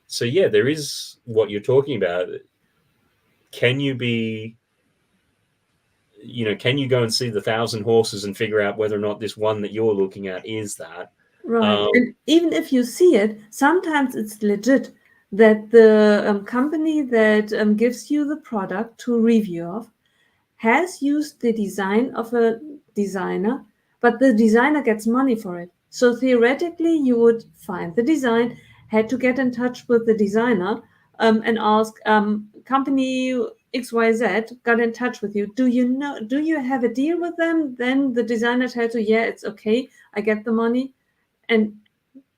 So yeah, there is what you're talking about. Can you be, can you go and see the 1,000 horses and figure out whether or not this one that you're looking at is that? Right. And even if you see it, sometimes it's legit that the company that gives you the product to review of has used the design of a designer, but the designer gets money for it. So theoretically, you would find the design, had to get in touch with the designer and ask, company XYZ got in touch with you. Do you have a deal with them? Then the designer tells you, yeah, it's okay, I get the money. And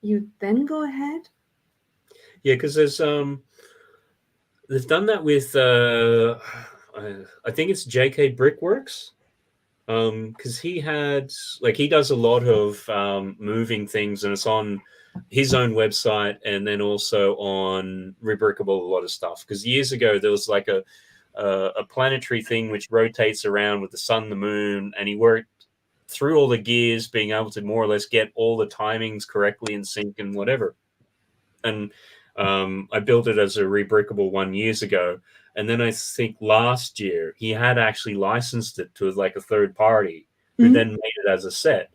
you then go ahead? Yeah, because there's they've done that with I think it's JK Brickworks, because he does a lot of moving things, and it's on his own website, and then also on Rebrickable a lot of stuff. Because years ago there was like a planetary thing which rotates around with the sun, the moon, and he worked through all the gears, being able to more or less get all the timings correctly in sync and whatever. And I built it as a Rebrickable one years ago, and then I think last year he had actually licensed it to like a third party who then made it as a set.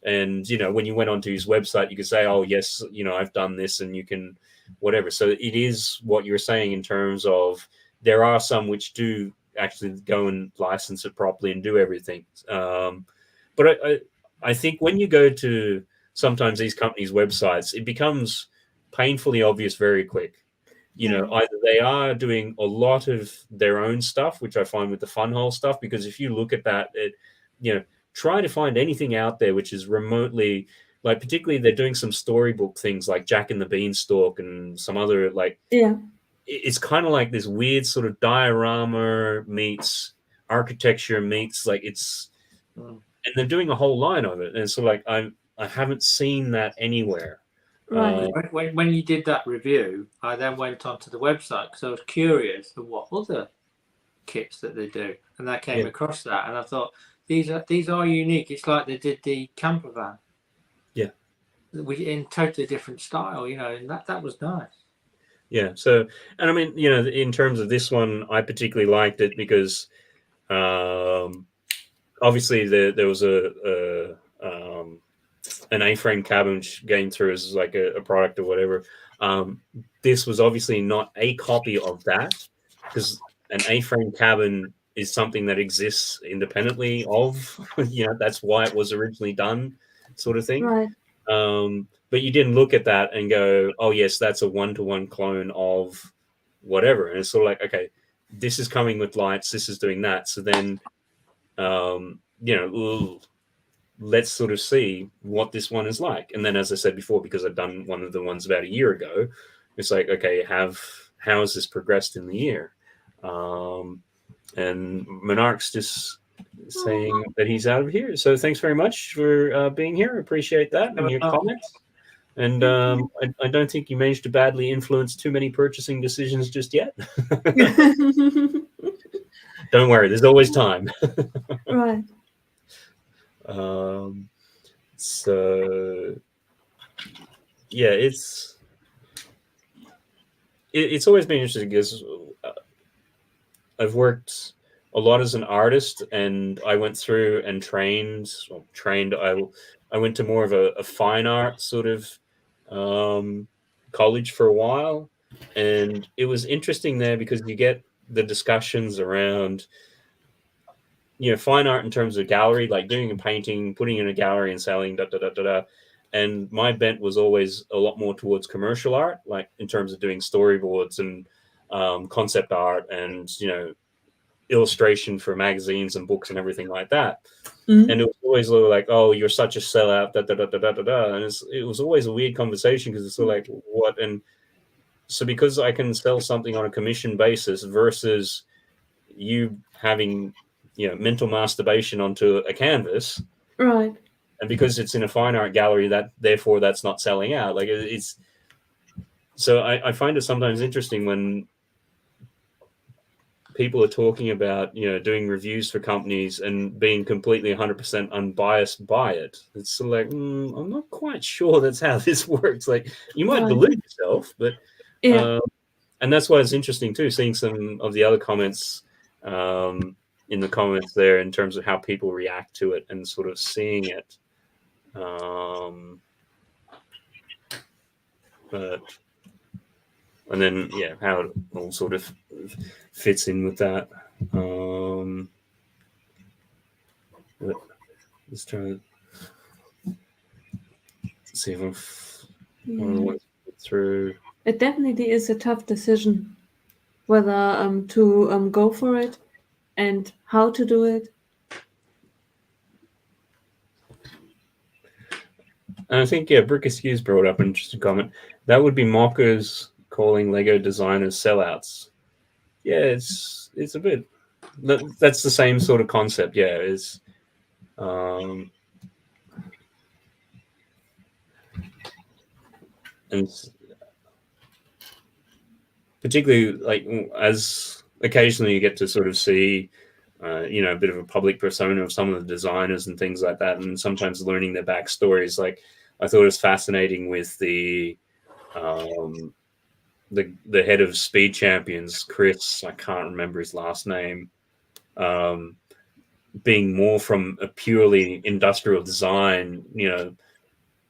And, you know, when you went onto his website, you could say, oh, yes, you know, I've done this, and you can whatever. So it is what you're saying in terms of there are some which do actually go and license it properly and do everything. But I think when you go to sometimes these companies' websites, it becomes painfully obvious very quick. You know, either they are doing a lot of their own stuff, which I find with the Funhole stuff, because if you look at that, you know, try to find anything out there which is remotely, like, particularly they're doing some storybook things like Jack and the Beanstalk and some other, like, it's kind of like this weird sort of diorama meets architecture meets, like, it's, and they're doing a whole line of it. And so, like, I haven't seen that anywhere. Right. When you did that review, I then went onto the website because I was curious of what other kits that they do, and I came across that, and I thought these are unique. It's like they did the camper van, in totally different style, you know, and that was nice. Yeah. So, and I mean, you know, in terms of this one, I particularly liked it because obviously there was an A-frame cabin which came through as like a product or whatever. This was obviously not a copy of that, because an A-frame cabin is something that exists independently of, you know, that's why it was originally done, sort of thing. Right. But you didn't look at that and go, oh yes, that's a one-to-one clone of whatever. And it's sort of like, okay, this is coming with lights, this is doing that. So then, you know, let's sort of see what this one is like. And then, as I said before, because I've done one of the ones about a year ago, it's like, okay, how has this progressed in the year? And Monarch's just saying that he's out of here. So thanks very much for being here. Appreciate that and your comments. And I don't think you managed to badly influence too many purchasing decisions just yet. Don't worry, there's always time. Right. So yeah, it's always been interesting because I've worked a lot as an artist, and I went through and trained. I went to more of a fine art sort of college for a while, and it was interesting there because you get the discussions around, you know, fine art in terms of gallery, like doing a painting, putting in a gallery and selling, And my bent was always a lot more towards commercial art, like in terms of doing storyboards and concept art and, you know, illustration for magazines and books and everything like that. And it was always like, oh, you're such a sellout, And it was always a weird conversation because it's sort of like, what? And so because I can sell something on a commission basis versus you having, you know, mental masturbation onto a canvas, right? And because it's in a fine art gallery, that therefore that's not selling out. Like it's. So I find it sometimes interesting when people are talking about, you know, doing reviews for companies and being completely 100% unbiased by it. It's sort of like, I'm not quite sure that's how this works. Like, you might believe yourself, but and that's why it's interesting too, seeing some of the other comments in the comments there in terms of how people react to it and sort of seeing it. But and then how it all sort of fits in with that. Let's try to see if I'm through. It definitely is a tough decision whether to go for it and how to do it. And I think, Brick Askews brought up an interesting comment. That would be mockers calling Lego designers sellouts. Yeah, it's a bit. That's the same sort of concept. Yeah, it's. and particularly like as occasionally you get to sort of see a bit of a public persona of some of the designers and things like that, and sometimes learning their backstories. Like I thought it was fascinating with the head of Speed Champions, Chris, I can't remember his last name, being more from a purely industrial design,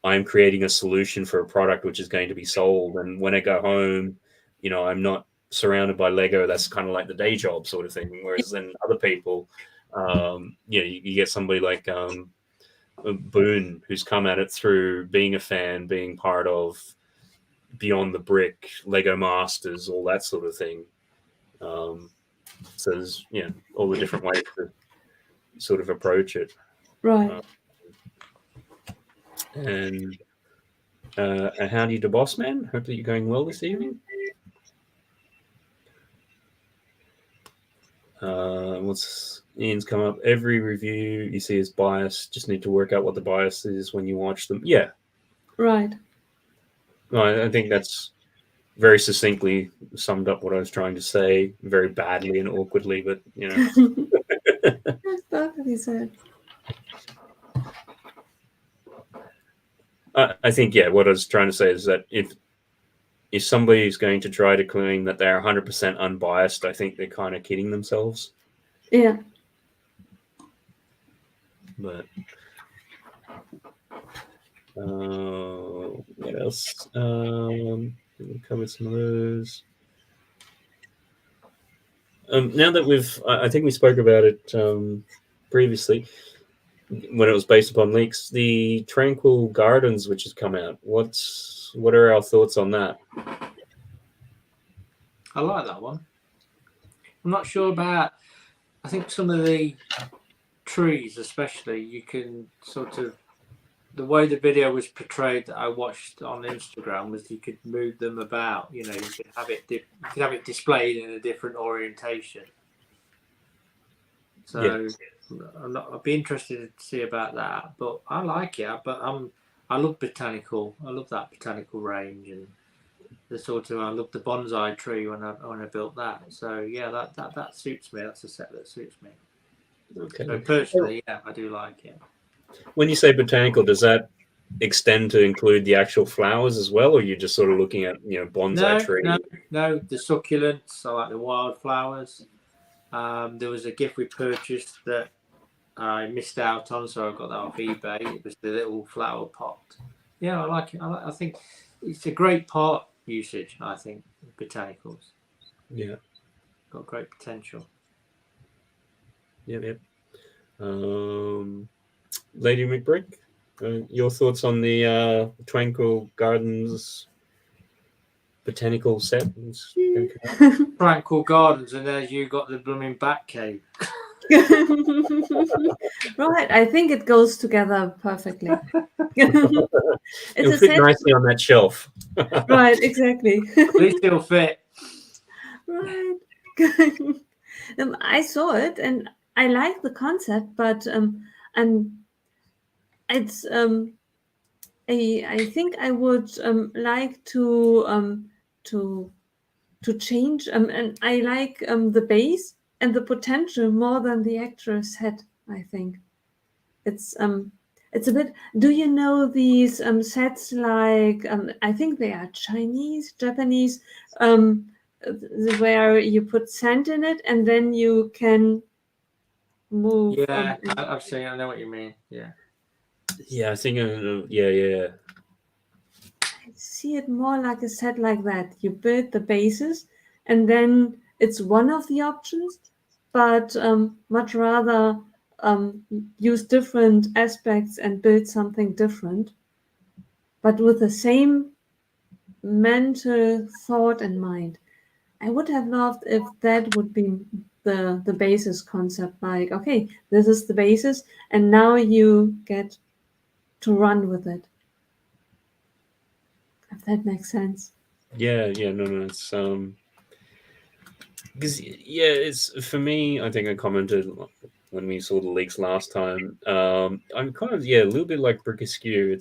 I'm creating a solution for a product which is going to be sold. And when I go home, I'm not surrounded by Lego. That's kind of like the day job sort of thing. Whereas then other people, you get somebody like Boone, who's come at it through being a fan, being part of Beyond the Brick, Lego Masters, all that sort of thing. So there's all the different ways to sort of approach it. Right. And howdy to Boss Man. Hope that you're going well this evening. What's Ian's come up? Every review you see is biased. Just need to work out what the bias is when you watch them. Yeah. Right. No, I think that's very succinctly summed up what I was trying to say, very badly and awkwardly, but That's perfectly said. I think, what I was trying to say is that if somebody is going to try to claim that they're 100% unbiased, I think they're kind of kidding themselves. Yeah. But what else? We covered some of those. Now that I think we spoke about it previously when it was based upon leaks, the Tranquil Gardens, which has come out. What are our thoughts on that? I like that one. I'm not sure about. I think some of the trees, especially, you can sort of. The way the video was portrayed that I watched on Instagram was you could move them about. You could have it displayed in a different orientation. So I'd be interested to see about that. But I like it. But I love botanical. I love that botanical range and the sort of. I love the bonsai tree when I built that. So that suits me. That's a set that suits me. Okay. So personally, I do like it. When you say botanical, does extend to include the actual flowers as well, or you're just sort of looking at bonsai tree? No, the succulents. I like the wildflowers. There was a gift we purchased that I missed out on, so I got that off eBay. It was the little flower pot. Yeah, I like it. I think it's a great pot usage. I think botanicals. Yeah, got great potential. Yep. Lady McBrick, your thoughts on the Tranquil Gardens botanical set? Tranquil Gardens, and there's you got the blooming bat cave. Right, I think it goes together perfectly. It'll fit nicely on that shelf. Right, exactly. At least it'll fit. Right. I saw it and I like the concept, but and it's I think I would like to change and I like the base and the potential more than the actual set. I think it's a bit. Do you know these sets like I think they are Japanese where you put sand in it and then you can move. Yeah, I've seen. I know what you mean. Yeah. Yeah, I think. Yeah. I see it more like a set like that. You build the bases, and then it's one of the options, but much rather use different aspects and build something different, but with the same mental thought in mind. I would have loved if that would be the basis concept, like, okay, this is the basis, and now you get to run with it. If that makes sense. No, it's because it's for me. I think I commented when we saw the leaks last time. I'm kind of a little bit like Brick Askew.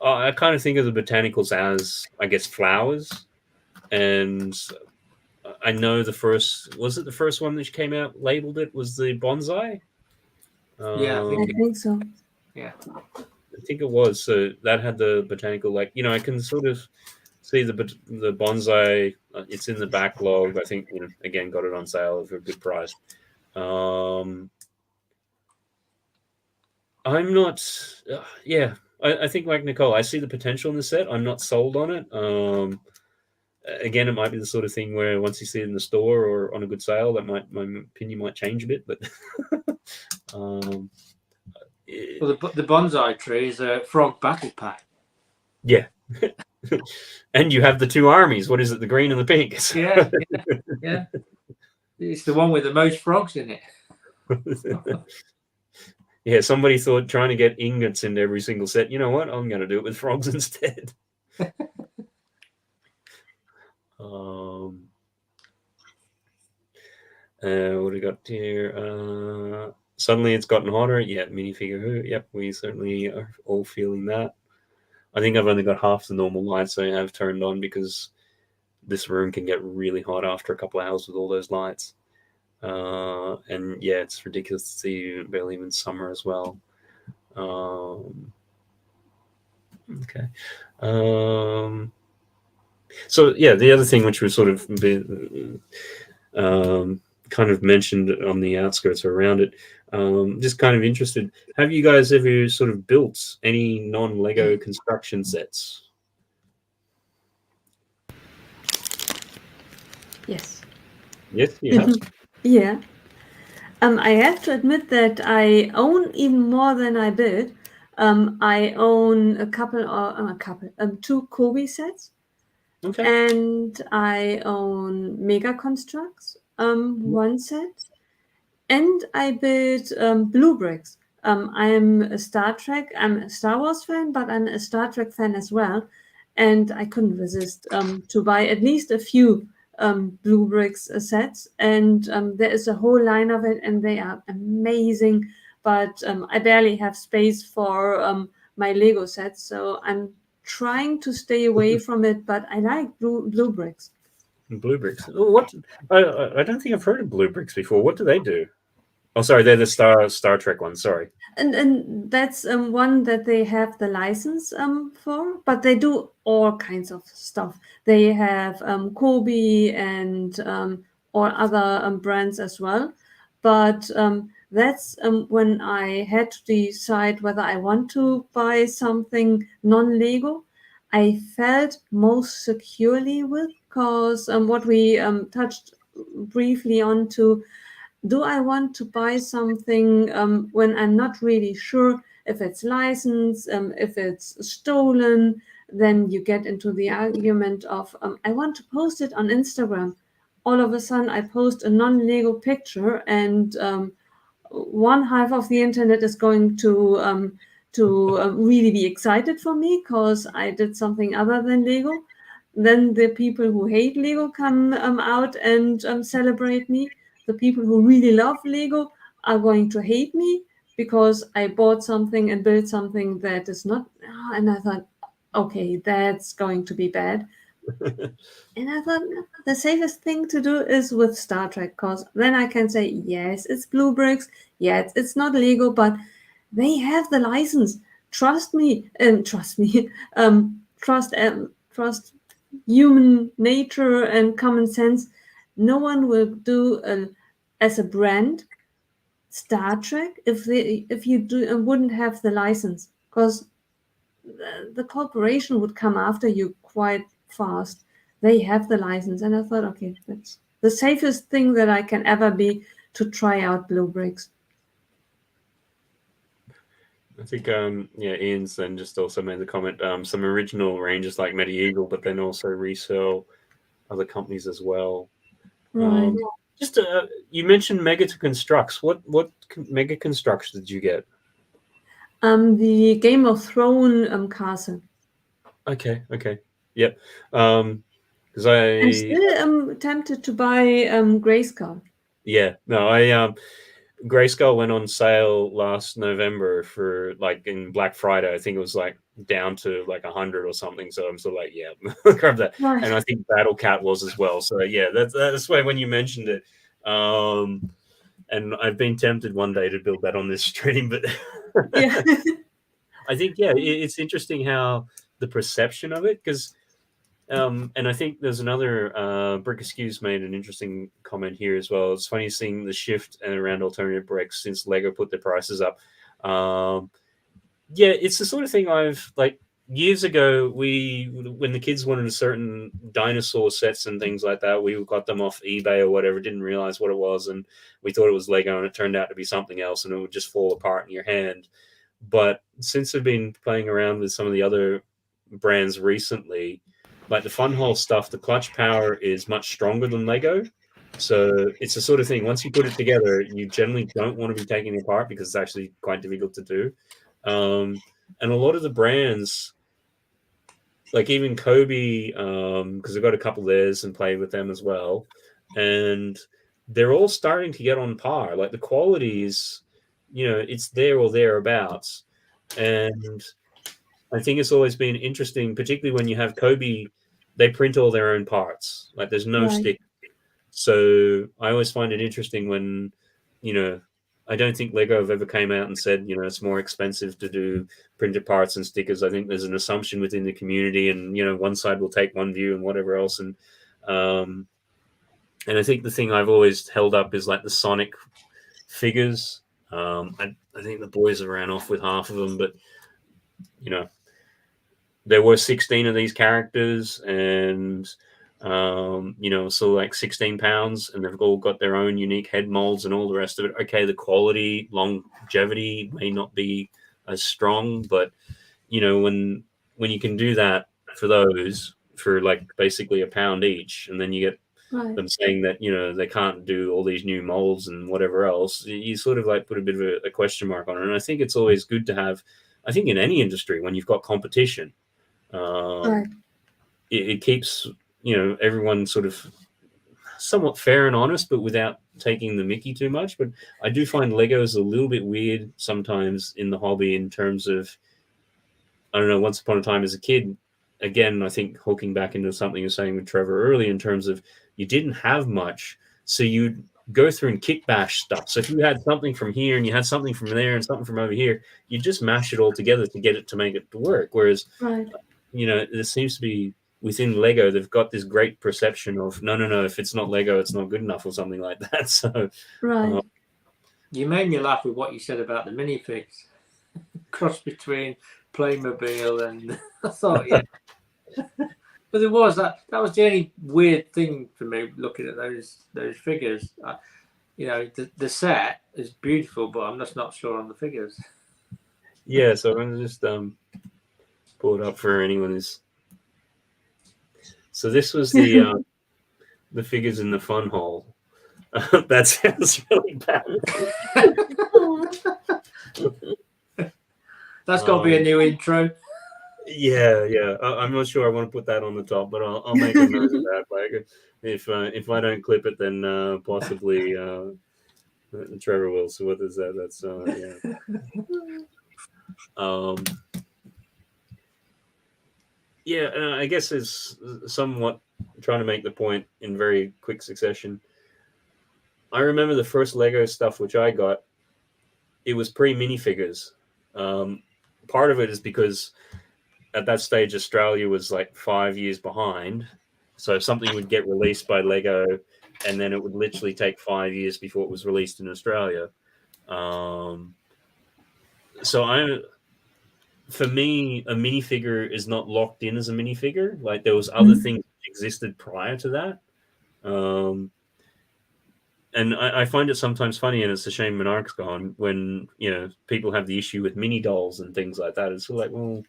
I kind of think of the botanicals as, I guess, flowers. And I know the first one that came out labeled it was the bonsai. Yeah, I think so. Yeah, I think it was. So that had the botanical, like, I can sort of see the bonsai. It's in the backlog. I think, again, got it on sale for a good price. I'm not. Yeah, I think like Nicole, I see the potential in the set. I'm not sold on it. Again, it might be the sort of thing where once you see it in the store or on a good sale, that my opinion might change a bit. But well, the bonsai tree is a frog battle pack. Yeah. And you have the two armies. What is it? The green and the pink. Yeah. It's the one with the most frogs in it. Yeah, somebody thought trying to get ingots into every single set. You know what? I'm going to do it with frogs instead. What do we got here? Suddenly it's gotten hotter. Yeah, minifigure. Yep, we certainly are all feeling that. I think I've only got half the normal lights I have turned on because this room can get really hot after a couple of hours with all those lights. And yeah, it's ridiculous to see barely even summer as well. Okay. So yeah, the other thing which was sort of kind of mentioned on the outskirts or around it, just kind of interested, have you guys ever sort of built any non-Lego construction sets? Yes. Yes, you have. Yeah. I have to admit that I own even more than I build. I own two Kobe sets. Okay. And I own Mega Constructs, one set. And I built Blue Bricks. I'm a Star Wars fan, but I'm a Star Trek fan as well. And I couldn't resist to buy at least a few Blue Bricks sets. And there is a whole line of it, and they are amazing. But I barely have space for my Lego sets, so I'm trying to stay away from it. But I like Blue Bricks. Blue Bricks. What? I don't think I've heard of Blue Bricks before. What do they do? Oh, sorry, they're the Star Trek ones. Sorry. And that's one that they have the license for, but they do all kinds of stuff. They have Kobe and or other brands as well. But that's when I had to decide whether I want to buy something non-Lego. I felt most securely with, because what we touched briefly on to, do I want to buy something when I'm not really sure if it's licensed, if it's stolen? Then you get into the argument of, I want to post it on Instagram. All of a sudden, I post a non-Lego picture, and one half of the internet is going to really be excited for me because I did something other than Lego. Then the people who hate Lego come out and celebrate me. The people who really love Lego are going to hate me because I bought something and built something that is not. And I thought, okay, that's going to be bad. And I thought the safest thing to do is with Star Trek, because then I can say, yes, it's Blue Bricks. Yes, it's not Lego, but they have the license. Trust me, trust human nature and common sense. No one will do as a brand Star Trek if you wouldn't have the license, because the corporation would come after you quite fast. They have the license, and I thought, okay, that's the safest thing that I can ever be, to try out Blue Bricks. I think Ian's then just also made the comment, some original ranges like Medieval, but then also resell other companies as well. Right. Just you mentioned Mega Constructs. What Mega Constructs did you get? The Game of Thrones castle. Okay. Yep. Because I'm still tempted to buy Grayskull. Yeah. No, Grayskull went on sale last November for like in Black Friday. I think it was like down to like 100 or something. So I'm sort of like, yeah, grab that. Right. And I think Battle Cat was as well. So yeah, that's why when you mentioned it, and I've been tempted one day to build that on this stream, but Yeah. I think it's interesting how the perception of it, because and I think there's another Brick Askews made an interesting comment here as well. It's funny seeing the shift around alternative bricks since Lego put their prices up. Yeah, it's the sort of thing I've like years ago. When the kids wanted a certain dinosaur sets and things like that, we got them off eBay or whatever. Didn't realize what it was, and we thought it was Lego, and it turned out to be something else, and it would just fall apart in your hand. But since I've been playing around with some of the other brands recently, like the Funhole stuff, the clutch power is much stronger than Lego. So it's the sort of thing, once you put it together, you generally don't want to be taking it apart because it's actually quite difficult to do. And a lot of the brands, like even Kobe, because I've got a couple of theirs and played with them as well, and they're all starting to get on par. Like the quality is, it's there or thereabouts. And I think it's always been interesting, particularly when you have Kobe, they print all their own parts. Like there's no stick. So I always find it interesting when, I don't think Lego have ever came out and said, it's more expensive to do printed parts and stickers. I think there's an assumption within the community, and, one side will take one view and whatever else. And I think the thing I've always held up is like the Sonic figures. I think the boys have ran off with half of them, but, there were 16 of these characters, and so like 16 pounds, and they've all got their own unique head molds and all the rest of it. Okay, the quality, longevity may not be as strong, but when you can do that for those for like basically £1 each, and then you get them saying that they can't do all these new molds and whatever else, you sort of like put a bit of a question mark on it. And I think it's always good to have, I think in any industry, when you've got competition, it keeps everyone sort of somewhat fair and honest, but without taking the mickey too much. But I do find Lego is a little bit weird sometimes in the hobby in terms of, I don't know, once upon a time as a kid, again, I think hooking back into something you're saying with Trevor early in terms of you didn't have much, so you'd go through and kit bash stuff. So if you had something from here and you had something from there and something from over here, you just mash it all together to get it to make it to work. Whereas, there seems to be within Lego, they've got this great perception of no, if it's not Lego, it's not good enough or something like that. So, you made me laugh with what you said about the minifigs, cross between Playmobil and I thought, yeah. But it was that was the only weird thing for me looking at those figures. The set is beautiful, but I'm just not sure on the figures. Yeah, so I'm gonna just pull it up for anyone who's. So this was the figures in the fun hall. That sounds really bad. That's got to be a new intro. Yeah. I'm not sure I want to put that on the top, but I'll make a note of that. Like, if I don't clip it, then possibly Trevor will. So what is that? That's I guess it's somewhat trying to make the point in very quick succession. I remember the first Lego stuff which I got. It was pre-minifigures. Part of it is because at that stage, Australia was like 5 years behind. So something would get released by Lego, and then it would literally take 5 years before it was released in Australia. For me, a minifigure is not locked in as a minifigure. Like there was other things that existed prior to that. And I find it sometimes funny, and it's a shame Monarch's gone, when, people have the issue with mini dolls and things like that. It's sort of like, well...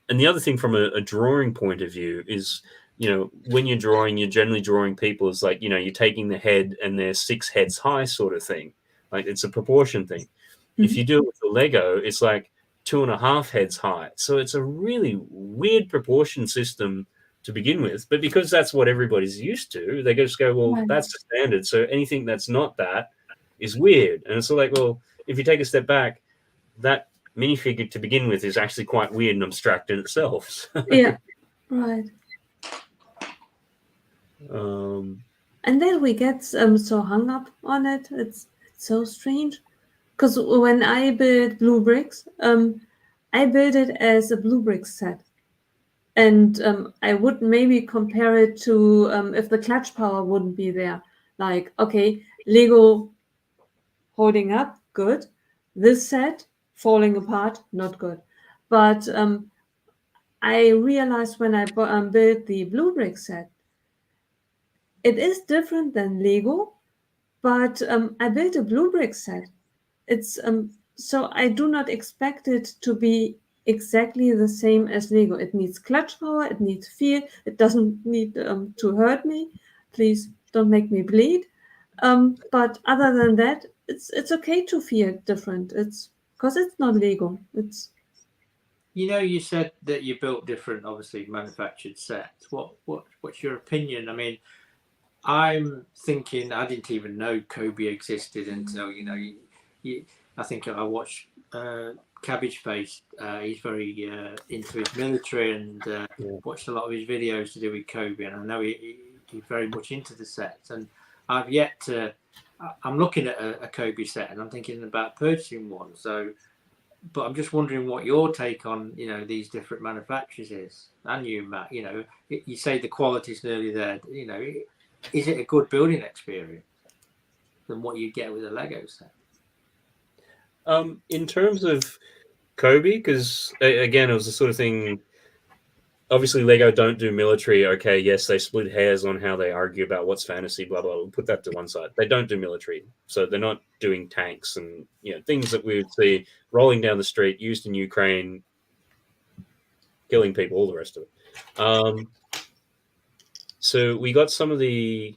and the other thing from a drawing point of view is, when you're drawing, you're generally drawing people as like, you're taking the head and they're 6 heads high sort of thing. Like it's a proportion thing. Mm-hmm. If you do it with the Lego, it's like 2.5 heads high. So it's a really weird proportion system to begin with. But because that's what everybody's used to, they just go, well, that's the standard. So anything that's not that, is weird. And it's like, well, if you take a step back, that minifigure to begin with is actually quite weird and abstract in itself. Yeah, right. And then we get so hung up on it. It's so strange. Because when I build blue bricks, I build it as a blue brick set. And I would maybe compare it to if the clutch power wouldn't be there. Like, okay, Lego holding up, good. This set falling apart, not good. But I realized when I built the blue brick set, it is different than Lego, but I built a blue brick set. It's so I do not expect it to be exactly the same as Lego. It needs clutch power, it needs feel, it doesn't need to hurt me. Please don't make me bleed. But other than that, it's okay to feel different. It's because it's not Lego. It's you said that you built different, obviously manufactured sets. What's your opinion? I mean, I'm thinking I didn't even know Kobe existed until I think I watched Cabbage Face. He's very into his military and watched a lot of his videos to do with Kobe, and I know he's very much into the sets. And I've yet to. I'm looking at a Kobe set, and I'm thinking about purchasing one. So, but I'm just wondering what your take on these different manufacturers is. And you, Matt, you say the quality's nearly there. Is it a good building experience than what you get with a Lego set? In terms of Kobe, because again, it was the sort of thing. Obviously, Lego don't do military. Okay, yes, they split hairs on how they argue about what's fantasy, blah blah. We'll put that to one side. They don't do military, so they're not doing tanks and things that we would see rolling down the street, used in Ukraine, killing people, all the rest of it. So we got some of the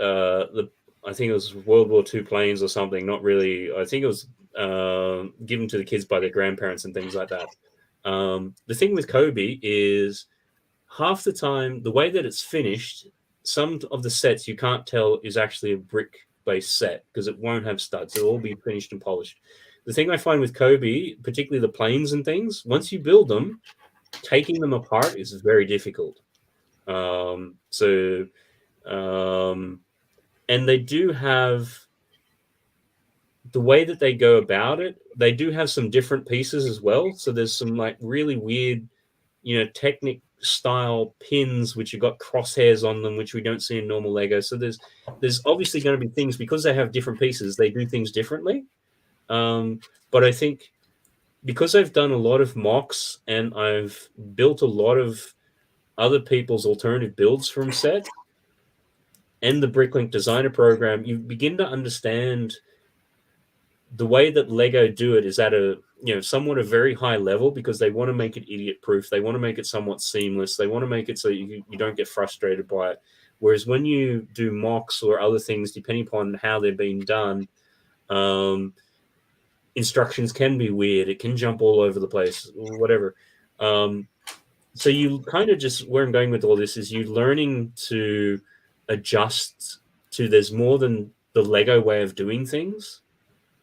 I think it was World War II planes or something. Not really. I think it was given to the kids by their grandparents and things like that. The thing with Kobe is half the time, the way that it's finished, some of the sets you can't tell is actually a brick-based set because it won't have studs. It'll all be finished and polished. The thing I find with Kobe, particularly the planes and things, once you build them, taking them apart is very difficult. And they do have the way that they go about it. They do have some different pieces as well. So there's some like really weird, Technic style pins which have got crosshairs on them, which we don't see in normal Lego. So there's obviously going to be things because they have different pieces. They do things differently. But I think because I've done a lot of mocks and I've built a lot of other people's alternative builds from sets and the Bricklink designer program, you begin to understand the way that Lego do it is at a somewhat a very high level because they want to make it idiot proof. They want to make it somewhat seamless. They want to make it so you don't get frustrated by it. Whereas when you do mocks or other things, depending upon how they're being done, instructions can be weird. It can jump all over the place, whatever. So you kind of just, where I'm going with all this is you learning to adjust to there's more than the Lego way of doing things.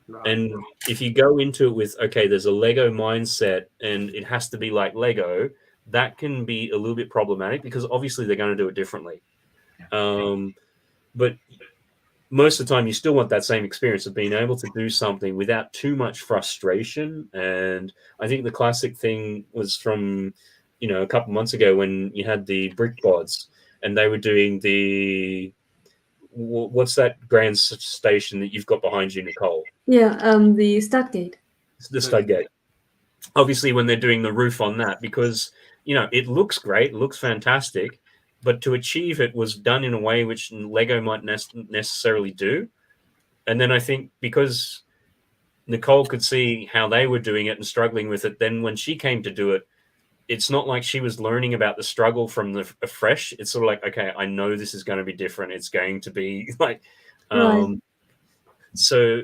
Right. And if you go into it with, okay, there's a Lego mindset and it has to be like Lego, that can be a little bit problematic because obviously they're going to do it differently. But most of the time you still want that same experience of being able to do something without too much frustration. And I think the classic thing was from, a couple months ago when you had the brick bods and they were doing the, what's that grand station that you've got behind you, Nicole? Yeah, the stud gate. The stud gate. Obviously, when they're doing the roof on that, because, it looks great, it looks fantastic, but to achieve it was done in a way which Lego might necessarily do. And then I think because Nicole could see how they were doing it and struggling with it, then when she came to do it, it's not like she was learning about the struggle from the fresh. It's sort of like, okay, I know this is going to be different. It's going to be like, Right. So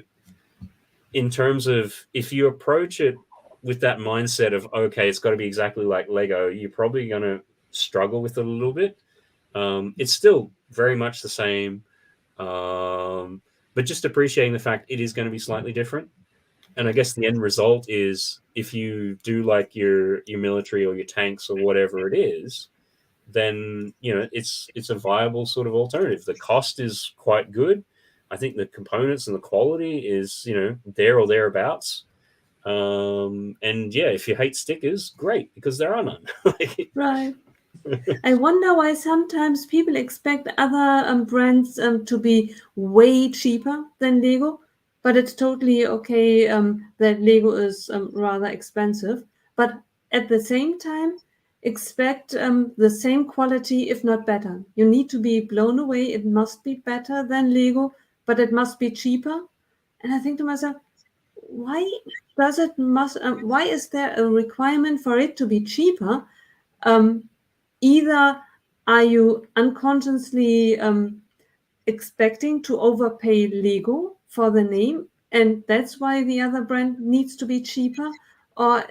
in terms of if you approach it with that mindset of, okay, it's got to be exactly like Lego, you're probably going to struggle with it a little bit. It's still very much the same. but just appreciating the fact it is going to be slightly different. And I guess the end result is if you do like your military or your tanks or whatever it is, then it's a viable sort of alternative. The cost is quite good. I think the components and the quality is there or thereabouts. And yeah, if you hate stickers, great, because there are none. Right. I wonder why sometimes people expect other brands to be way cheaper than Lego, but it's totally okay that Lego is rather expensive. But at the same time, expect the same quality, if not better. You need to be blown away. It must be better than Lego, but it must be cheaper. And I think to myself, why why is there a requirement for it to be cheaper? Either are you unconsciously expecting to overpay Lego for the name, and that's why the other brand needs to be cheaper, or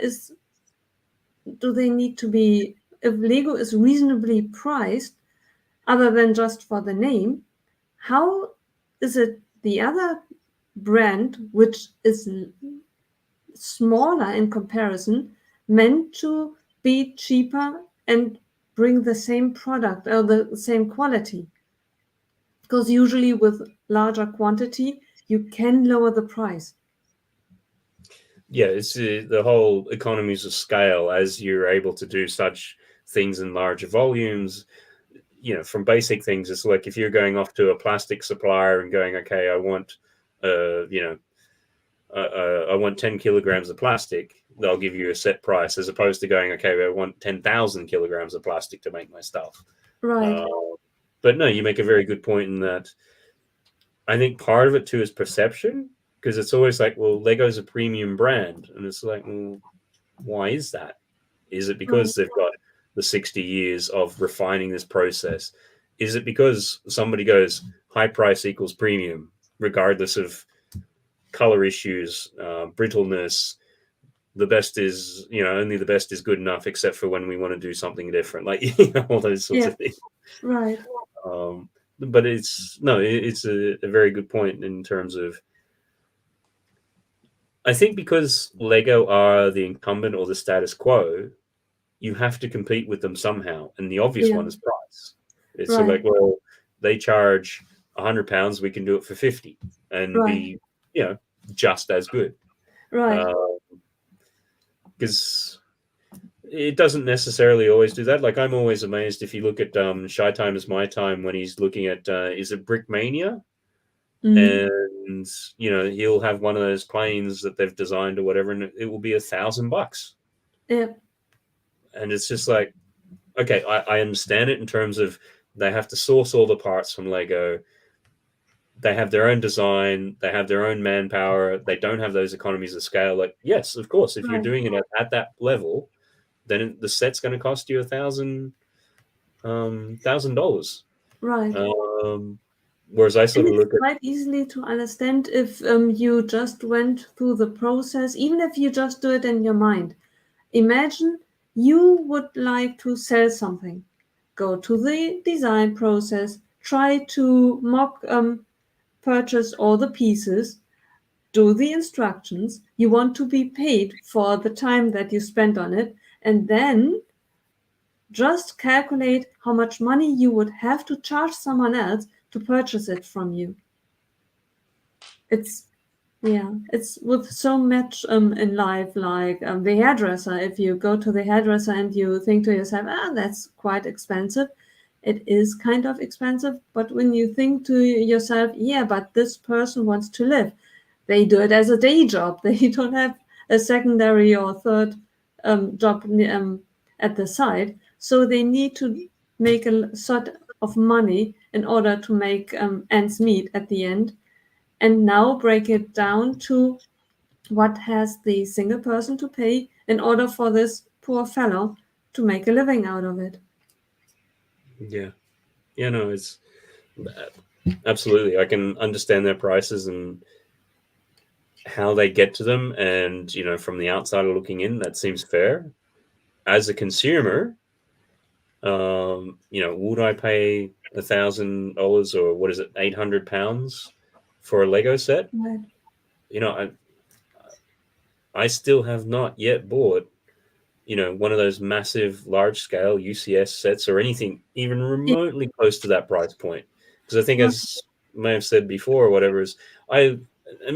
do they need to be, if Lego is reasonably priced, other than just for the name, how is it the other brand, which is smaller in comparison, meant to be cheaper and bring the same product or the same quality? Because usually with larger quantity, you can lower the price. Yeah, it's the whole economies of scale as you're able to do such things in larger volumes. From basic things, it's like if you're going off to a plastic supplier and going, okay, I want, I want 10 kilograms of plastic, they'll give you a set price, as opposed to going, okay, I want 10,000 kilograms of plastic to make my stuff. Right. But no, you make a very good point in that I think part of it too is perception, because it's always like, well, Lego's a premium brand. And it's like, well, why is that? Is it because they've got the 60 years of refining this process? Is it because somebody goes, high price equals premium, regardless of color issues, brittleness? The best is, only the best is good enough, except for when we want to do something different, like all those sorts of things. Right. But it's a very good point in terms of, I think because Lego are the incumbent or the status quo, you have to compete with them somehow, and the obvious one is price. It's sort of like, well, they charge £100, we can do it for 50 and be just as good. Right. Because it doesn't necessarily always do that. Like, I'm always amazed if you look at Shy Time Is My Time, when he's looking at is it Brickmania? And he'll have one of those planes that they've designed or whatever, and it will be $1,000. Yeah. And it's just like, okay, I understand it in terms of they have to source all the parts from Lego. They have their own design. They have their own manpower. They don't have those economies of scale. Like, yes, of course, if you're doing it at that level, then the set's going to cost you $1,000. Right. Whereas I sort of look at quite easily to understand if you just went through the process, even if you just do it in your mind. Imagine you would like to sell something. Go to the design process, try to mock purchase all the pieces, do the instructions. You want to be paid for the time that you spent on it, and then just calculate how much money you would have to charge someone else to purchase it from you. It's with so much in life, like the hairdresser. If you go to the hairdresser and you think to yourself, that's quite expensive, it is kind of expensive. But when you think to yourself, but this person wants to live, they do it as a day job. They don't have a secondary or third job at the side. So they need to make a sort of money in order to make ends meet at the end. And now break it down to what has the single person to pay in order for this poor fellow to make a living out of it. Yeah, no, it's absolutely. I can understand their prices and how they get to them, and from the outsider looking in, that seems fair. As a consumer, would I pay $1,000 or what is it, £800 for a Lego set, Right. you know, I still have not yet bought, you know, one of those massive, large-scale UCS sets or anything even remotely close to that price point. Because I think, as I may have said before, or whatever, is and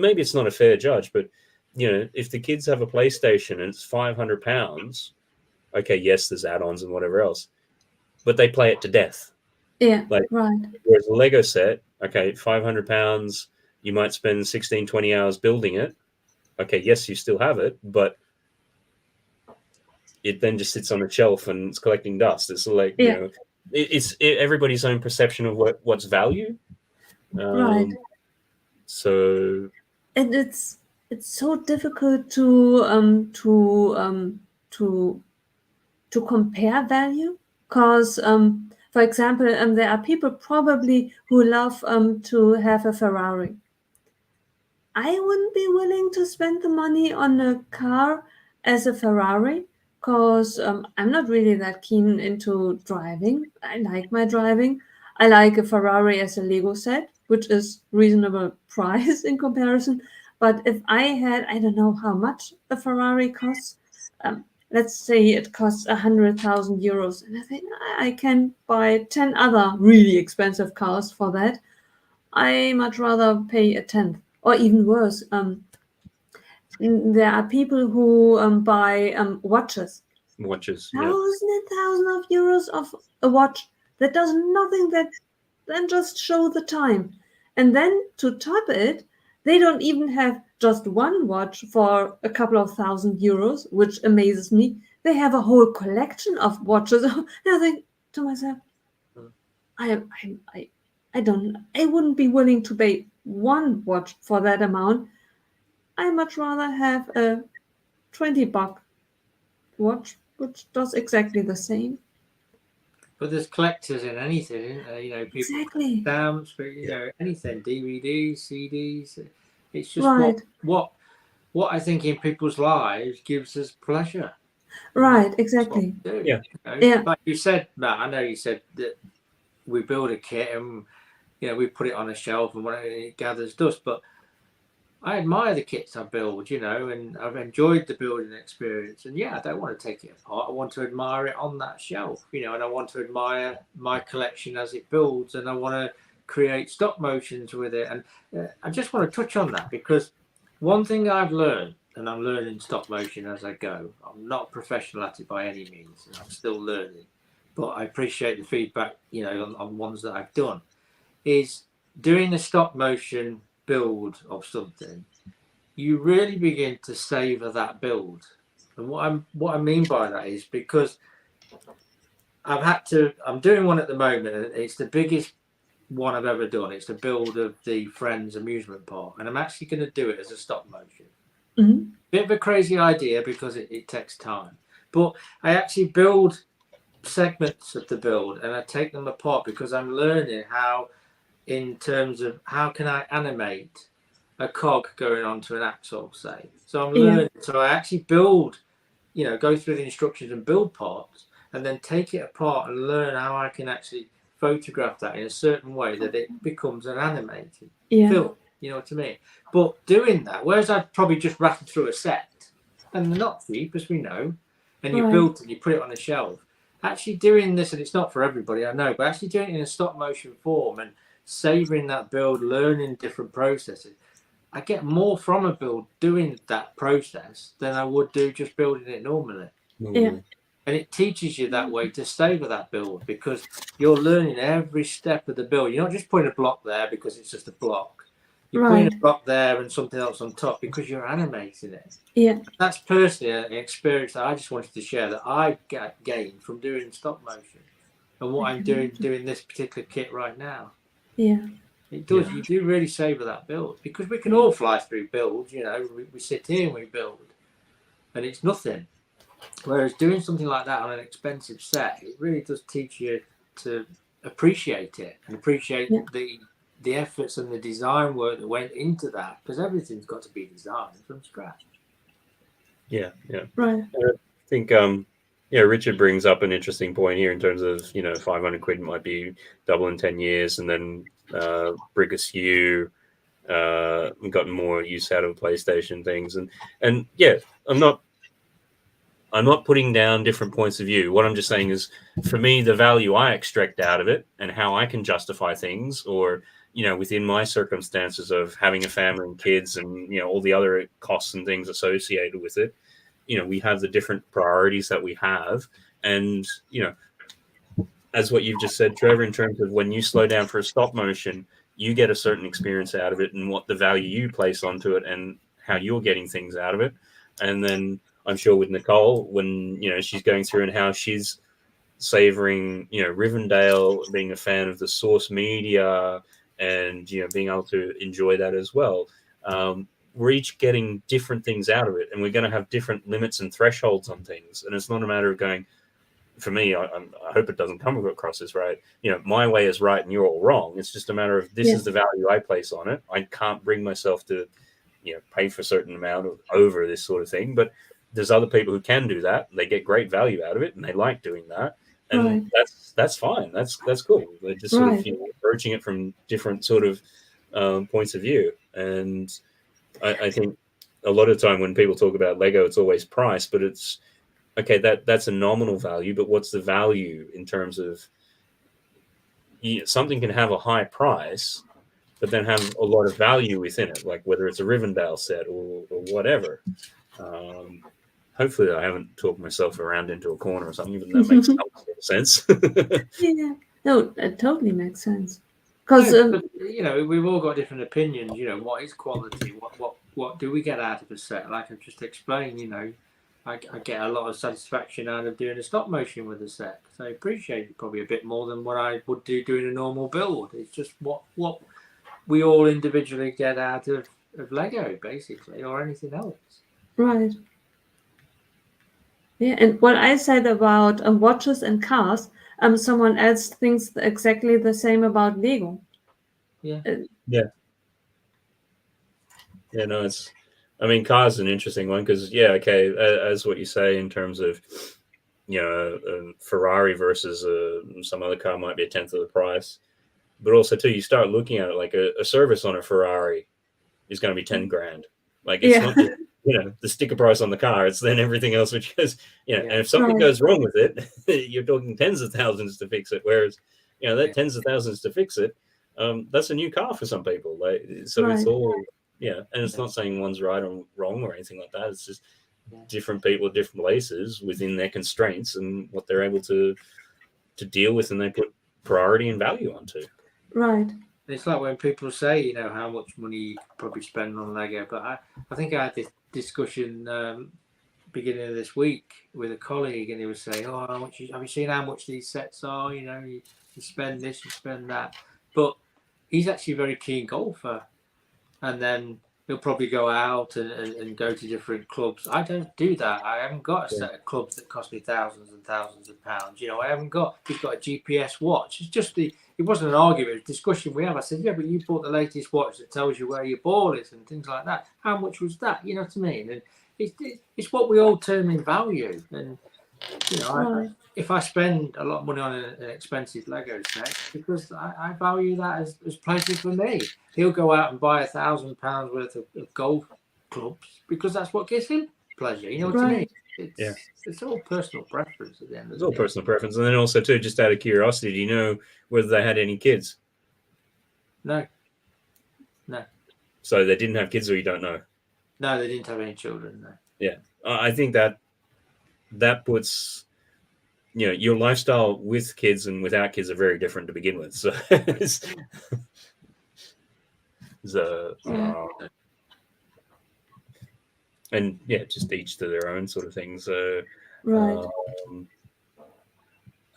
maybe it's not a fair judge, but you know, if the kids have a PlayStation and it's £500, okay, yes, there's add-ons and whatever else, but they play it to death. Yeah. Like, Right. whereas a Lego set, okay, £500, you might spend 16, 20 hours building it. Okay, yes, you still have it, but it then just sits on a shelf and it's collecting dust. It's like, you know, it's everybody's own perception of what's value. Right. So, And it's so difficult to compare value, because for example, there are people probably who love to have a Ferrari. I wouldn't be willing to spend the money on a car as a Ferrari, because I'm not really that keen into driving. I like my driving. I like a Ferrari as a Lego set, which is reasonable price in comparison. But if I had, I don't know how much a Ferrari costs. Let's say it costs 100,000 euros, and I think I can buy 10 other really expensive cars for that. I much rather pay a tenth, or even worse. There are people who buy watches. Watches, Thousands and thousands of euros of a watch that does nothing than just show the time. And then to top it, they don't even have just one watch for a couple of €1,000, which amazes me. They have a whole collection of watches. And I think to myself, I wouldn't be willing to pay one watch for that amount. I much rather have a $20 watch, which does exactly the same. But there's collectors in anything, isn't there? You know, people Exactly. stamps, but you know, anything, DVDs, CDs. It's just Right. what I think in people's lives gives us pleasure. Right, exactly. Yeah. Yeah. You know? Yeah. Like you said, Matt, I know you said that we build a kit and you know we put it on a shelf and whatever, it gathers dust, but I admire the kits I build, you know, and I've enjoyed the building experience. And yeah, I don't want to take it apart. I want to admire it on that shelf, you know, and I want to admire my collection as it builds, and I want to create stop motions with it. And I just want to touch on that because one thing I've learned, and I'm learning stop motion as I go, I'm not a professional at it by any means, and I'm still learning, but I appreciate the feedback, you know, on ones that I've done, is doing a stop motion build of something, you really begin to savor that build. And what I mean by that is because I'm doing one at the moment, and it's the biggest one I've ever done. It's the build of the Friends amusement park, and I'm actually going to do it as a stop motion. Mm-hmm. Bit of a crazy idea because it takes time, but I actually build segments of the build and I take them apart because I'm learning how, in terms of how can I animate a cog going onto an axle, say. So I'm learning. Yeah. So I actually build, you know, go through the instructions and build parts, and then take it apart and learn how I can actually photograph that in a certain way that it becomes an animated film. You know what I mean? But doing that, whereas I'd probably just rattle through a set, and they're not cheap, as we know, and you build it, you put it on a shelf. Actually doing this, and it's not for everybody, I know, but actually doing it in a stop motion form and savouring that build, learning different processes, I get more from a build doing that process than I would do just building it normally. Yeah. And it teaches you that way to savour that build because you're learning every step of the build. You're not just putting a block there because it's just a block. You're putting a block there and something else on top because you're animating it. Yeah. That's personally an experience that I just wanted to share that I gained from doing stop motion and what I'm doing this particular kit right now. Yeah. It does. Yeah. You do really savour that build because we can all fly through builds. You know, we sit here and we build, and it's nothing. Whereas doing something like that on an expensive set, it really does teach you to appreciate it and appreciate the efforts and the design work that went into that because everything's got to be designed from scratch. Yeah. Right. I think Richard brings up an interesting point here in terms of, you know, 500 quid might be double in 10 years, and then Brig Askew gotten more use out of PlayStation things, and yeah, I'm not putting down different points of view. What I'm just saying is, for me, the value I extract out of it and how I can justify things, or within my circumstances of having a family and kids, and all the other costs and things associated with it. We have the different priorities that we have, and as what you've just said, Trevor, in terms of when you slow down for a stop motion, you get a certain experience out of it, and what the value you place onto it, and how you're getting things out of it. And then I'm sure with Nicole, when she's going through and how she's savoring, Rivendell, being a fan of the source media, and being able to enjoy that as well. We're each getting different things out of it, and we're going to have different limits and thresholds on things. And it's not a matter of going, for me, I hope it doesn't come across as right. My way is right and you're all wrong. It's just a matter of this is the value I place on it. I can't bring myself to, pay for a certain amount over this sort of thing. But there's other people who can do that. And they get great value out of it, and they like doing that. And that's fine. That's cool. They're just sort of approaching it from different sort of points of view. And I think a lot of the time when people talk about Lego, it's always price, but it's okay. That's a nominal value, but what's the value in terms of something can have a high price, but then have a lot of value within it, like whether it's a Rivendell set or whatever. Hopefully I haven't talked myself around into a corner or something, even that makes sense. Yeah, no, it totally makes sense. Because we've all got different opinions. What is quality? What do we get out of a set? Like I've just explained, I get a lot of satisfaction out of doing a stop motion with a set. So I appreciate it probably a bit more than what I would do doing a normal build. It's just what we all individually get out of Lego, basically, or anything else. Right. Yeah, and what I said about watches and cars, someone else thinks exactly the same about Lego. Yeah. No, cars is an interesting one because, as what you say in terms of, a Ferrari versus some other car might be a tenth of the price. But also, too, you start looking at it like a service on a Ferrari is going to be 10 grand. Like, it's not just, the sticker price on the car. It's then everything else, which goes, and if something goes wrong with it, you're talking tens of thousands to fix it. Whereas, that tens of thousands to fix it, that's a new car for some people. It's all, and it's not saying one's right or wrong or anything like that. It's just different people, different places within their constraints and what they're able to deal with, and they put priority and value onto. Right. It's like when people say, how much money you could probably spend on Lego. But I think I had this discussion beginning of this week with a colleague, and he was saying, "Oh, have you seen how much these sets are? You spend this, you spend that." But he's actually a very keen golfer, and then he'll probably go out and go to different clubs. I don't do that. I haven't got a set of clubs that cost me thousands and thousands of pounds. I haven't got. He's got a GPS watch. It's just it wasn't an argument, it was a discussion we have. I said, yeah, but you bought the latest watch that tells you where your ball is and things like that. How much was that? You know what I mean? And it's what we all term in value. And, if I spend a lot of money on an expensive Lego set, because I value that as pleasure for me. He'll go out and buy £1,000 worth of golf clubs because that's what gives him pleasure. You know what I mean? It's all personal preference at the end of the day. It's all personal preference. And then also, too, just out of curiosity, do you know whether they had any kids? No. So they didn't have kids, or you don't know? No, they didn't have any children, no. Yeah. I think that puts, your lifestyle with kids and without kids are very different to begin with. So, and just each to their own sort of thing. So, right.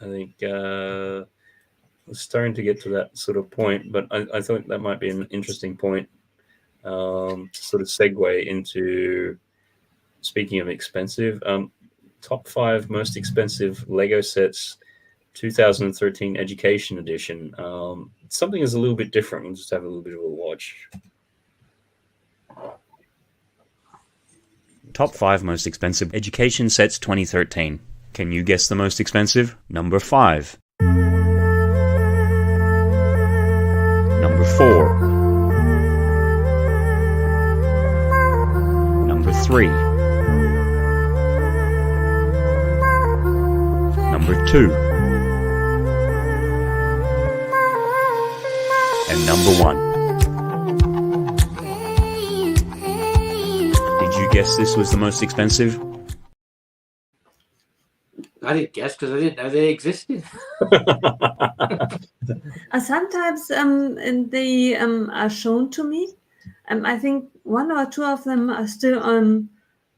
I think we're starting to get to that sort of point, but I thought that might be an interesting point to sort of segue into, speaking of expensive, top 5 most expensive Lego sets, 2013 Education Edition. Something is a little bit different. We'll just have a little bit of a watch. Top 5 most expensive education sets 2013. Can you guess the most expensive? Number 5. Number 4. 3. Number 2. And number 1. Did you guess this was the most expensive? I didn't guess because I didn't know they existed. Sometimes they are shown to me. I think 1 or 2 of them are still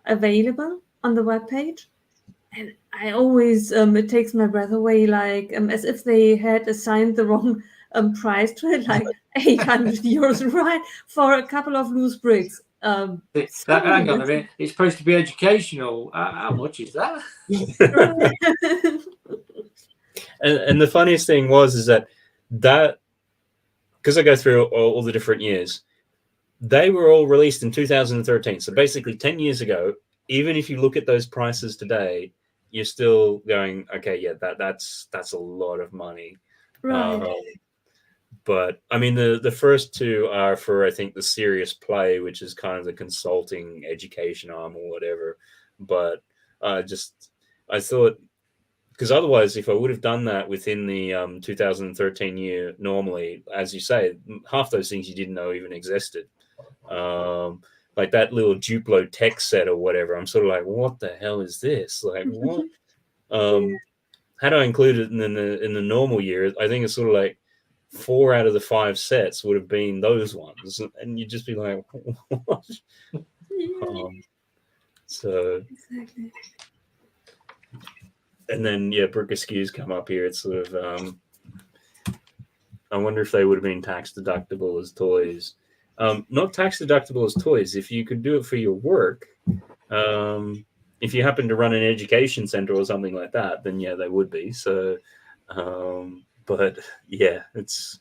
available on the webpage. And I always, it takes my breath away, like as if they had assigned the wrong price to it, like 800 euros, right, for a couple of loose bricks. Hang on a minute. It's supposed to be educational. How much is that? and the funniest thing is that because I go through all the different years, they were all released in 2013. So basically 10 years ago. Even if you look at those prices today, you're still going, okay, yeah, that's a lot of money. Right. But I mean, the first 2 are for, I think, the Serious Play, which is kind of the consulting education arm or whatever. But I thought, because otherwise, if I would have done that within the 2013 year, normally, as you say, half those things you didn't know even existed. Like that little Duplo tech set or whatever, I'm sort of like, what the hell is this? Like, what? Had I included it in the normal year, I think it's sort of like 4 out of the 5 sets would have been those ones, and you'd just be like, what? So Exactly. And then Brick Askews come up here. It's sort of I wonder if they would have been tax deductible as toys. Not tax deductible as toys. If you could do it for your work, if you happen to run an education center or something like that, then yeah, they would be. So, but yeah, it's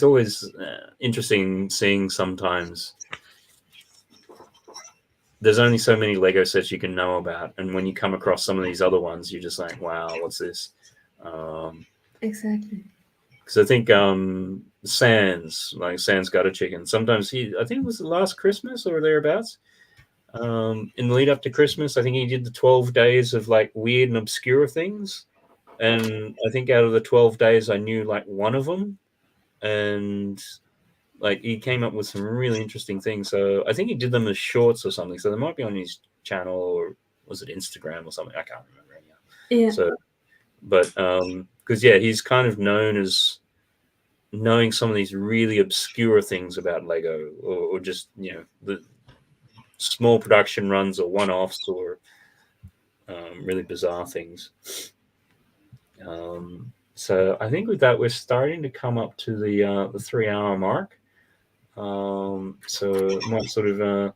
always interesting seeing sometimes. There's only so many Lego sets you can know about, and when you come across some of these other ones, you're just like, wow, what's this? Exactly. Because I think Sans Got a Chicken. Sometimes I think it was the last Christmas or thereabouts. In the lead up to Christmas, I think he did the 12 days of like weird and obscure things. And I think out of the 12 days, I knew like one of them. And like he came up with some really interesting things. So I think he did them as shorts or something. So they might be on his channel, or was it Instagram or something? I can't remember anyhow. Yeah. So, but because he's kind of known as knowing some of these really obscure things about Lego, or just the small production runs or one-offs or really bizarre things. So I think with that, we're starting to come up to the 3-hour mark. So I might sort of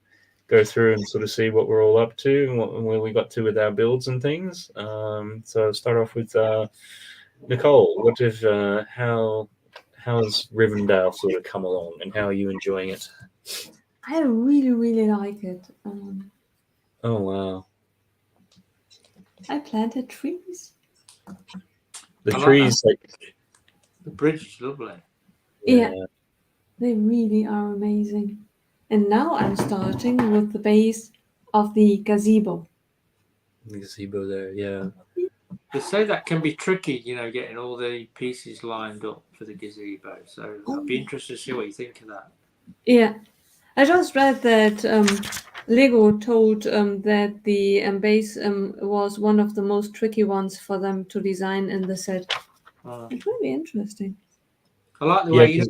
go through and sort of see what we're all up to and where we got to with our builds and things. So I'll start off with Nicole. What if how's Rivendell sort of come along, and how are you enjoying it? I really, really like it. Oh wow! I planted trees. The trees, like the bridge is lovely. Yeah, they really are amazing. And now I'm starting with the base of the gazebo. The gazebo there, yeah. They say that can be tricky, getting all the pieces lined up for the gazebo. So I'd be interested to see what you think of that. Yeah, I just read that Lego told that the base was one of the most tricky ones for them to design in the set. It's really interesting. I like the way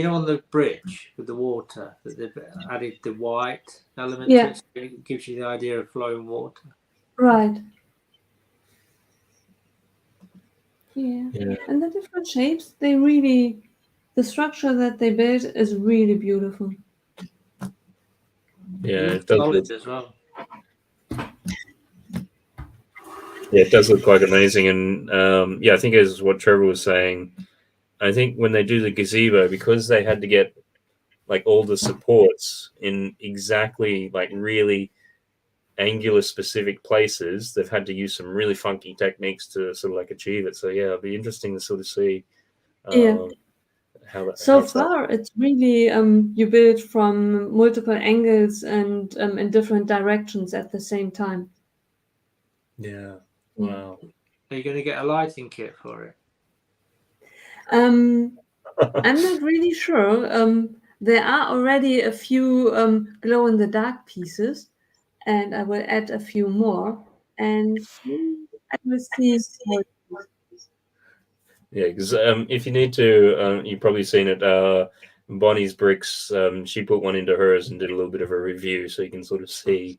on the bridge with the water that they've added the white element to it. So it gives you the idea of flowing water. Right. Yeah. And the different shapes, the structure that they built is really beautiful. Yeah, it does look as well. Yeah, it does look quite amazing, and I think as what Trevor was saying, I think when they do the gazebo, because they had to get like all the supports in exactly like really angular specific places, they've had to use some really funky techniques to sort of like achieve it. So yeah, it'll be interesting to sort of see So far, it's really you build from multiple angles and in different directions at the same time. Yeah. Wow. Are you going to get a lighting kit for it? I'm not really sure. There are already a few glow-in-the-dark pieces, and I will add a few more. And I will see. Yeah, because if you need to, you've probably seen it. Bonnie's Bricks, she put one into hers and did a little bit of a review, so you can sort of see.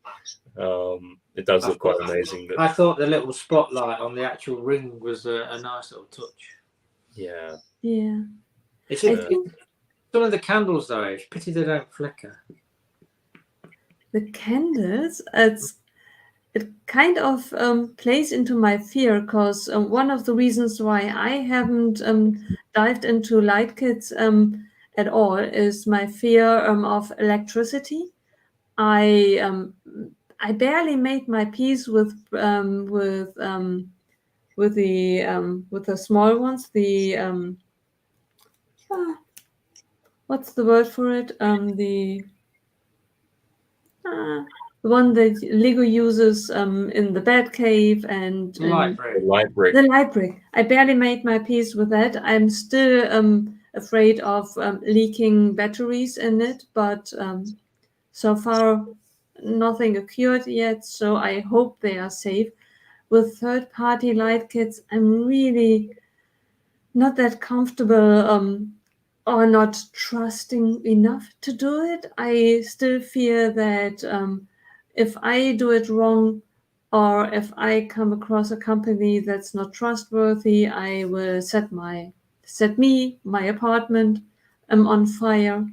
It does look quite amazing. But I thought the little spotlight on the actual ring was a nice little touch. Yeah. Yeah. It's some of the candles though. It's pity they don't flicker. The candles, it kind of plays into my fear, because one of the reasons why I haven't dived into light kits at all is my fear of electricity. I barely made my peace with the small ones. The what's the word for it? The one that Lego uses in the Batcave and Light brick. The light brick. I barely made my peace with that. I'm still afraid of leaking batteries in it, but so far nothing occurred yet, so I hope they are safe. With third-party light kits, I'm really not that comfortable or not trusting enough to do it. I still fear that if I do it wrong, or if I come across a company that's not trustworthy, I will set my apartment on fire.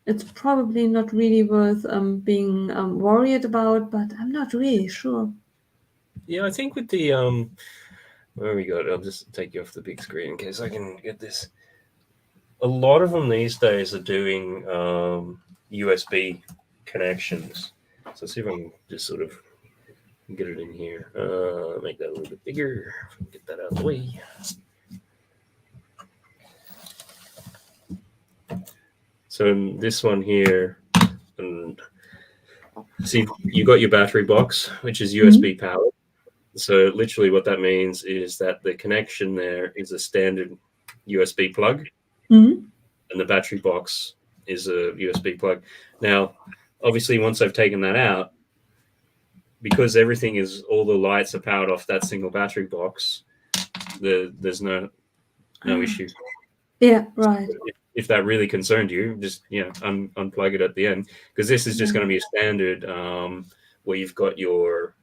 It's probably not really worth being worried about, but I'm not really sure. Yeah, I think with the where we got, I'll just take you off the big screen in case I can get this. A lot of them these days are doing USB connections. So see if I can just sort of get it in here. Make that a little bit bigger. Get that out of the way. So in this one here, and see, you got your battery box, which is USB powered. So literally what that means is that the connection there is a standard USB plug, and the battery box is a USB plug. Now, obviously, once I've taken that out, because everything is, all the lights are powered off that single battery box, there's no issue. Yeah, right. If that really concerned you, just unplug it at the end, because this is just going to be a standard where you've got your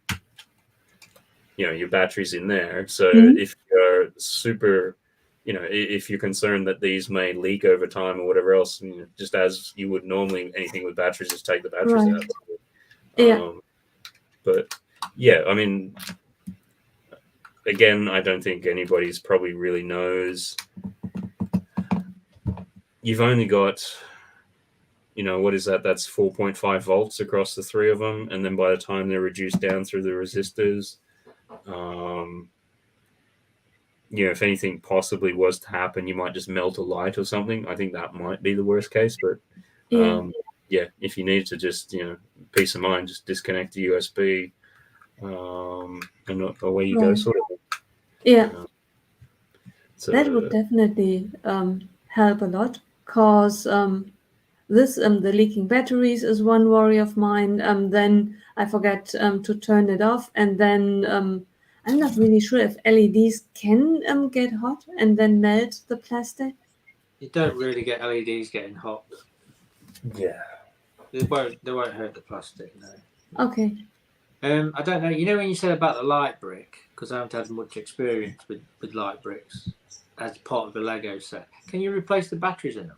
batteries in there. So if you're super, if you're concerned that these may leak over time or whatever else, just as you would normally anything with batteries, just take the batteries out. Yeah. But yeah, I mean, again, I don't think anybody's probably really knows. You've only got, what is that? That's 4.5 volts across the three of them. And then by the time they're reduced down through the resistors, if anything possibly was to happen, you might just melt a light or something. I think that might be the worst case. But if you need to just, peace of mind, just disconnect the USB and away you go, sort of. Yeah. So, that would definitely help a lot, because this the leaking batteries is one worry of mine. Then I forget to turn it off, and then I'm not really sure if LEDs can get hot and then melt the plastic. You don't really get LEDs getting hot. Yeah. They won't hurt the plastic, no. Okay. I don't know. When you said about the light brick, because I haven't had much experience with light bricks as part of the Lego set, can you replace the batteries in them?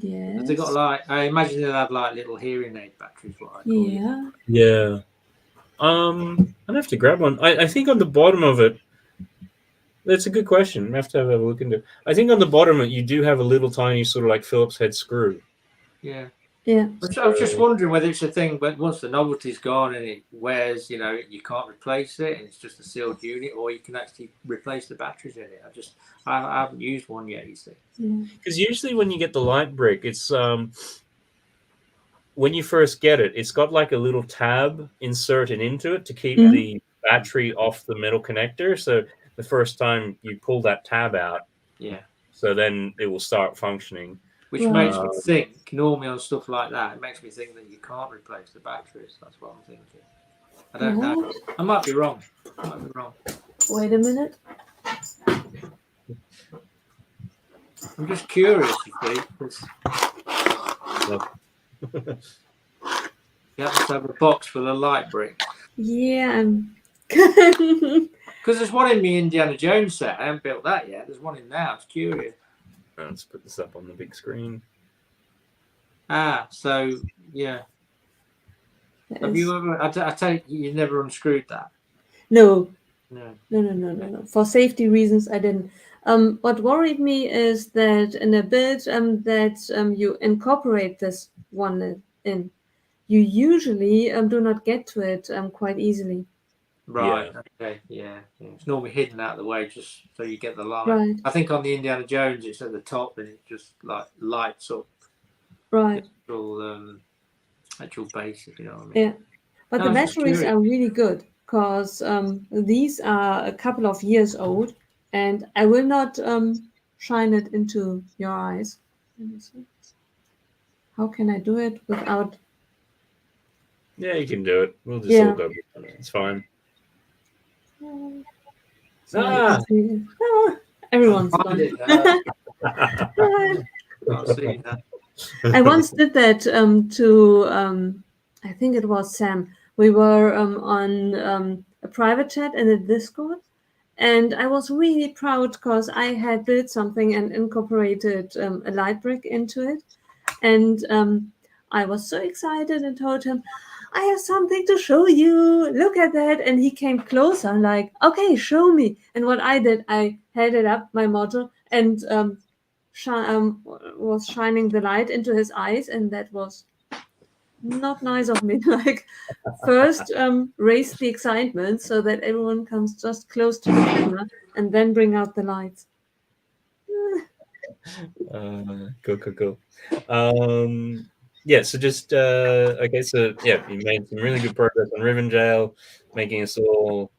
Yes. Have they got I imagine they'll have little hearing aid batteries, what I call it. Yeah. I'd have to grab one. I think on the bottom of it, that's a good question. I have to have a look into it. I think on the bottom of it, you do have a little tiny sort of like Phillips head screw. Yeah. Yeah. I was just wondering whether it's a thing, but once the novelty's gone and it wears, you can't replace it, and it's just a sealed unit, or you can actually replace the batteries in it. I haven't used one yet, you see. Because usually when you get the light brick, it's when you first get it, it's got like a little tab inserted into it to keep the battery off the metal connector. So the first time you pull that tab out, so then it will start functioning. Which makes me think, normally on stuff like that, it makes me think that you can't replace the batteries. That's what I'm thinking. I don't know. I might be wrong. Wait a minute. I'm just curious, you see. You have to have a box full of light bricks. Yeah. Because there's one in the Indiana Jones set. I haven't built that yet. There's one in there. I was curious. Let's put this up on the big screen. So yeah. Have you ever? I take it you never unscrewed that. No. No. For safety reasons, I didn't. What worried me is that in a build that you incorporate this one in, you usually do not get to it quite easily. Right. Yeah. Okay. Yeah. It's normally hidden out of the way just so you get the light. Right. I think on the Indiana Jones it's at the top and it just like lights up. Right. Actual base, if you know what I mean. Yeah. But the batteries are really good because these are a couple of years old, and I will not shine it into your eyes. Let me see. How can I do it without? Yeah, you can do it. We'll just all go. It's fine. Everyone's fun. I once did that to I think it was Sam. We were on a private chat in a Discord, and I was really proud because I had built something and incorporated a light brick into it, and I was so excited and told him, I have something to show you. Look at that. And he came closer, like, okay, show me. And what I did, I held it up, my model, and was shining the light into his eyes. And that was not nice of me. Like, first raise the excitement so that everyone comes just close to the camera and then bring out the lights. Cool. Yeah, so just okay, so yeah, you made some really good progress on Rivendell, making us all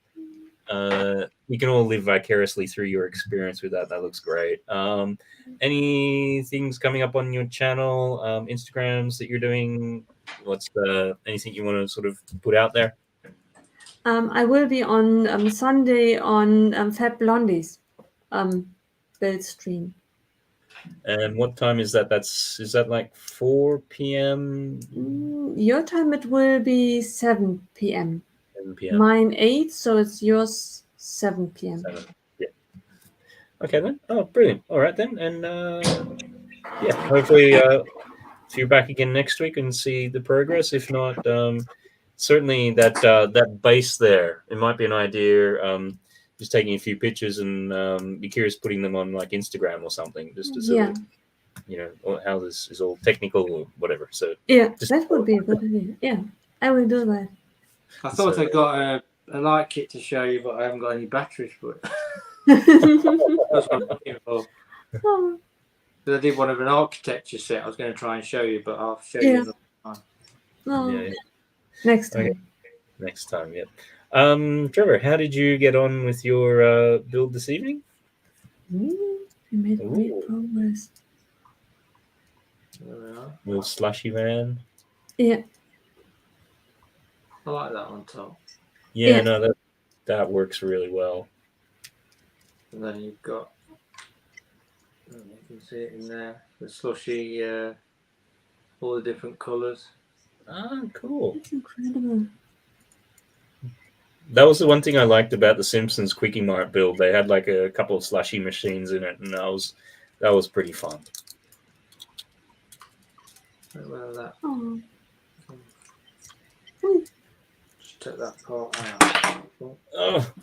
we can all live vicariously through your experience with that. That looks great. Any things coming up on your channel, Instagrams that you're doing? What's anything you want to sort of put out there? I will be on Sunday on Fab Blondies build stream. And what time is that? Is that like 4 p.m.? Your time it will be 7 p.m. 7 p.m. Mine 8, so it's yours 7 p.m. 7. Yeah. Okay then. Oh, brilliant. All right then. And yeah, hopefully if you're back again next week and see the progress. If not, certainly that base there, it might be an idea. Just taking a few pictures and be curious putting them on like Instagram or something, just to sort of, how this is all technical or whatever. So yeah, that would be a good idea. Yeah, I will do that. I thought I got a light kit to show you, but I haven't got any batteries for it. That's what I'm looking for. Oh. I did one of an architecture set. I was going to try and show you, but I'll show you another time. Oh. Yeah. Next time. Okay. Next time, yeah. Trevor, how did you get on with your build this evening? You made great progress. Little slushy man. Yeah. I like that on top. Yeah, no, that works really well. And then you've got, you can see it in there, the slushy, all the different colours. Ah, cool. That's incredible. That was the one thing I liked about the Simpsons Quickie Mart build. They had like a couple of slushy machines in it, and that was pretty fun. Oh. Just take that part out. Oh.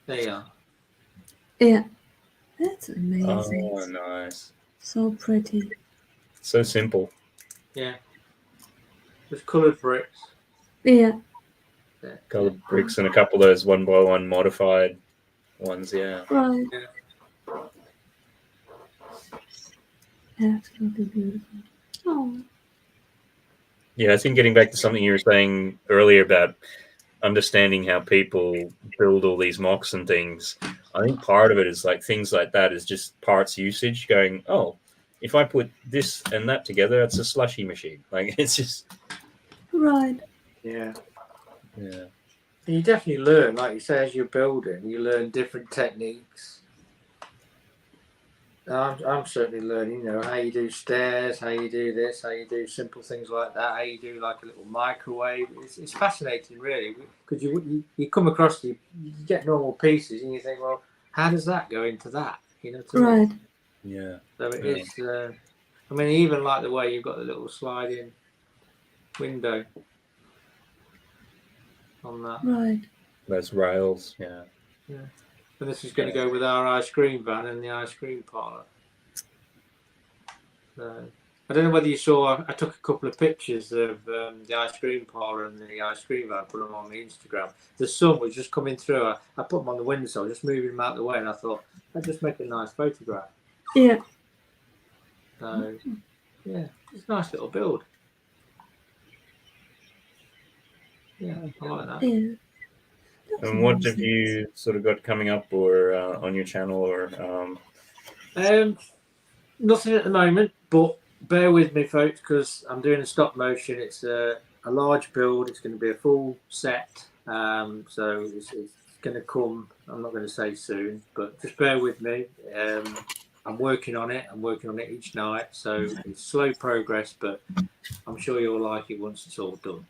There you are. Yeah. That's amazing. Oh, nice. So pretty. So simple. Yeah. Just coloured bricks. Yeah. Coloured bricks and a couple of those 1x1 modified ones. Yeah. Right. Yeah. Absolutely beautiful. Oh. Yeah, I think getting back to something you were saying earlier about understanding how people build all these mocks and things, I think part of it is like things like that is just parts usage going, oh, if I put this and that together, it's a slushy machine. Like, it's just... Right. Yeah. Yeah. You definitely learn, like you say, as you're building, you learn different techniques. I'm certainly learning, you know, how you do stairs, how you do this, how you do simple things like that, how you do like a little microwave. It's fascinating, really, because you come across, you get normal pieces and you think, well, how does that go into that? You know, Right. Yeah. So it is, I mean, even like the way you've got the little sliding window on that. Right. Those rails, yeah. Yeah. And this is going to go with our ice cream van and the ice cream parlour. So, I don't know whether you saw, I took a couple of pictures of the ice cream parlour and the ice cream van, put them on my Instagram. The sun was just coming through. I put them on the windowsill, just moving them out of the way, and I thought, I'd just make a nice photograph. Yeah. So, yeah, it's a nice little build. Yeah, I like that. Yeah. And what have you sort of got coming up or on your channel or... Nothing at the moment, but bear with me, folks, because I'm doing a stop motion. It's a large build. It's going to be a full set. So it's going to come, I'm not going to say soon, but just bear with me. I'm working on it. I'm working on it each night. So it's slow progress, but I'm sure you'll like it once it's all done.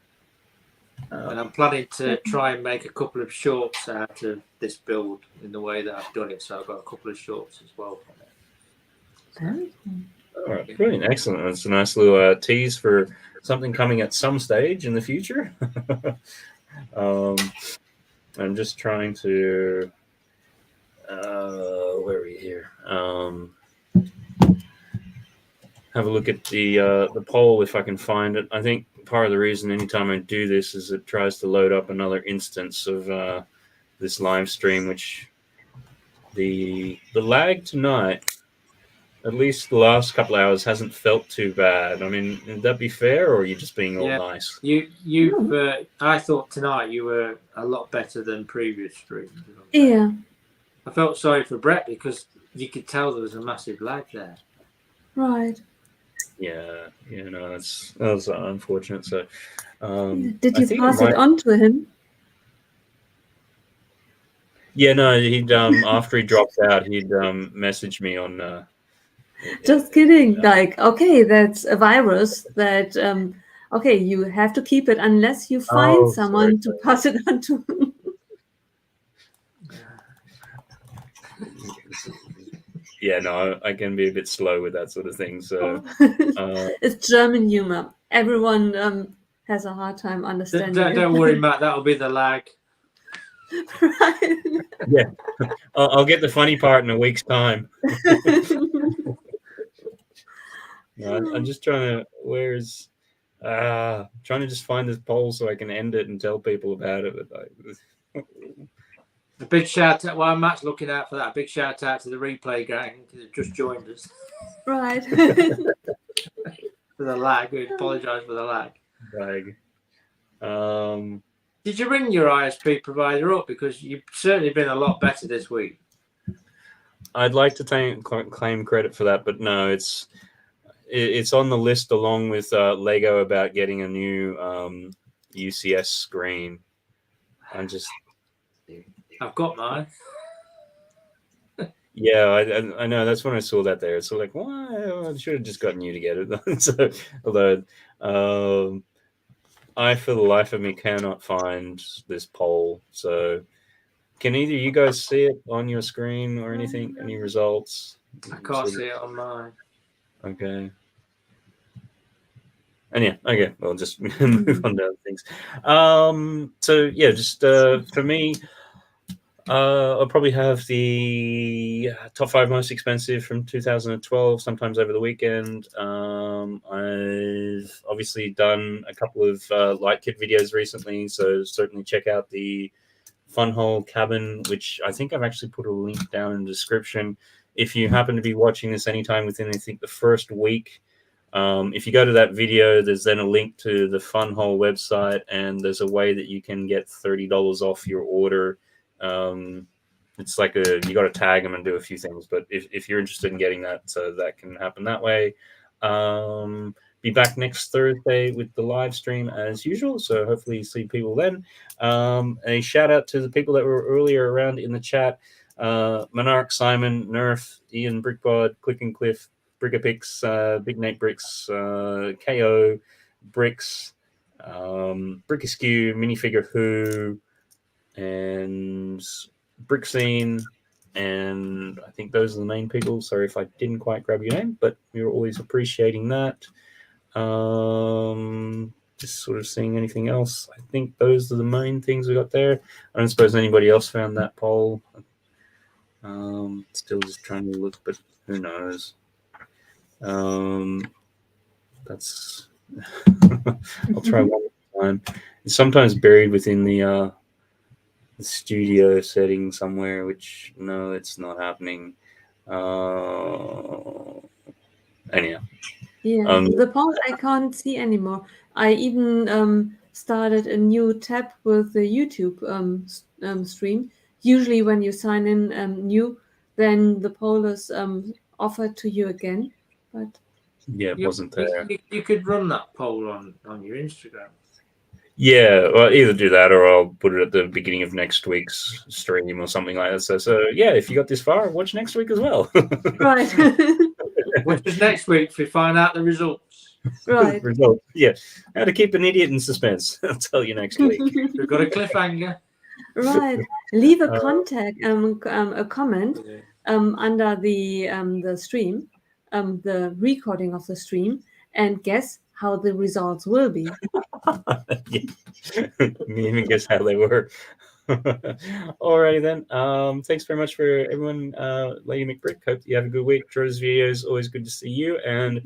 And I'm planning to try and make a couple of shorts out of this build in the way that I've done it. So I've got a couple of shorts as well from it. Very All right, brilliant, excellent. That's a nice little tease for something coming at some stage in the future. I'm just trying to... where are we here? Have a look at the poll if I can find it. I think part of the reason anytime I do this is it tries to load up another instance of this live stream, which the lag tonight, at least the last couple of hours, hasn't felt too bad. I mean, would that be fair, or are you just being all nice? I thought tonight you were a lot better than previous streams. Yeah. I felt sorry for Brett because you could tell there was a massive lag there. Right. Yeah, no, that's unfortunate. So, did you pass it on to him? Yeah, no, he'd after he dropped out, he'd message me on. Just kidding. Like, okay, that's a virus that. Okay, you have to keep it unless you find someone to pass it on to. Yeah, no, I can be a bit slow with that sort of thing. So it's German humor. Everyone has a hard time understanding. Don't worry, Matt. That'll be the lag. Right. Yeah, I'll get the funny part in a week's time. No, I'm just trying to. Trying to just find this poll so I can end it and tell people about it. But A big shout out while Matt's looking out for that. A big shout out to the replay gang because they've just joined us. Right. For the lag. We apologise for the lag. Did you ring your ISP provider up? Because you've certainly been a lot better this week. I'd like to claim credit for that, but no, it's on the list along with Lego about getting a new UCS screen. I've got mine. Yeah, I know. That's when I saw that there. So like, well, I should have just gotten you to get it. So, although I, for the life of me, cannot find this poll. So can either you guys see it on your screen or anything? Any results? I can't see it on mine. Okay. And yeah, okay, we'll just move on to other things. So yeah, just for me, I'll probably have the the top 5 most expensive from 2012, sometimes over the weekend. I've obviously done a couple of light kit videos recently, so certainly check out the Funhole cabin, which I think I've actually put a link down in the description. If you happen to be watching this anytime within, I think, the first week, if you go to that video, there's then a link to the Funhole website, and there's a way that you can get $30 off your order. It's like you got to tag them and do a few things, but if you're interested in getting that, so that can happen that way. Be back next Thursday with the live stream as usual, so hopefully you see people then. A shout out to the people that were earlier around in the chat: Monarch, Simon, Nerf, Ian, Brickbod, Click and Cliff, Brickapix, Big Nate Bricks, KO, Bricks, Brickaskew, Minifigure Who, and Brick Scene, and I think those are the main people. Sorry if I didn't quite grab your name, but we were always appreciating that. Just sort of seeing anything else. I think those are the main things we got there. I don't suppose anybody else found that poll. Still just trying to look, but who knows? That's I'll try one more time. It's sometimes buried within the studio setting somewhere, which no, it's not happening. Anyhow. Yeah, the poll I can't see anymore. I even started a new tab with the YouTube stream. Usually when you sign in new, then the poll is offered to you again. But yeah, it wasn't there. You could run that poll on your Instagram. Yeah, well, either do that or I'll put it at the beginning of next week's stream or something like that. So yeah, if you got this far, watch next week as well. Right. Watch us next week to find out the results. Right. Results. Yeah. How to keep an idiot in suspense. I'll tell you next week. We've got a cliffhanger. Right. Leave a a comment under the stream, the recording of the stream, and guess how the results will be. Yeah. You even guess how they were. Alrighty then. Thanks very much for everyone. Lady McBrick, hope you have a good week. Drew's videos, always good to see you. And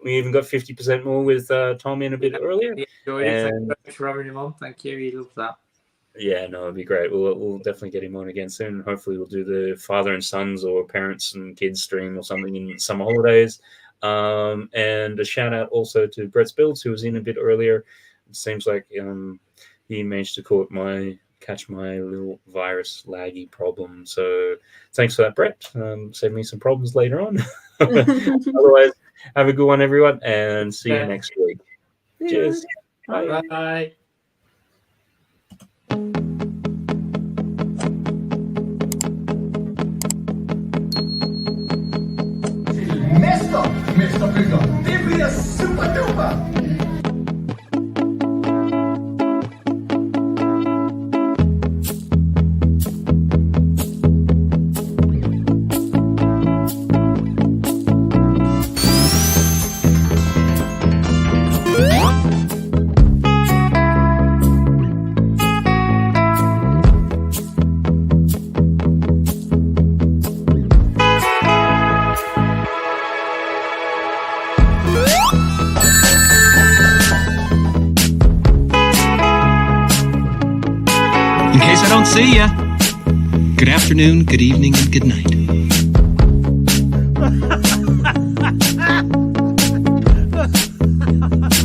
we even got 50% more with Tom in a bit earlier. Enjoyed it. Thank you very much for having him on. Thank you. He loves that. Yeah, no, it'd be great. We'll definitely get him on again soon. Hopefully we'll do the father and sons or parents and kids stream or something in summer holidays. And a shout out also to Brett's Builds, who was in a bit earlier. It seems like he managed to catch my little virus laggy problem. So thanks for that, Brett. Save me some problems later on. Otherwise, have a good one, everyone, and see you next week. Yeah. Cheers. Bye. Bye. Mr. Bigger, give me a super duper. See ya. Good afternoon, good evening, and good night.